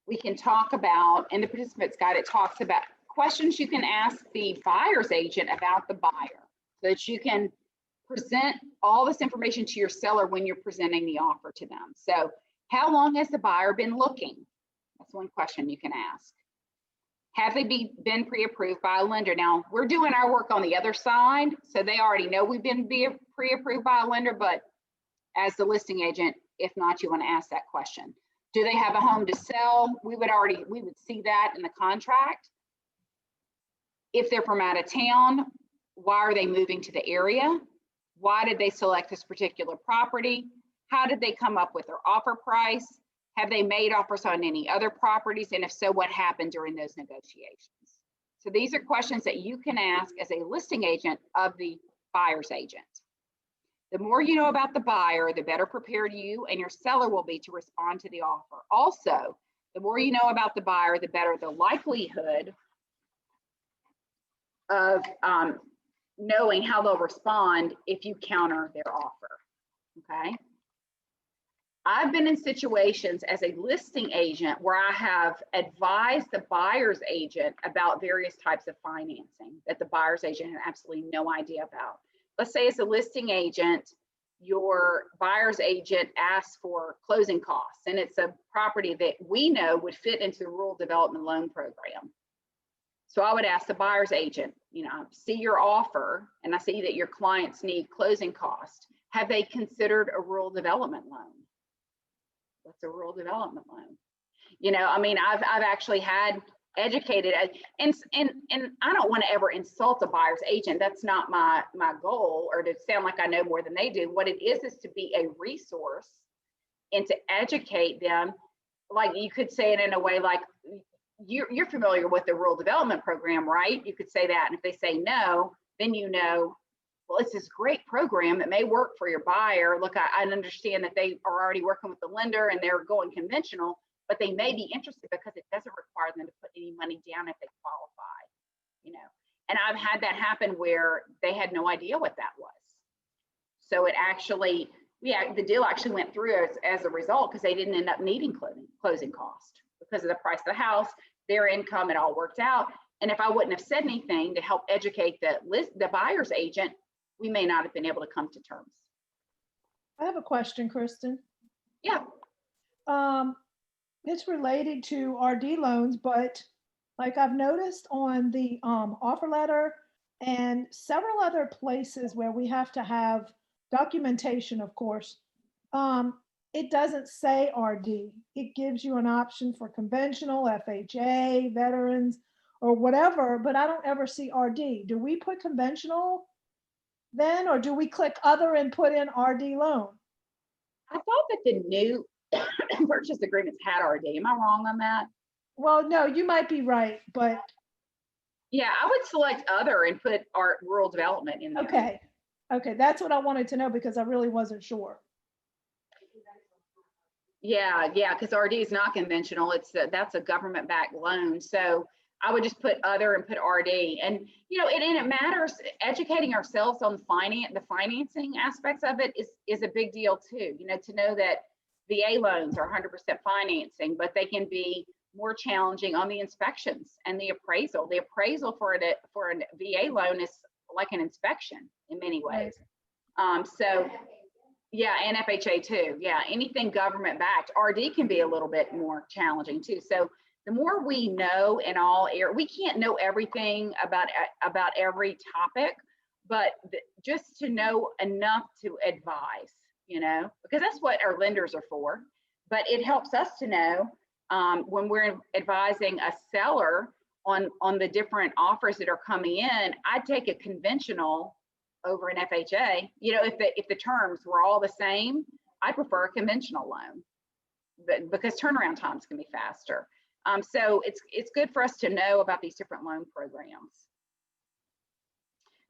we can talk about, in the participants guide, it talks about questions you can ask the buyer's agent about the buyer so that you can present all this information to your seller when you're presenting the offer to them. So how long has the buyer been looking? That's one question you can ask. Have they been pre-approved by a lender? Now, we're doing our work on the other side, so they already know we've been pre-approved by a lender, but as the listing agent, if not, you want to ask that question. Do they have a home to sell? We would see that in the contract. If they're from out of town, why are they moving to the area? Why did they select this particular property? How did they come up with their offer price? Have they made offers on any other properties? And if so, what happened during those negotiations? So these are questions that you can ask as a listing agent of the buyer's agent. The more you know about the buyer, the better prepared you and your seller will be to respond to the offer. Also, the more you know about the buyer, the better the likelihood of knowing how they'll respond if you counter their offer. Okay. I've been in situations as a listing agent where I have advised the buyer's agent about various types of financing that the buyer's agent had absolutely no idea about. Let's say as a listing agent, your buyer's agent asks for closing costs, and it's a property that we know would fit into the rural development loan program. So I would ask the buyer's agent, you know, see your offer, and I see that your clients need closing costs. Have they considered a rural development loan? What's a rural development loan? You know, I mean, I've actually had educated, and I don't want to ever insult a buyer's agent. That's not my goal, or to sound like I know more than they do. What it is to be a resource and to educate them. Like you could say it in a way like, you're familiar with the rural development program, right? You could say that. And if they say no, then you know, well, it's this great program that may work for your buyer. Look, I understand that they are already working with the lender and they're going conventional, but they may be interested because it doesn't require them to put any money down if they qualify, you know. And I've had that happen where they had no idea what that was. So it actually, the deal actually went through as a result because they didn't end up needing closing cost because of the price of the house, their income, it all worked out. And if I wouldn't have said anything to help educate the buyer's agent, we may not have been able to come to terms. I have a question, Kristen. Yeah. It's related to RD loans, but like I've noticed on the offer letter and several other places where we have to have documentation, of course, it doesn't say RD. It gives you an option for conventional, FHA, veterans, or whatever, but I don't ever see RD. Do we put conventional then, or do we click other and put in RD loan? I thought that the new purchase agreements had RD. Am I wrong on that? Well, no, you might be right, but Yeah, I would select other and put our rural development in there. okay. Okay, that's what I wanted to know because I really wasn't sure. Yeah, because RD is not conventional. That's a government-backed loan. So I would just put other and put RD. And, it matters, educating ourselves on the financing aspects of it is a big deal too. To know that VA loans are 100% financing, but they can be more challenging on the inspections and the appraisal. The appraisal for a VA loan is like an inspection in many ways. So yeah, and FHA too. Yeah, anything government backed. RD can be a little bit more challenging too. So the more we know in all areas, we can't know everything about every topic, but just to know enough to advise, because that's what our lenders are for. But it helps us to know when we're advising a seller on the different offers that are coming in. I'd take a conventional over an FHA. If the terms were all the same, I prefer a conventional loan, but because turnaround times can be faster. So it's good for us to know about these different loan programs.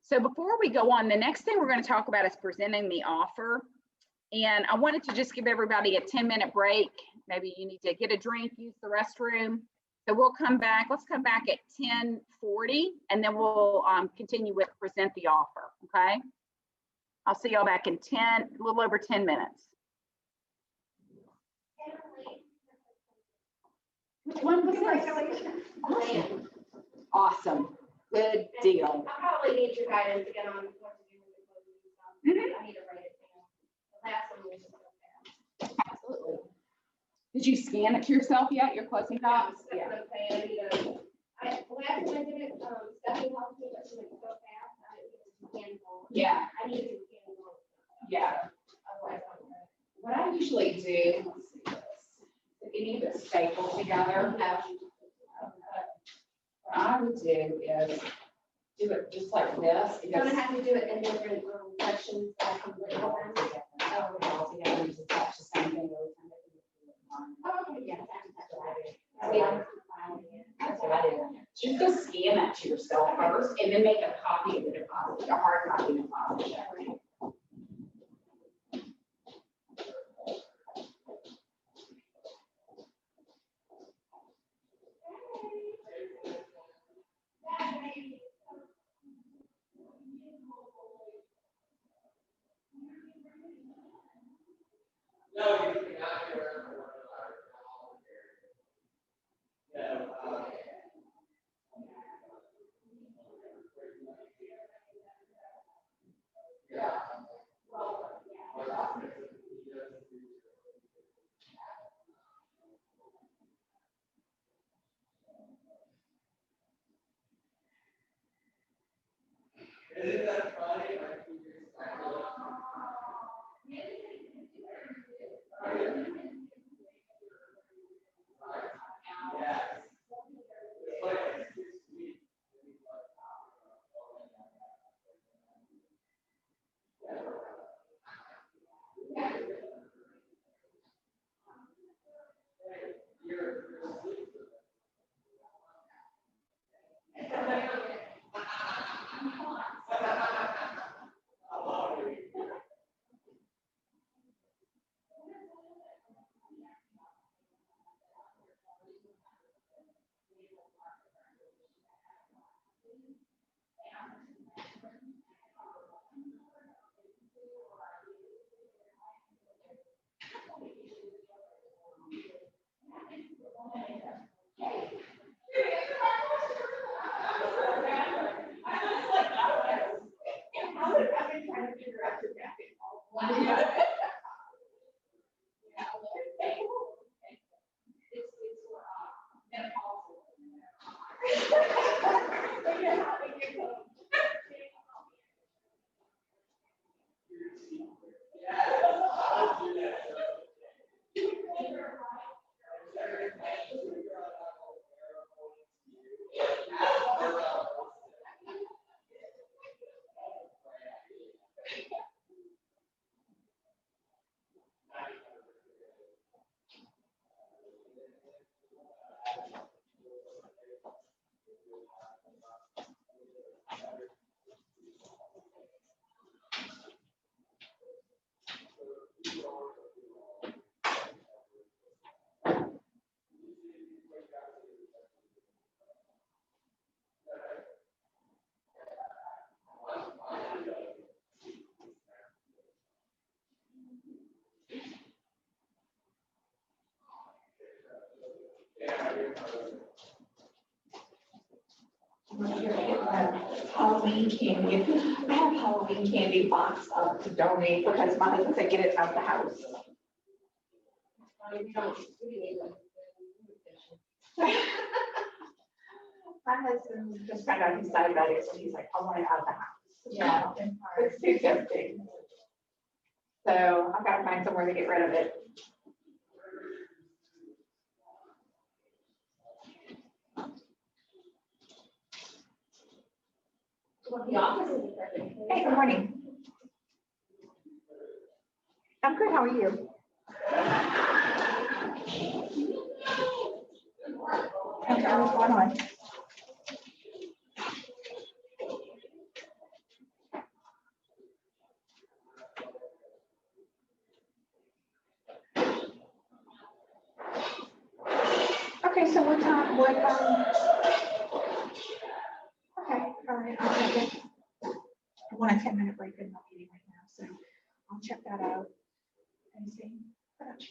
So before we go on, the next thing we're going to talk about is presenting the offer. And I wanted to just give everybody a 10-minute break. Maybe you need to get a drink, use the restroom. So we'll come back. Let's come back at 10:40, and then we'll continue with present the offer. Okay. I'll see y'all back in a little over 10 minutes. Which one was this? Awesome. Good deal. I'll probably need your guidance again on what to do with the closing stuff. I need to write it down. The last one was just so fast. Absolutely. Did you scan it to yourself yet, your closing docs? That's what I'm saying. I need to, last time I did it, Stephanie helped me, but she went so fast, I didn't get to handle. Yeah. I need to handle. Yeah. Otherwise, I'm gonna. What I usually do, let's see this. If you need it stapled together, what I would do is do it just like this. I'm gonna have to do it in different sections. So I can label them. Oh, okay, yes, that's what I do. That's what I do. Just go scan that to yourself first and then make a copy of the deposit, a hard copy of the deposit check. Isn't that funny? Halloween candy. I have Halloween candy box up to donate because my husband said get it out of the house. My husband just found out he's diabetic, so he's like, I want it out of the house. Yeah. It's too tempting. So I've got to find somewhere to get rid of it. Hey, good morning. I'm good, how are you? Okay, what's going on? Okay, so what time, okay, all right, I'll check it. I want a 10-minute break in the meeting right now, so I'll check that out. And see what else you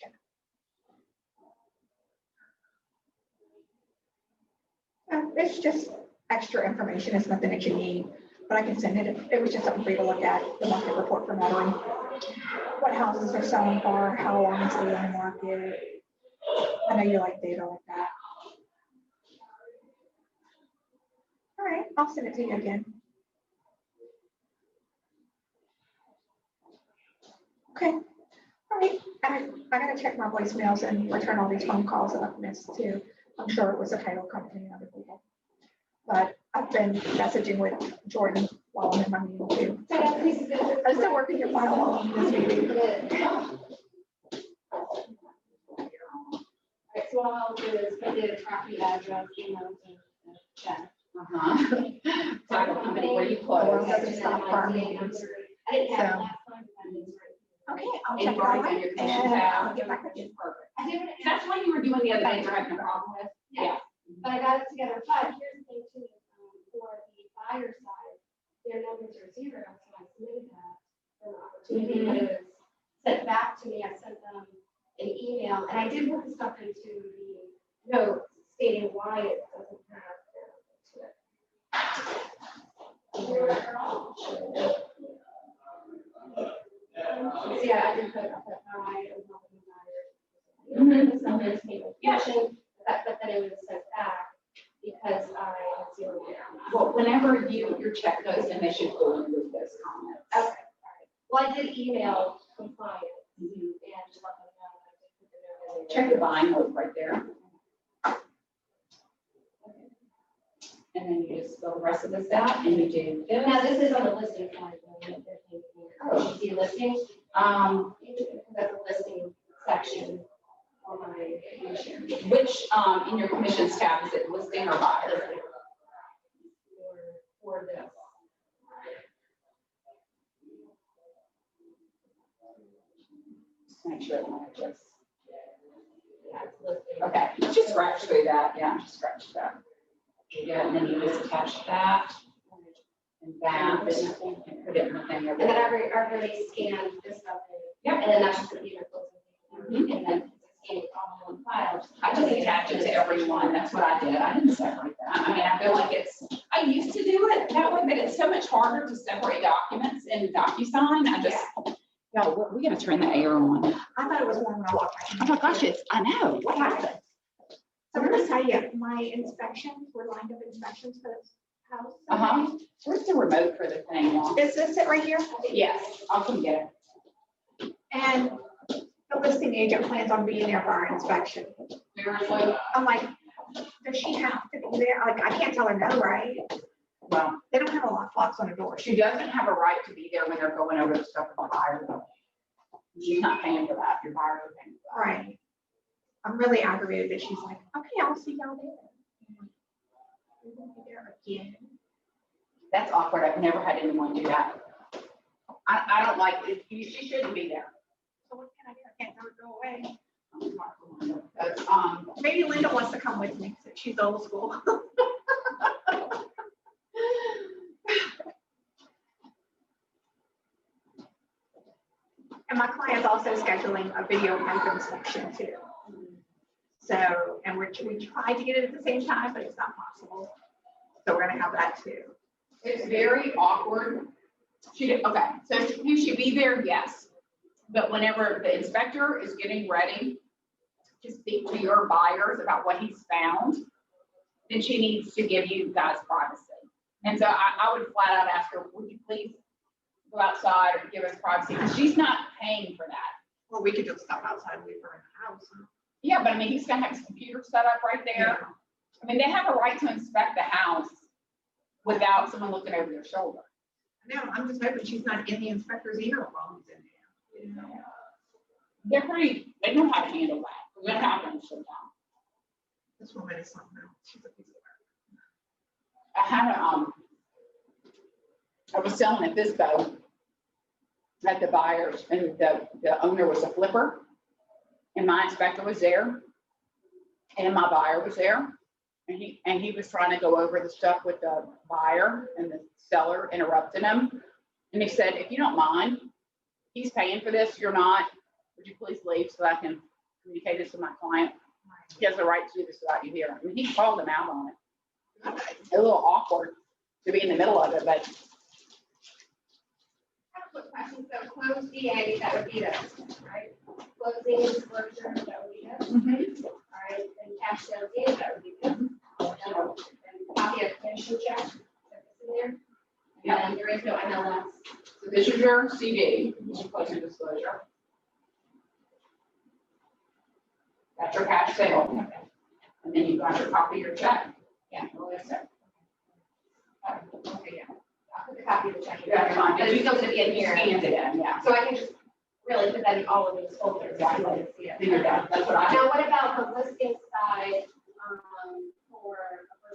got. It's just extra information, it's nothing that you need, but I can send it. It was just something for you to look at, the market report for Metairie. What houses are selling for, how long is they on the market. I know you like data like that. All right, I'll send it to you again. Okay, all right. I gotta check my voicemails and return all these phone calls that I've missed too. I'm sure it was a title company and other people. But I've been messaging with Jordan while I'm in my meeting too. I'm still working your file while I'm in this meeting. Right, so what I'll do is put the property address, email, and check. Title company where you Well, close. it doesn't stop for our meetings. I didn't have So- it last time, but I didn't. Okay, I'll And check you've it already out done your commission and tab. I'll get back with you. Perfect. I did it. That's what you were doing the other day, you're having a problem with? Yeah, but I got it together, but here's the thing too, for the buyer side, their numbers are 0, so I submitted that for an opportunity, but it was sent back to me, I sent them an email, and I did put the stuff into the notes stating why it doesn't have to it. So yeah, I did put I am helping the buyer. Commission, but then it was sent back because I had 0 down. Well, whenever your check goes in, they should go and move those comments. Okay, all right. Well, I did email compliance and just let them know that I did put the note in there. Check the buying mode right there. And then you just fill the rest of this out and you do this. Now, this is on the listing side, though, if there's anything. Oh, you see listing? That's a listing section on my commission. Which, in your commissions tab, is it listing or buyer? For this. Just make sure that I just, Yeah, it's listing. okay, just scratch through that, yeah, just scratch that. Yeah, and then you just attach that and that, and put it in the thing over And then there. I've already scanned this stuff in. Yep. And then that's just gonna be your closing. And then scan it all in one file. I just attach it to everyone, that's what I did, I didn't separate that. I mean, I feel like I used to do it that way, but it's so much harder to separate documents in DocuSign, we gotta turn the air on. I thought it was warm when I walked Oh by. my gosh, I know, what happened? So I'm gonna tell you, my inspections were lined up inspections for this house. Uh-huh, where's the remote for the thing? Is this it right here? Yes, I'll come get it. And the listing agent plans on being there for our inspection. Seriously? I'm like, does she have to be there? Like, I can't tell her no, right? Well, They don't have a lockbox on the door. she doesn't have a right to be there when they're going over the stuff with the buyer. Though. She's not paying for that, your buyer's are paying for that. Right. I'm really aggravated that she's like, okay, I'll see y'all there. I'm like, "You're gonna be there again." That's awkward, I've never had anyone do that. I don't like, she shouldn't be there. So what can I do? I can't tell her to go away. But, Maybe Linda wants to come with me since she's old school. And my client's also scheduling a video pipe inspection too. So, and we tried to get it at the same time, but it's not possible. So we're gonna have that too. It's very awkward. Okay, so you should be there, yes. But whenever the inspector is getting ready to speak to your buyers about what he's found, then she needs to give you guys privacy. And so I would flat out ask her, would you please go outside or give us privacy? Because she's not paying for that. Well, we could just stop outside and wait for her in the house. Yeah, but I mean, he's gonna have his computer set up right there. I mean, they have a right to inspect the house without someone looking over their shoulder. No, I'm just hoping she's not in the inspector's ear while he's in there. You know? They know how to handle that. They're not gonna shut down. This woman is something else. She's a piece of work. I had I was selling a FISBO at the buyers, and the owner was a flipper, and my inspector was there, and my buyer was there, and he was trying to go over the stuff with the buyer, and the seller interrupted him, and he said, if you don't mind, he's paying for this, you're not, would you please leave so I can communicate this to my client? He has the right to do this without you here. I mean, he called him out on it. A little awkward to be in the middle of it, but I have a quick question. So closed DA, that would be this, right? Closing disclosure, that would be this. All right, and cash sales deed, that would be this. And copy of pension check, that's in there. And there is no MLS. so this is your CD, which is closing disclosure. That's your cash sale. And then you've got your copy of your check. Yeah. Well, that's it. Okay, yeah. I'll put the copy of the check. Yeah, fine. But it's still gonna be in here. Scanned it in, yeah. So I can just really put that in all of these folders. So I can see it. Then you're done. That's what I do. Now, what about the listing side, for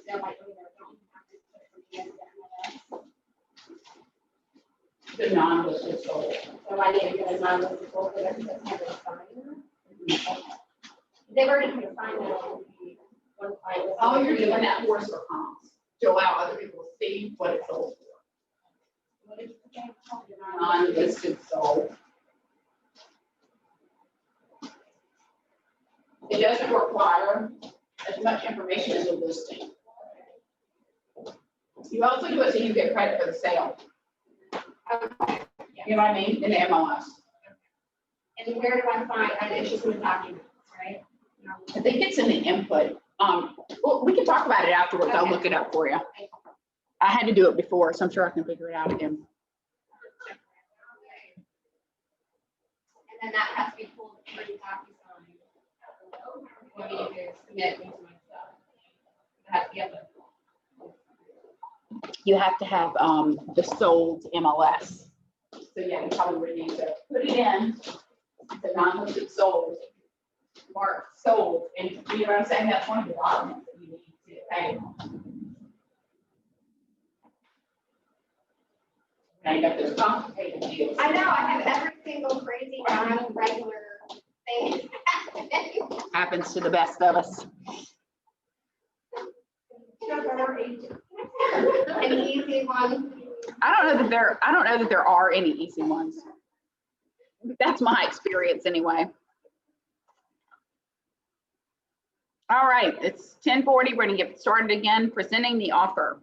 sale by owner? Don't you have to put it in the MLS? The non-listed sold. So I need to get a non-listed folder that doesn't have a sign. They've already put a sign on the one client. All you're doing that for is for comps, to allow other people to see what it's sold for. What did you put down? Non-listed sold. It doesn't require as much information as a listing. You also do it so you get credit for the sale. Okay. You know what I mean? In the MLS. And where do I find, and it's just in the documents, right? I think it's in the input. Well, we can talk about it afterwards. I'll look it up for you. I had to do it before, so I'm sure I can figure it out again. And then that has to be pulled through DocuSign. When you do submit into my stuff. It has to be up there. You have to have the sold MLS. So yeah, you probably would need to put it in, the non-listed sold, mark sold, and you know what I'm saying? That's one of the documents that you need to pay. Now you got those complicated deals. I know, I have every single crazy non-regular thing. Happens to the best of us. An easy one. I don't know that there are any easy ones. That's my experience anyway. All right, it's 10:40. We're gonna get started again, presenting the offer.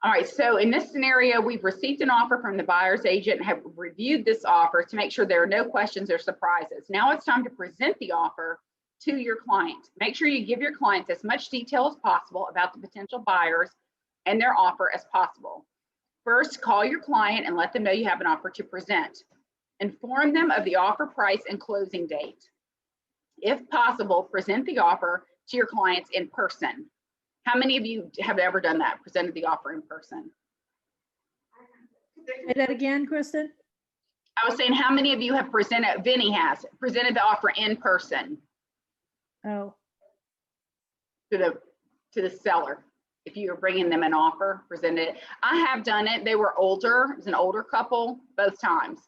All right, so in this scenario, we've received an offer from the buyer's agent and have reviewed this offer to make sure there are no questions or surprises. Now it's time to present the offer to your client. Make sure you give your clients as much detail as possible about the potential buyers and their offer as possible. First, call your client and let them know you have an offer to present. Inform them of the offer price and closing date. If possible, present the offer to your clients in person. How many of you have ever done that, presented the offer in person? Say that again, Kristen? I was saying, how many of you have presented, Vinny has, presented the offer in person Oh, to the seller? If you were bringing them an offer, presented it. I have done it. They were older. It was an older couple both times.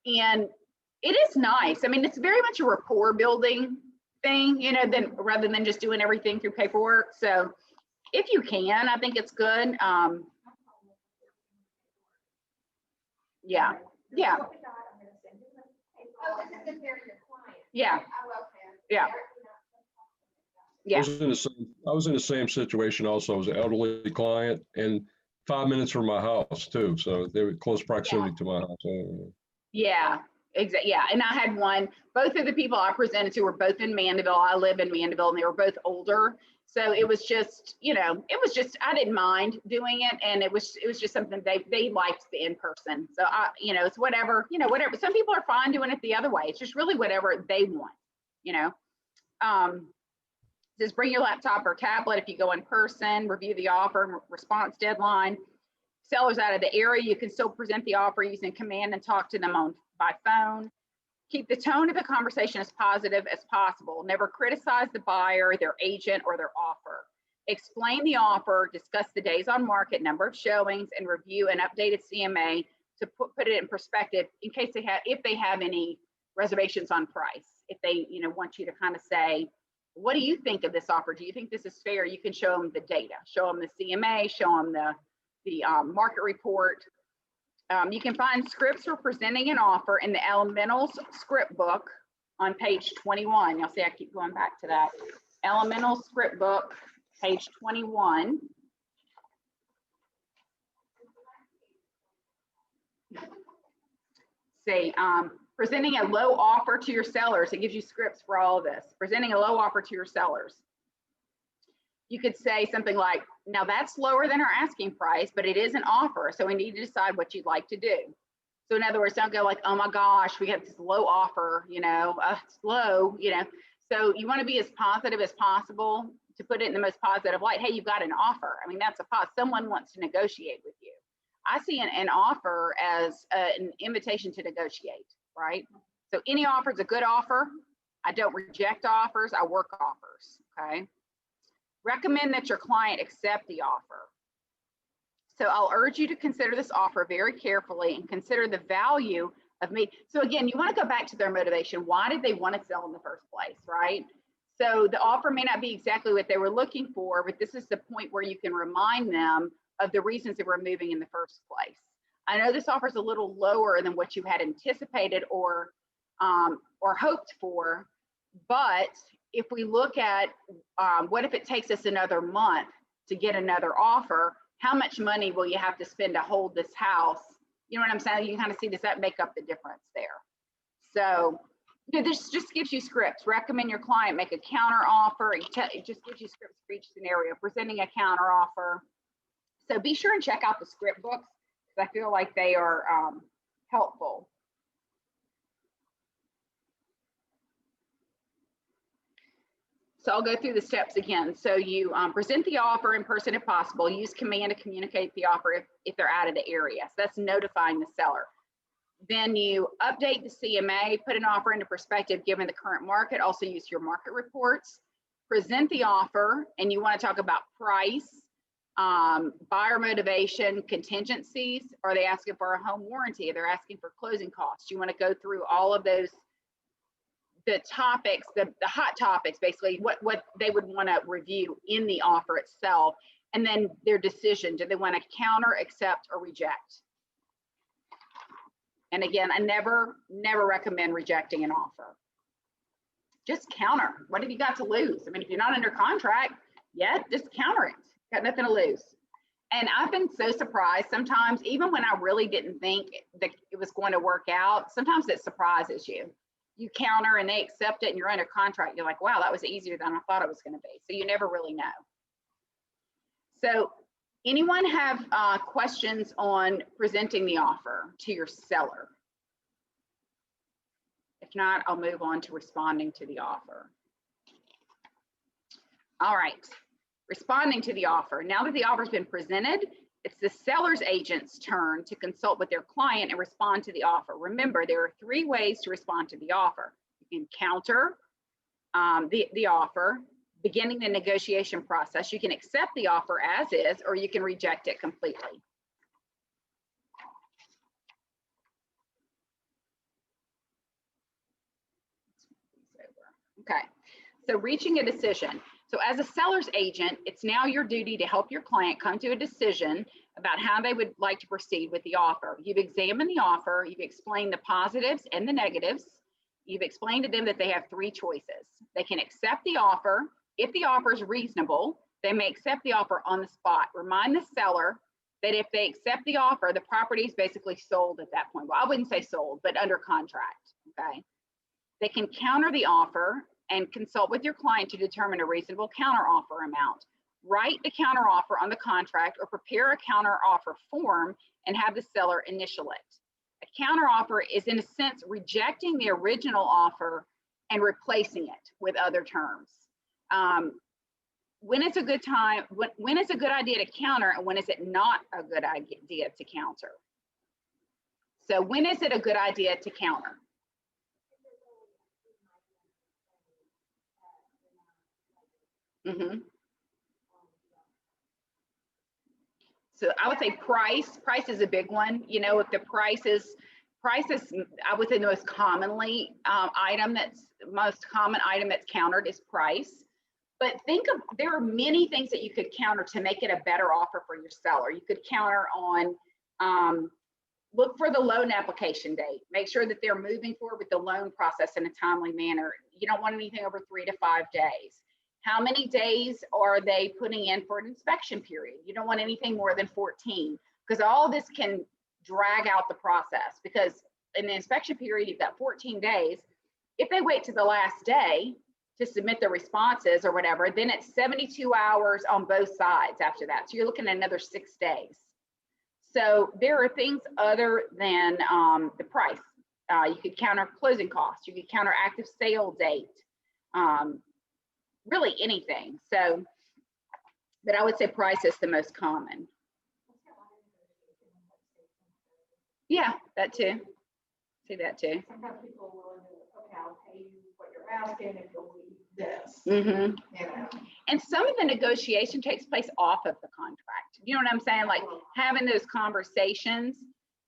And it is nice. I mean, it's very much a rapport building thing, you know, rather than just doing everything through paperwork. So if you can, I think it's good. Yeah. Yeah. Oh, this is if they're your client. Yeah. Oh, okay. Yeah. Yeah. I was in the same situation also. I was an elderly client and 5 minutes from my house too. So they were close proximity to my house. Yeah, exactly. Yeah. And I had one, both of the people I presented to were both in Mandeville. I live in Mandeville and they were both older. So it was just, I didn't mind doing it. And it was just something they liked the in-person. So it's whatever. Some people are fine doing it the other way. It's just really whatever they want, Just bring your laptop or tablet if you go in person, review the offer, response deadline. Sellers out of the area, you can still present the offer using command and talk to them by phone. Keep the tone of the conversation as positive as possible. Never criticize the buyer, their agent, or their offer. Explain the offer, discuss the days on market, number of showings, and review an updated CMA to put it in perspective in case if they have any reservations on price. If they want you to kind of say, what do you think of this offer? Do you think this is fair? You can show them the data, show them the CMA, show them the market report. You can find scripts for presenting an offer in the Elementals script book on page 21. You'll see I keep going back to that. Elemental script book, page 21. Say, presenting a low offer to your sellers. It gives you scripts for all of this. Presenting a low offer to your sellers. You could say something like, now that's lower than our asking price, but it is an offer. So we need to decide what you'd like to do. So in other words, don't go like, oh my gosh, we have this low offer, it's low, So you want to be as positive as possible to put it in the most positive light. Hey, you've got an offer. I mean, that's someone wants to negotiate with you. I see an offer as an invitation to negotiate, right? So any offer is a good offer. I don't reject offers, I work offers, okay? Recommend that your client accept the offer. So I'll urge you to consider this offer very carefully and consider the value of me. So again, you want to go back to their motivation. Why did they want to sell in the first place, right? So the offer may not be exactly what they were looking for, but this is the point where you can remind them of the reasons they were moving in the first place. I know this offer is a little lower than what you had anticipated or hoped for, but if we look at what if it takes us another month to get another offer, how much money will you have to spend to hold this house? You know what I'm saying? You can kind of see, does that make up the difference there? So this just gives you scripts. Recommend your client make a counter offer. It just gives you scripts for each scenario, presenting a counter offer. So be sure and check out the script books because I feel like they are helpful. So I'll go through the steps again. So you present the offer in person if possible. Use command to communicate the offer if they're out of the area. So that's notifying the seller. Then you update the CMA, put an offer into perspective given the current market. Also use your market reports. Present the offer, and you want to talk about price, buyer motivation, contingencies. Are they asking for a home warranty? Are they asking for closing costs? You want to go through all of those, the topics, the hot topics, basically what they would want to review in the offer itself, and then their decision. Do they want to counter, accept, or reject? And again, I never recommend rejecting an offer. Just counter. What have you got to lose? I mean, if you're not under contract yet, just counter it. Got nothing to lose. And I've been so surprised sometimes, even when I really didn't think that it was going to work out, sometimes it surprises you. You counter and they accept it and you're under contract. You're like, wow, that was easier than I thought it was going to be. So you never really know. So anyone have questions on presenting the offer to your seller? If not, I'll move on to responding to the offer. All right, responding to the offer. Now that the offer's been presented, it's the seller's agent's turn to consult with their client and respond to the offer. Remember, there are 3 ways to respond to the offer. You can counter the offer, beginning the negotiation process. You can accept the offer as is, or you can reject it completely. Okay, so reaching a decision. So as a seller's agent, it's now your duty to help your client come to a decision about how they would like to proceed with the offer. You've examined the offer, you've explained the positives and the negatives. You've explained to them that they have 3 choices. They can accept the offer, If the offer is reasonable, they may accept the offer on the spot. Remind the seller that if they accept the offer, the property is basically sold at that point. Well, I wouldn't say sold, but under contract, okay? They can counter the offer and consult with your client to determine a reasonable counter offer amount. Write the counter offer on the contract or prepare a counter offer form and have the seller initial it. A counter offer is in a sense rejecting the original offer and replacing it with other terms. When is a good time, when is a good idea to counter and when is it not a good idea to counter? So when is it a good idea to counter? So I would say price is a big one. You know, if the price is, I would say the most commonly most common item that's countered is price. But think of, there are many things that you could counter to make it a better offer for your seller. You could counter on, look for the loan application date. Make sure that they're moving forward with the loan process in a timely manner. You don't want anything over 3 to 5 days. How many days are they putting in for an inspection period? You don't want anything more than 14, because all this can drag out the process, because in the inspection period, you've got 14 days. If they wait to the last day to submit the responses or whatever, then it's 72 hours on both sides after that. So you're looking at another 6 days. So there are things other than the price. You could counter closing costs. You could counter active sale date. Really anything. So, but I would say price is the most common. Yeah, that too. See that too. Sometimes people are willing to, okay, I'll pay you what you're asking if you'll leave this. Mm-hmm. You know? And some of the negotiation takes place off of the contract. You know what I'm saying? Like having those conversations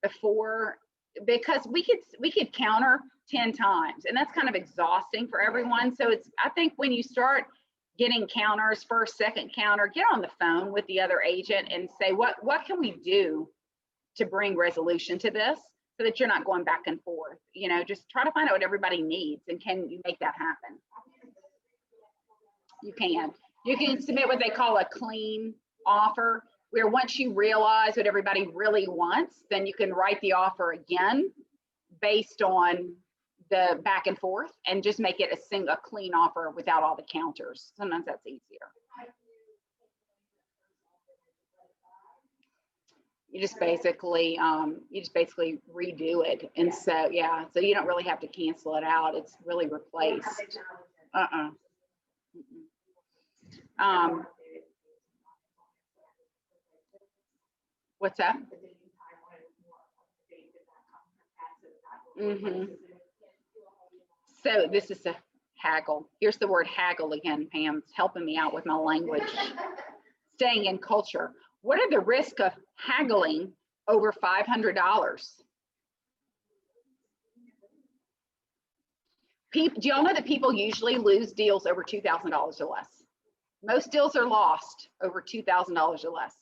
before, because we could counter 10 times, and that's kind of exhausting for everyone. So it's, I think when you start getting counters, first, second counter, get on the phone with the other agent and say, what can we do to bring resolution to this, so that you're not going back and forth. You know, just try to find out what everybody needs, and can you make that happen? You can submit what they call a clean offer, where once you realize what everybody really wants, then you can write the offer again based on the back and forth, and just make it a clean offer without all the counters. Sometimes that's easier. You just basically redo it. And so, yeah, so you don't really have to cancel it out. It's really replaced. What's that? So this is a haggle. Here's the word haggle again, Pam. It's helping me out with my language. Staying in culture. What are the risks of haggling over $500? Do y'all know that people usually lose deals over $2,000 or less? Most deals are lost over $2,000 or less.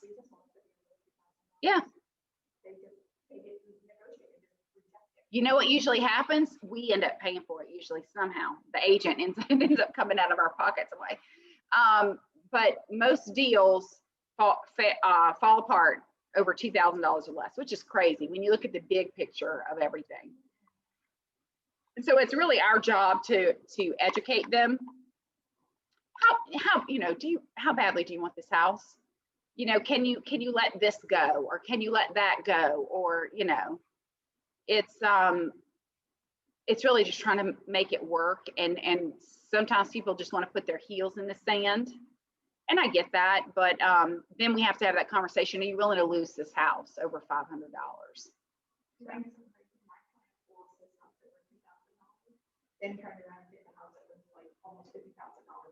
Yeah. You know what usually happens? We end up paying for it usually somehow. The agent ends up coming out of our pockets away. But most deals fall apart over $2,000 or less, which is crazy when you look at the big picture of everything. And so it's really our job to educate them. How badly do you want this house? You know, can you let this go, or can you let that go? Or, you know, it's really just trying to make it work. And sometimes people just want to put their heels in the sand. And I get that, but then we have to have that conversation. Are you willing to lose this house over $500? Then turned around and did the house that was like almost $50,000 more.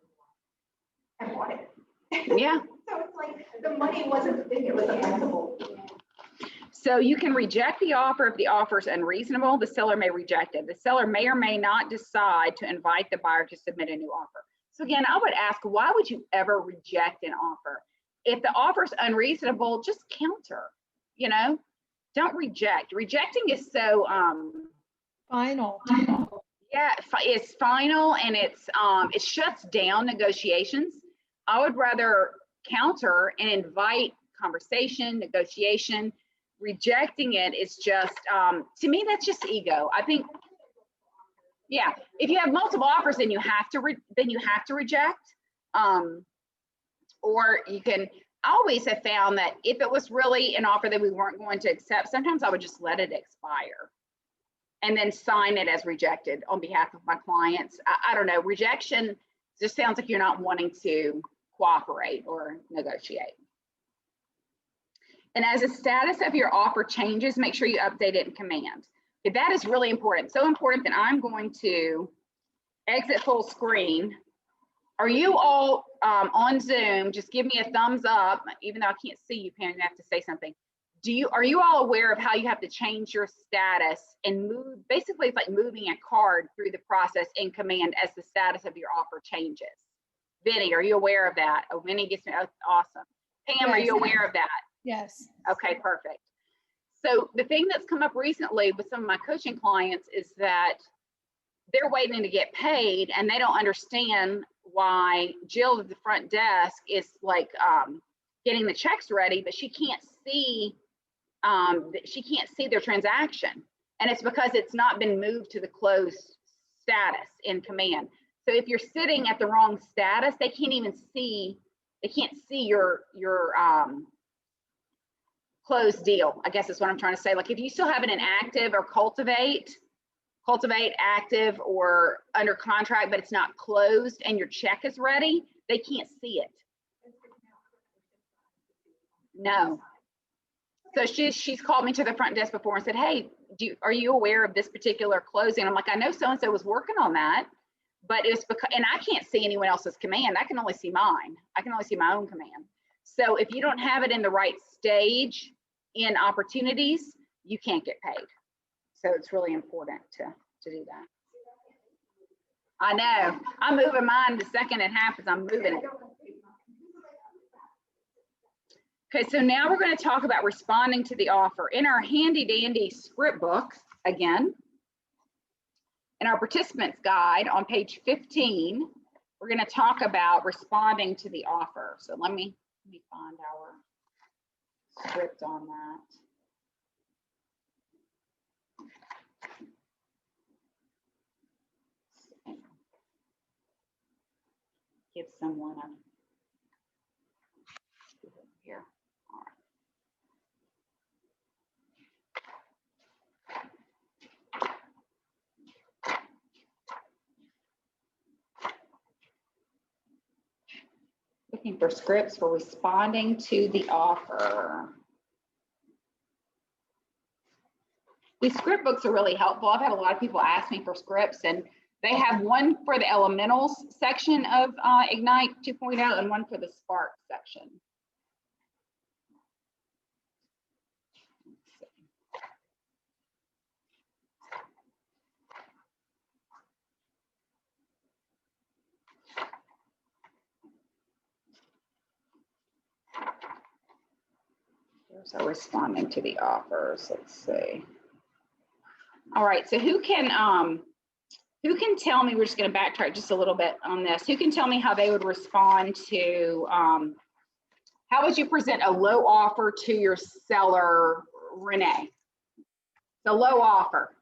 And bought it. Yeah. So it's like the money wasn't the thing, it was the principle. So you can reject the offer if the offer is unreasonable. The seller may reject it. The seller may or may not decide to invite the buyer to submit a new offer. So again, I would ask, why would you ever reject an offer? If the offer is unreasonable, just counter, you know, don't reject. Rejecting is so, Final. Yeah, it's final and it's it shuts down negotiations. I would rather counter and invite conversation, negotiation. Rejecting it is just to me that's just ego. I think, yeah, if you have multiple offers, then you have to reject. Or you can. I always have found that if it was really an offer that we weren't going to accept, sometimes I would just let it expire and then sign it as rejected on behalf of my clients. I don't know, rejection just sounds like you're not wanting to cooperate or negotiate. And as the status of your offer changes, make sure you update it in command. Okay, that is really important. So important that I'm going to exit full screen. Are you all on Zoom? Just give me a thumbs up, even though I can't see you, Pam, you have to say something. Are you all aware of how you have to change your status and move? Basically, it's like moving a card through the process in command as the status of your offer changes. Vinny, are you aware of that? Oh, Vinny gets me, oh, awesome. Pam, are Yes. you aware of that? Yes. Okay, perfect. So the thing that's come up recently with some of my coaching clients is that they're waiting to get paid and they don't understand why Jill at the front desk is like getting the checks ready, but she can't see their transaction. And it's because it's not been moved to the closed status in command. So if you're sitting at the wrong status, they can't see your closed deal, I guess is what I'm trying to say. Like if you still have it in active or cultivate active or under contract, but it's not closed and your check is ready, they can't see it. No. So she's called me to the front desk before and said, hey, are you aware of this particular closing? I'm like, I know so-and-so was working on that, but it's because, and I can't see anyone else's command. I can only see mine. I can only see my own command. So if you don't have it in the right stage in opportunities, you can't get paid. So it's really important to do that. I know. I'm moving mine the second it happens. I'm moving it. Okay, so now we're going to talk about responding to the offer. In our handy dandy script book, again, in our participants guide on page 15, we're going to talk about responding to the offer. So let me find our script on that. Give someone a here. All right. Looking for scripts for responding to the offer. These script books are really helpful. I've had a lot of people ask me for scripts, and they have one for the elementals section of Ignite 2.0 and one for the Spark section. So responding to the offers, let's see. All right, so who can tell me, we're just going to backtrack just a little bit on this. Who can tell me how they would respond to, how would you present a low offer to your seller, Renee? The low offer.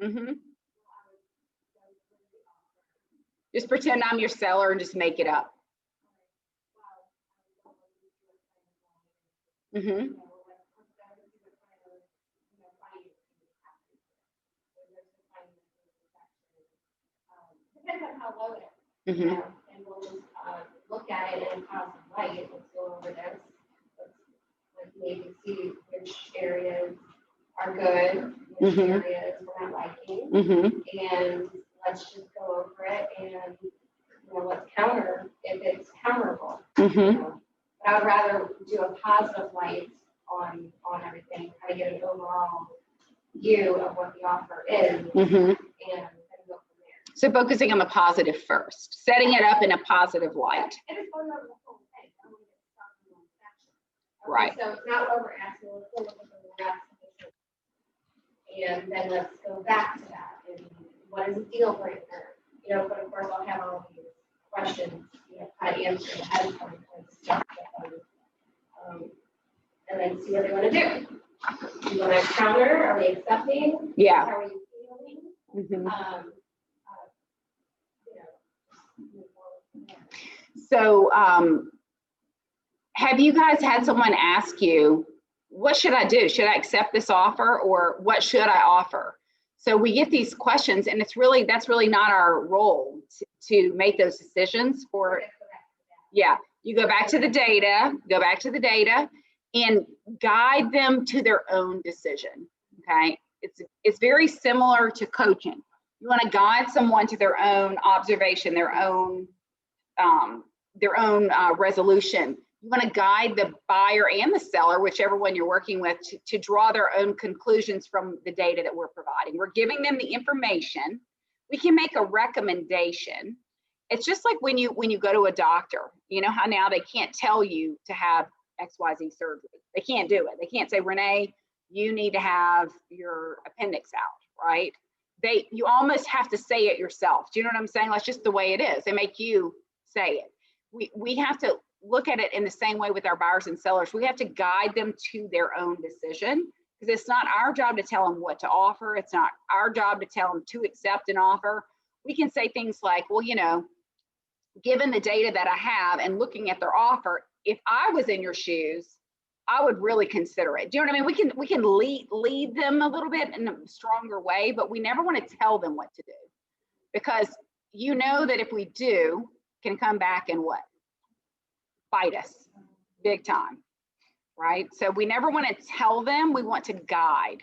Mm-hmm. Just pretend I'm your seller and just make it up. Mm-hmm. Depends on how low it is. Mm-hmm. And we'll just look at it in positive light. Let's go over this. Let's maybe see which areas are good, which Mhm. areas we're not liking, Mm-hmm. and let's just go over it and let's counter if it's counterable. Mm-hmm. But I would rather do a positive light on everything, kind of get an overall view of what the offer is, Mm-hmm. and go from there. So focusing on the positive first, setting it up in a positive light. And it's going over the whole thing. I don't want to get stuck in one section. Okay, Right. So it's not what we're asking, let's go look at the rest of it. And then let's go back to that and what is a deal breaker? You know, but of course I'll have all these questions, you know, kind of answered ahead of time, kind of stuff with them. And then see what they want to do. Do you want to counter? Are we accepting? Yeah. How are you feeling? Mhm. You know, move forward from there. So, have you guys had someone ask you, what should I do? Should I accept this offer, or what should I offer? So we get these questions, and that's really not our role to make those decisions for, yeah, you go back to the data, and guide them to their own decision, okay? It's very similar to coaching. You want to guide someone to their own observation, their own resolution. You want to guide the buyer and the seller, whichever one you're working with, to draw their own conclusions from the data that we're providing. We're giving them the information. We can make a recommendation. It's just like when you go to a doctor, you know how now they can't tell you to have XYZ surgery. They can't do it. They can't say, Renee, you need to have your appendix out, right? You almost have to say it yourself. Do you know what I'm saying? That's just the way it is. They make you say it. We have to look at it in the same way with our buyers and sellers. We have to guide them to their own decision, because it's not our job to tell them what to offer. It's not our job to tell them to accept an offer. We can say things like, well, you know, given the data that I have and looking at their offer, if I was in your shoes, I would really consider it. Do you know what I mean? We can lead them a little bit in a stronger way, but we never want to tell them what to do, because you know that if we do, can come back and what? Fight us big time, right? So we never want to tell them, we want to guide.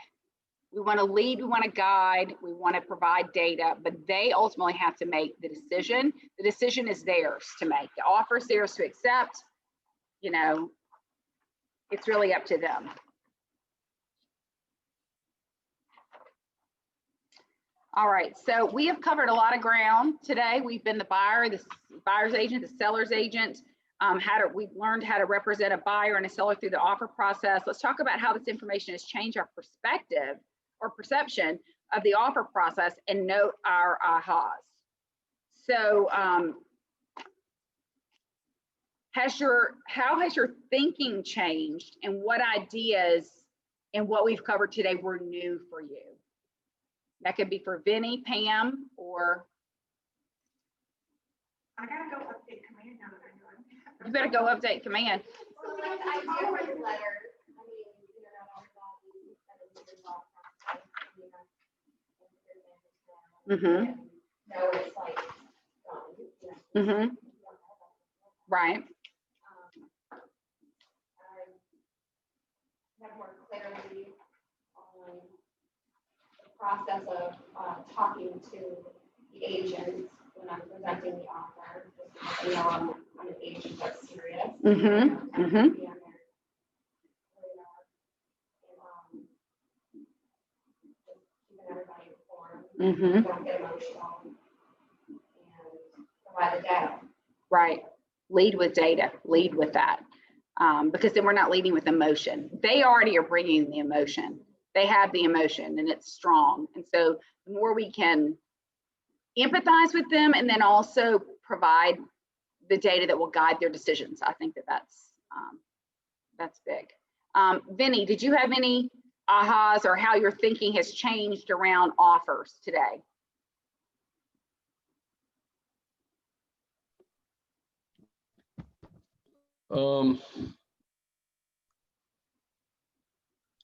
We want to lead, we want to guide, we want to provide data, but they ultimately have to make the decision. The decision is theirs to make. The offer is theirs to accept. You know, it's really up to them. All right, so we have covered a lot of ground today. We've been the buyer, the buyer's agent, the seller's agent. We've learned how to represent a buyer and a seller through the offer process. Let's talk about how this information has changed our perspective or perception of the offer process, and note our ahas. So how has your thinking changed, and what ideas and what we've covered today were new for you? That could be for Vinny, Pam, or I gotta go update command now that I know it. you better go update command. So like the idea for the letter, I mean, you know, not all that we said it was involved, Mm-hmm. no, it's like, you know, Mm-hmm. you don't know that. Right. Have more clarity on the process of talking to the agents when I'm presenting the offer. Just so you know, I'm an agent that's serious. Mm-hmm. Mm-hmm. Keeping everybody informed. Mm-hmm. Don't get emotional. And provide the data. Right. Lead with data. Lead with that. Because then we're not leading with emotion. They already are bringing the emotion. They have the emotion, and it's strong. And so the more we can empathize with them, and then also provide the data that will guide their decisions, I think that's big. Vinny, did you have any ahas, or how your thinking has changed around offers today?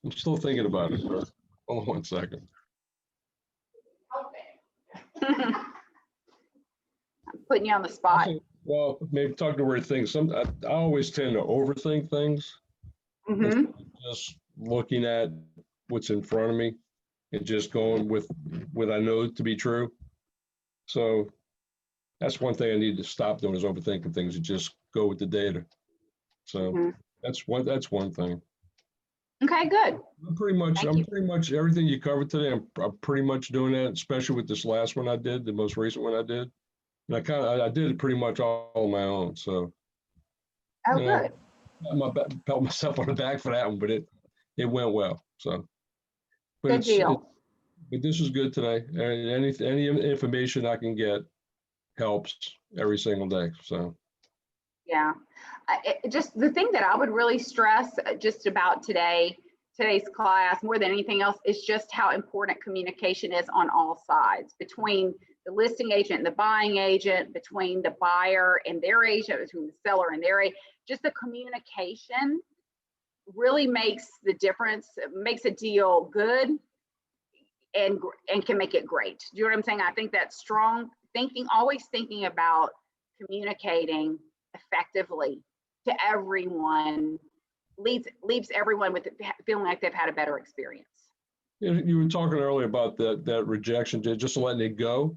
I'm still thinking about it. Hold on 1 second. I'm putting you on the spot. Well, maybe talk the right thing. I always tend to overthink things. Mm-hmm. Just looking at what's in front of me and just going with what I know to be true. So that's one thing I need to stop doing, is overthinking things and just go with the data. So Mm-hmm. that's one thing. Okay, good. I'm pretty much everything you covered today. I'm pretty much doing that, especially with this last one I did, the most recent one I did. And I did it pretty much all on my own. So Oh, you know, good. pat myself on the back for that one, but it went well. So, but Good deal. But this is good today. And any information I can get helps every single day. So, Yeah. Just the thing that I would really stress just about today's class, more than anything else, is just how important communication is on all sides, between the listing agent and the buying agent, between the buyer and their agent, between the seller and their agent. Just the communication really makes the difference, makes a deal good and can make it great. Do you know what I'm saying? I think that strong thinking, always thinking about communicating effectively to everyone leaves everyone with feeling like they've had a better experience. you were talking earlier about that rejection, just letting it go.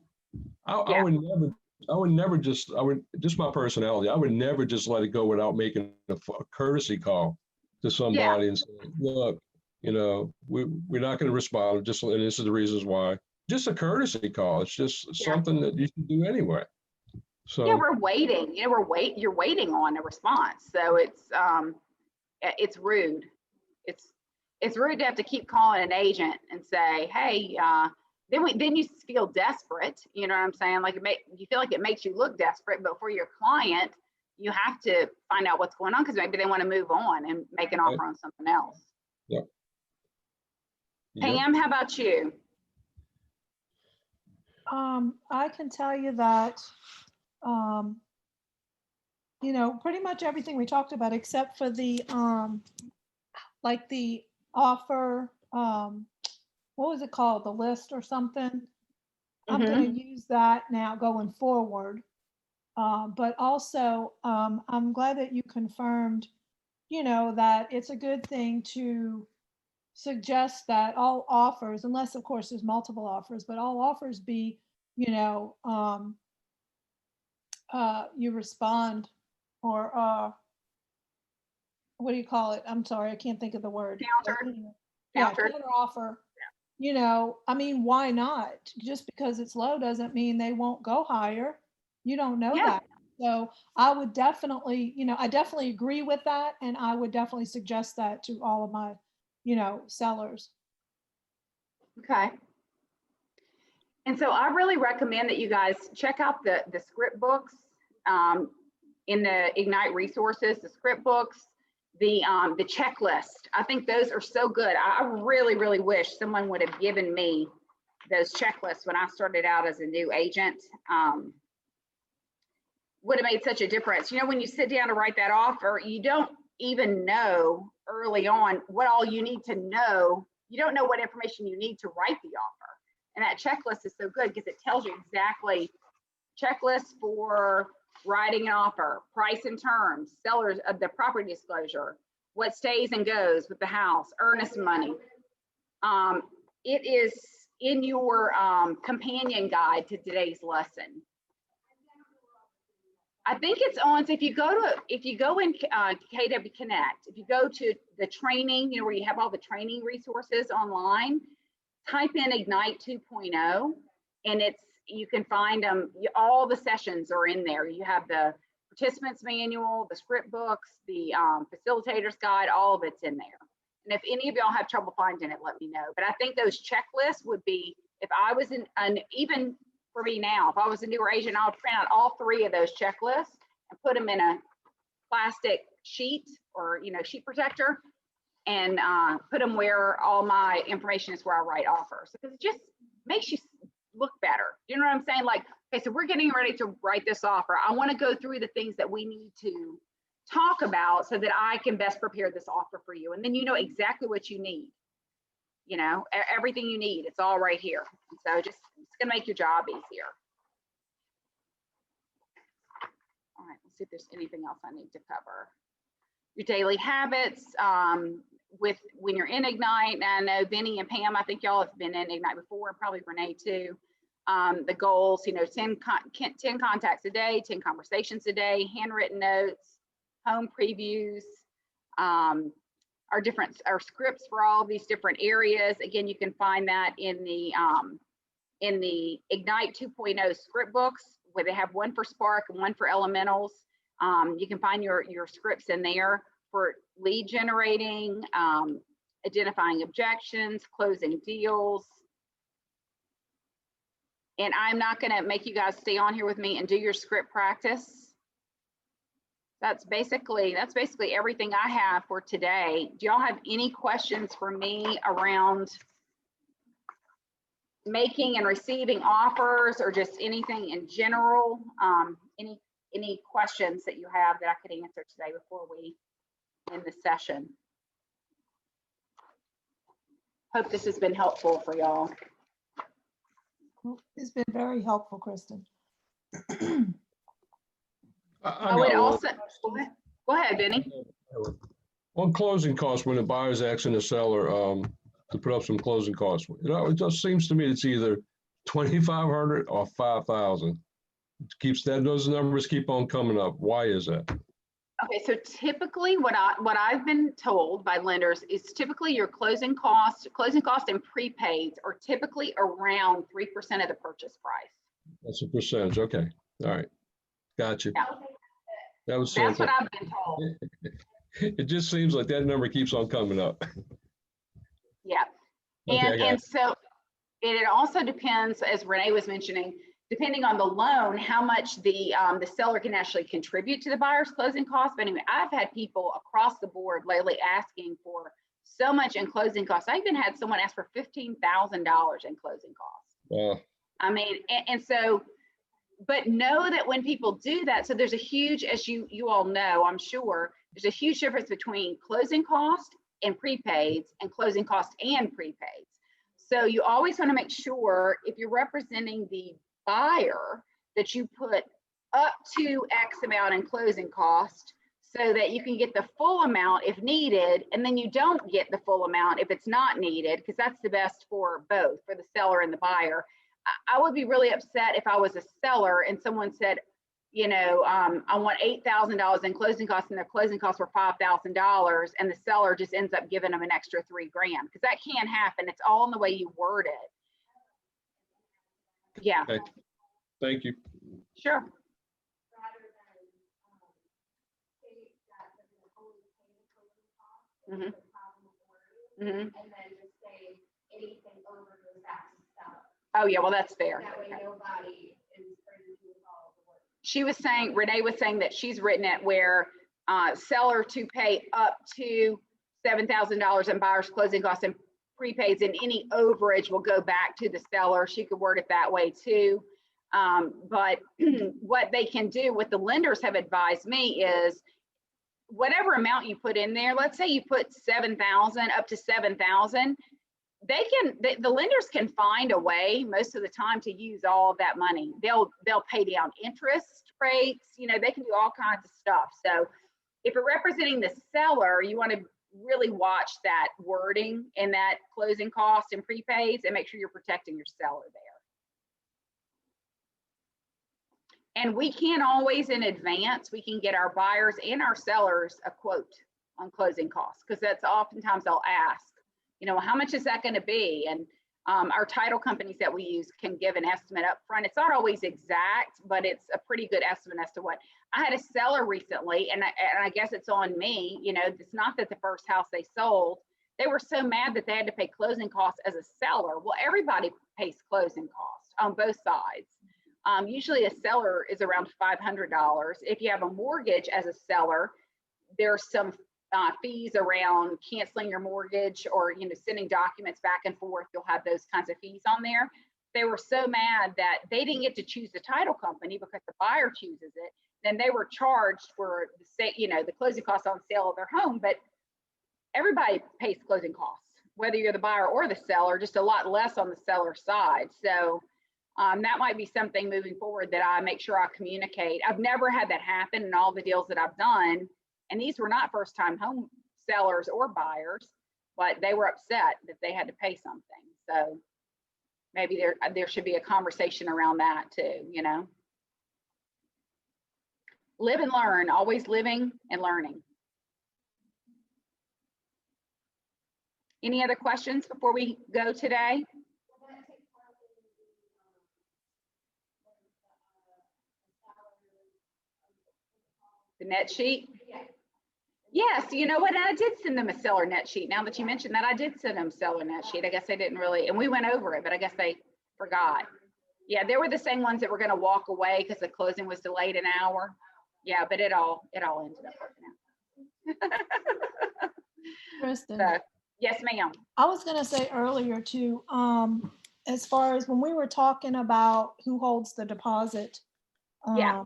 I would never just my personality. I would never just let it go without making a courtesy call to somebody and saying, look, we're not going to respond. And this is the reasons why. Just a courtesy call. It's just something that you should do anyway. So yeah, we're waiting. You're waiting on a response. So it's rude. It's rude to have to keep calling an agent and say, hey, then you feel desperate. You know what I'm saying? Like you feel like it makes you look desperate, but for your client, you have to find out what's going on, because maybe they want to move on and make an offer on something else. Yep. Pam, how about you? I can tell you that, pretty much everything we talked about, except for the, like the offer, what was it called? The list or something? I'm going to use that now going forward. But also, I'm glad that you confirmed, that it's a good thing to suggest that all offers, unless of course there's multiple offers, but all offers be, you respond, or what do you call it? I'm sorry, I can't think of the word. Countered. Counter offer. I mean, why not? Just because it's low doesn't mean they won't go higher. You don't know that. So I would definitely, I definitely agree with that. And I would definitely suggest that to all of my, sellers. Okay. And so I really recommend that you guys check out the script books in the Ignite resources, the script books, the checklist. I think those are so good. I really, really wish someone would have given me those checklists when I started out as a new agent. Would have made such a difference. When you sit down to write that offer, you don't even know early on what all you need to know. You don't know what information you need to write the offer. And that checklist is so good because it tells you exactly checklists for writing an offer, price and terms, sellers of the property disclosure, what stays and goes with the house, earnest money. It is in your companion guide to today's lesson. I think it's on. So if you go in KW Connect, if you go to the training, where you have all the training resources online, type in Ignite 2.0, and you can find them. All the sessions are in there. You have the participants manual, the script books, the facilitator's guide, all of it's in there. And if any of y'all have trouble finding it, let me know. But I think those checklists would be, if I was even for me now, if I was a newer agent, I would print out all 3 of those checklists and put them in a plastic sheet or sheet protector, and put them where all my information is, where I write offers, because it just makes you look better. You know what I'm saying? Like, okay, so we're getting ready to write this offer. I want to go through the things that we need to talk about so that I can best prepare this offer for you. And then you know exactly what you need. Everything you need, it's all right here. And so it's going to make your job easier. All right, let's see if there's anything else I need to cover. Your daily habits with when you're in Ignite. I know Benny and Pam, I think y'all have been in Ignite before, probably Renee too. The goals, 10 contacts a day, 10 conversations a day, handwritten notes, home previews, our scripts for all these different areas. Again, you can find that in the Ignite 2.0 script books, where they have one for Spark and one for Elementals. You can find your scripts in there for lead generating, identifying objections, closing deals, And I'm not gonna make you guys stay on here with me and do your script practice. That's basically everything I have for today. Do y'all have any questions for me around making and receiving offers or just anything in general? Any questions that you have that I could answer today before we end the session? Hope this has been helpful for y'all. It's been very helpful, Kristen. I would also, go ahead, Benny. On closing costs, when the buyer's asking the seller to put up some closing costs, it just seems to me it's either 2,500 or 5,000. Those numbers keep on coming up. Why is that? Okay, so typically what I've been told by lenders is typically your closing cost and prepaids are typically around 3% of the purchase price. That's a percentage. Okay. All right. Gotcha. Yeah. That was That's simple. what I've been told. It just seems like that number keeps on coming up. Yeah. Okay, I got And it. so it also depends, as Renee was mentioning, depending on the loan, how much the seller can actually contribute to the buyer's closing costs. But anyway, I've had people across the board lately asking for so much in closing costs. I even had someone ask for $15,000 in closing costs. I mean, and so, but know that when people do that, so there's a huge, as you all know, I'm sure, there's a huge difference between closing cost and prepaids and closing cost and prepaids. So you always want to make sure if you're representing the buyer that you put up to X amount in closing cost so that you can get the full amount if needed, and then you don't get the full amount if it's not needed, because that's the best for both, for the seller and the buyer. I would be really upset if I was a seller and someone said, you know, I want $8,000 in closing costs and their closing costs were $5,000 and the seller just ends up giving them an extra $3,000, because that can't happen. It's all in the way you word it. Yeah. Okay. Thank you. Sure. Rather than say that they're gonna only pay the closing costs, and Mhm. the problem of wording, Mhm. and then just say anything over goes back to the seller. Oh yeah, well, that's fair. That way nobody is crazy with all the work. She was saying, Renee was saying that she's written it where seller to pay up to $7,000 in buyer's closing costs and prepaids, and any overage will go back to the seller. She could word it that way too. But what they can do, what the lenders have advised me is whatever amount you put in there, let's say you put 7,000 up to 7,000, the lenders can find a way most of the time to use all of that money. They'll pay down interest rates, you know, they can do all kinds of stuff. So if you're representing the seller, you want to really watch that wording and that closing costs and prepaids and make sure you're protecting your seller there. And we can always in advance, we can get our buyers and our sellers a quote on closing costs, because that's oftentimes they'll ask, you know, how much is that going to be? And our title companies that we use can give an estimate up front. It's not always exact, but it's a pretty good estimate as to what. I had a seller recently, and I guess it's on me, you know, it's not that the first house they sold, they were so mad that they had to pay closing costs as a seller. Well, everybody pays closing costs on both sides. Usually a seller is around $500. If you have a mortgage as a seller, there's some fees around canceling your mortgage or, you know, sending documents back and forth. You'll have those kinds of fees on there. They were so mad that they didn't get to choose the title company because the buyer chooses it. Then they were charged for the, you know, the closing costs on sale of their home. But everybody pays closing costs, whether you're the buyer or the seller, just a lot less on the seller side. So that might be something moving forward that I make sure I communicate. I've never had that happen in all the deals that I've done. And these were not first time home sellers or buyers, but they were upset that they had to pay something. So maybe there should be a conversation around that too, you know. Live and learn, always living and learning. Any other questions before we go today? Will that take part in The net sheet? Yeah. Yes, you know what? I did send them a seller net sheet. Now that you mentioned that, I did send them seller net sheet. I guess they didn't really, and we went over it, but I guess they forgot. Yeah, they were the same ones that were gonna walk away because the closing was delayed an hour. Yeah, but it all ended up working out. Kristen, So, yes, ma'am. I was gonna say earlier too, as far as when we were talking about who holds the deposit. Yeah.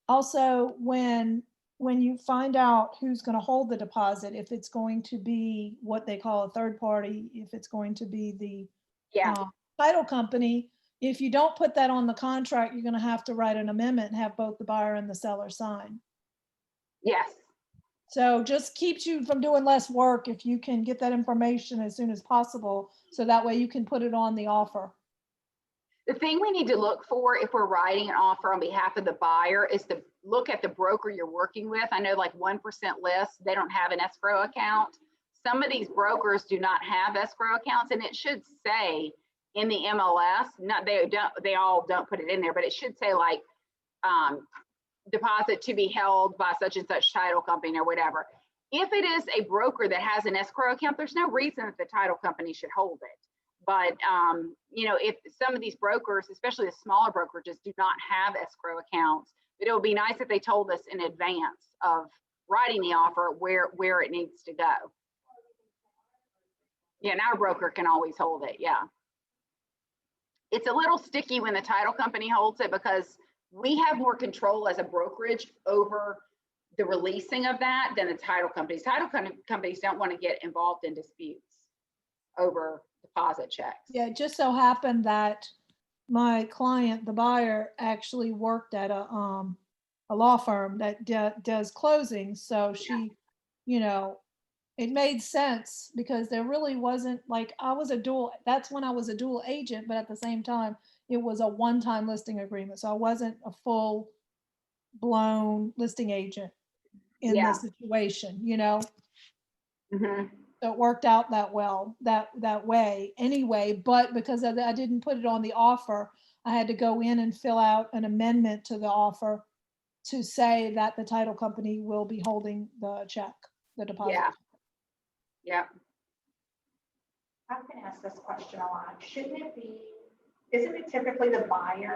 Also, when you find out who's gonna hold the deposit, if it's going to be what they call a third party, if it's going to be the Yeah, title company, if you don't put that on the contract, you're gonna have to write an amendment and have both the buyer and the seller sign. yes. So just keeps you from doing less work if you can get that information as soon as possible, so that way you can put it on the offer. The thing we need to look for if we're writing an offer on behalf of the buyer is to look at the broker you're working with. I know like 1% list, they don't have an escrow account. Some of these brokers do not have escrow accounts, and it should say in the MLS, they all don't put it in there, but it should say like deposit to be held by such and such title company or whatever. If it is a broker that has an escrow account, there's no reason that the title company should hold it. But, if some of these brokers, especially the smaller brokerages, do not have escrow accounts, but it would be nice if they told us in advance of writing the offer where it needs to go. Yeah, and our broker can always hold it, yeah. It's a little sticky when the title company holds it because we have more control as a brokerage over the releasing of that than the title companies. Title companies don't want to get involved in disputes over deposit checks. Yeah, it just so happened that my client, the buyer, actually worked at a law firm that does closings. So she, it made sense because there really wasn't like, that's when I was a dual agent, but at the same time, it was a one-time listing agreement. So I wasn't a full blown listing agent in Yeah. this situation, Mhm. So it worked out that way anyway, but because I didn't put it on the offer, I had to go in and fill out an amendment to the offer to say that the title company will be holding the check, the deposit. Yeah. Yeah. I'm gonna ask this question a lot. Isn't it typically the buyer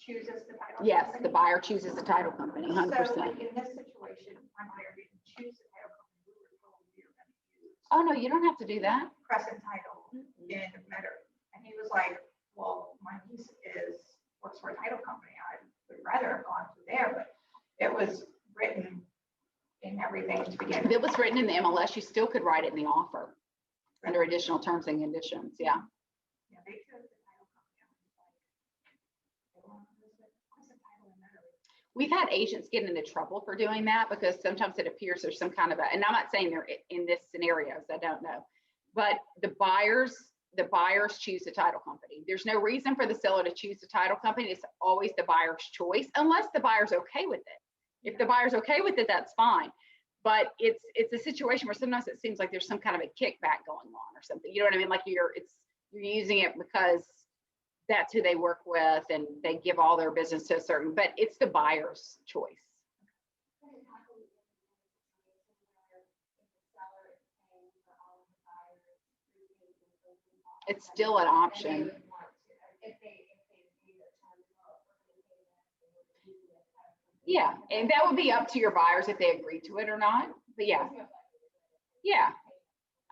chooses the title? Yes, company? the buyer chooses the title company, 100%. So like in this situation, my buyer didn't choose the title company. We were told we were gonna use Oh, no, you don't have to do that. Crescent Title in Metter. And he was like, well, my niece works for a title company. I would rather have gone through there, but it was written in everything to begin If with. it was written in the MLS, you still could write it in the offer under additional terms and conditions. Yeah. Yeah, they chose the title company. I was like, well, Crescent Title in Metter. We've had agents get into trouble for doing that because sometimes it appears there's some kind of and I'm not saying they're in this scenarios, I don't know, but the buyers choose the title company. There's no reason for the seller to choose the title company. It's always the buyer's choice, unless the buyer's okay with it. If the buyer's okay with it, that's fine. But it's a situation where sometimes it seems like there's some kind of a kickback going on or something. You know what I mean? Like you're using it because that's who they work with and they give all their business to a certain, but it's the buyer's choice. It's still an option. Yeah, and that would be up to your buyers if they agree to it or not. But yeah.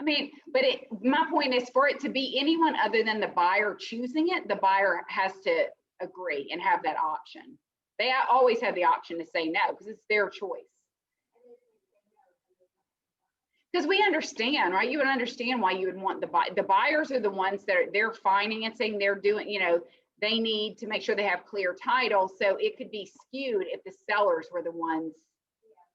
I mean, but my point is for it to be anyone other than the buyer choosing it, the buyer has to agree and have that option. They always have the option to say no because it's their choice. Because we understand, right? You would understand why you would want the buyers are the ones that they're financing, they're doing, they need to make sure they have clear title. So it could be skewed if the sellers were the ones,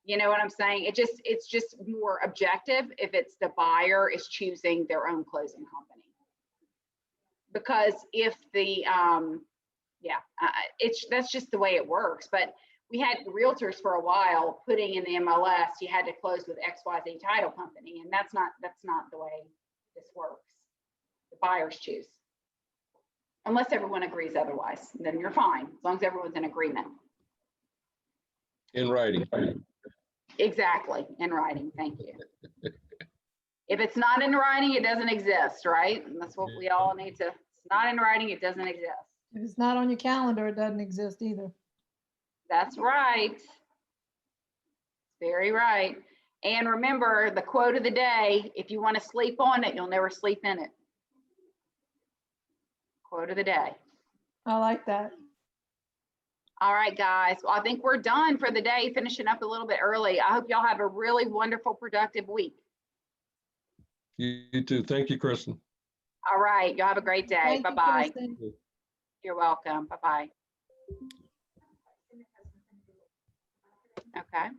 you know what I'm saying? It's just more objective if it's the buyer is choosing their own closing company. Because if that's just the way it works. But we had realtors for a while putting in the MLS, you had to close with XYZ title company. And that's not the way this works. The buyers choose. Unless everyone agrees otherwise, then you're fine, as long as everyone's in agreement. In writing. Exactly, in writing, thank you. If it's not in writing, it doesn't exist, right? And that's what we all need to, it's not in writing, it doesn't exist. If it's not on your calendar, it doesn't exist either. That's right. Very right. And remember the quote of the day, if you want to sleep on it, you'll never sleep in it. Quote of the day. I like that. All right, guys. Well, I think we're done for the day, finishing up a little bit early. I hope y'all have a really wonderful, productive week. You too. Thank you, Kristen. All right. Y'all have a great day. Thank you, Bye-bye. Kristen. You're welcome. Bye-bye. Okay.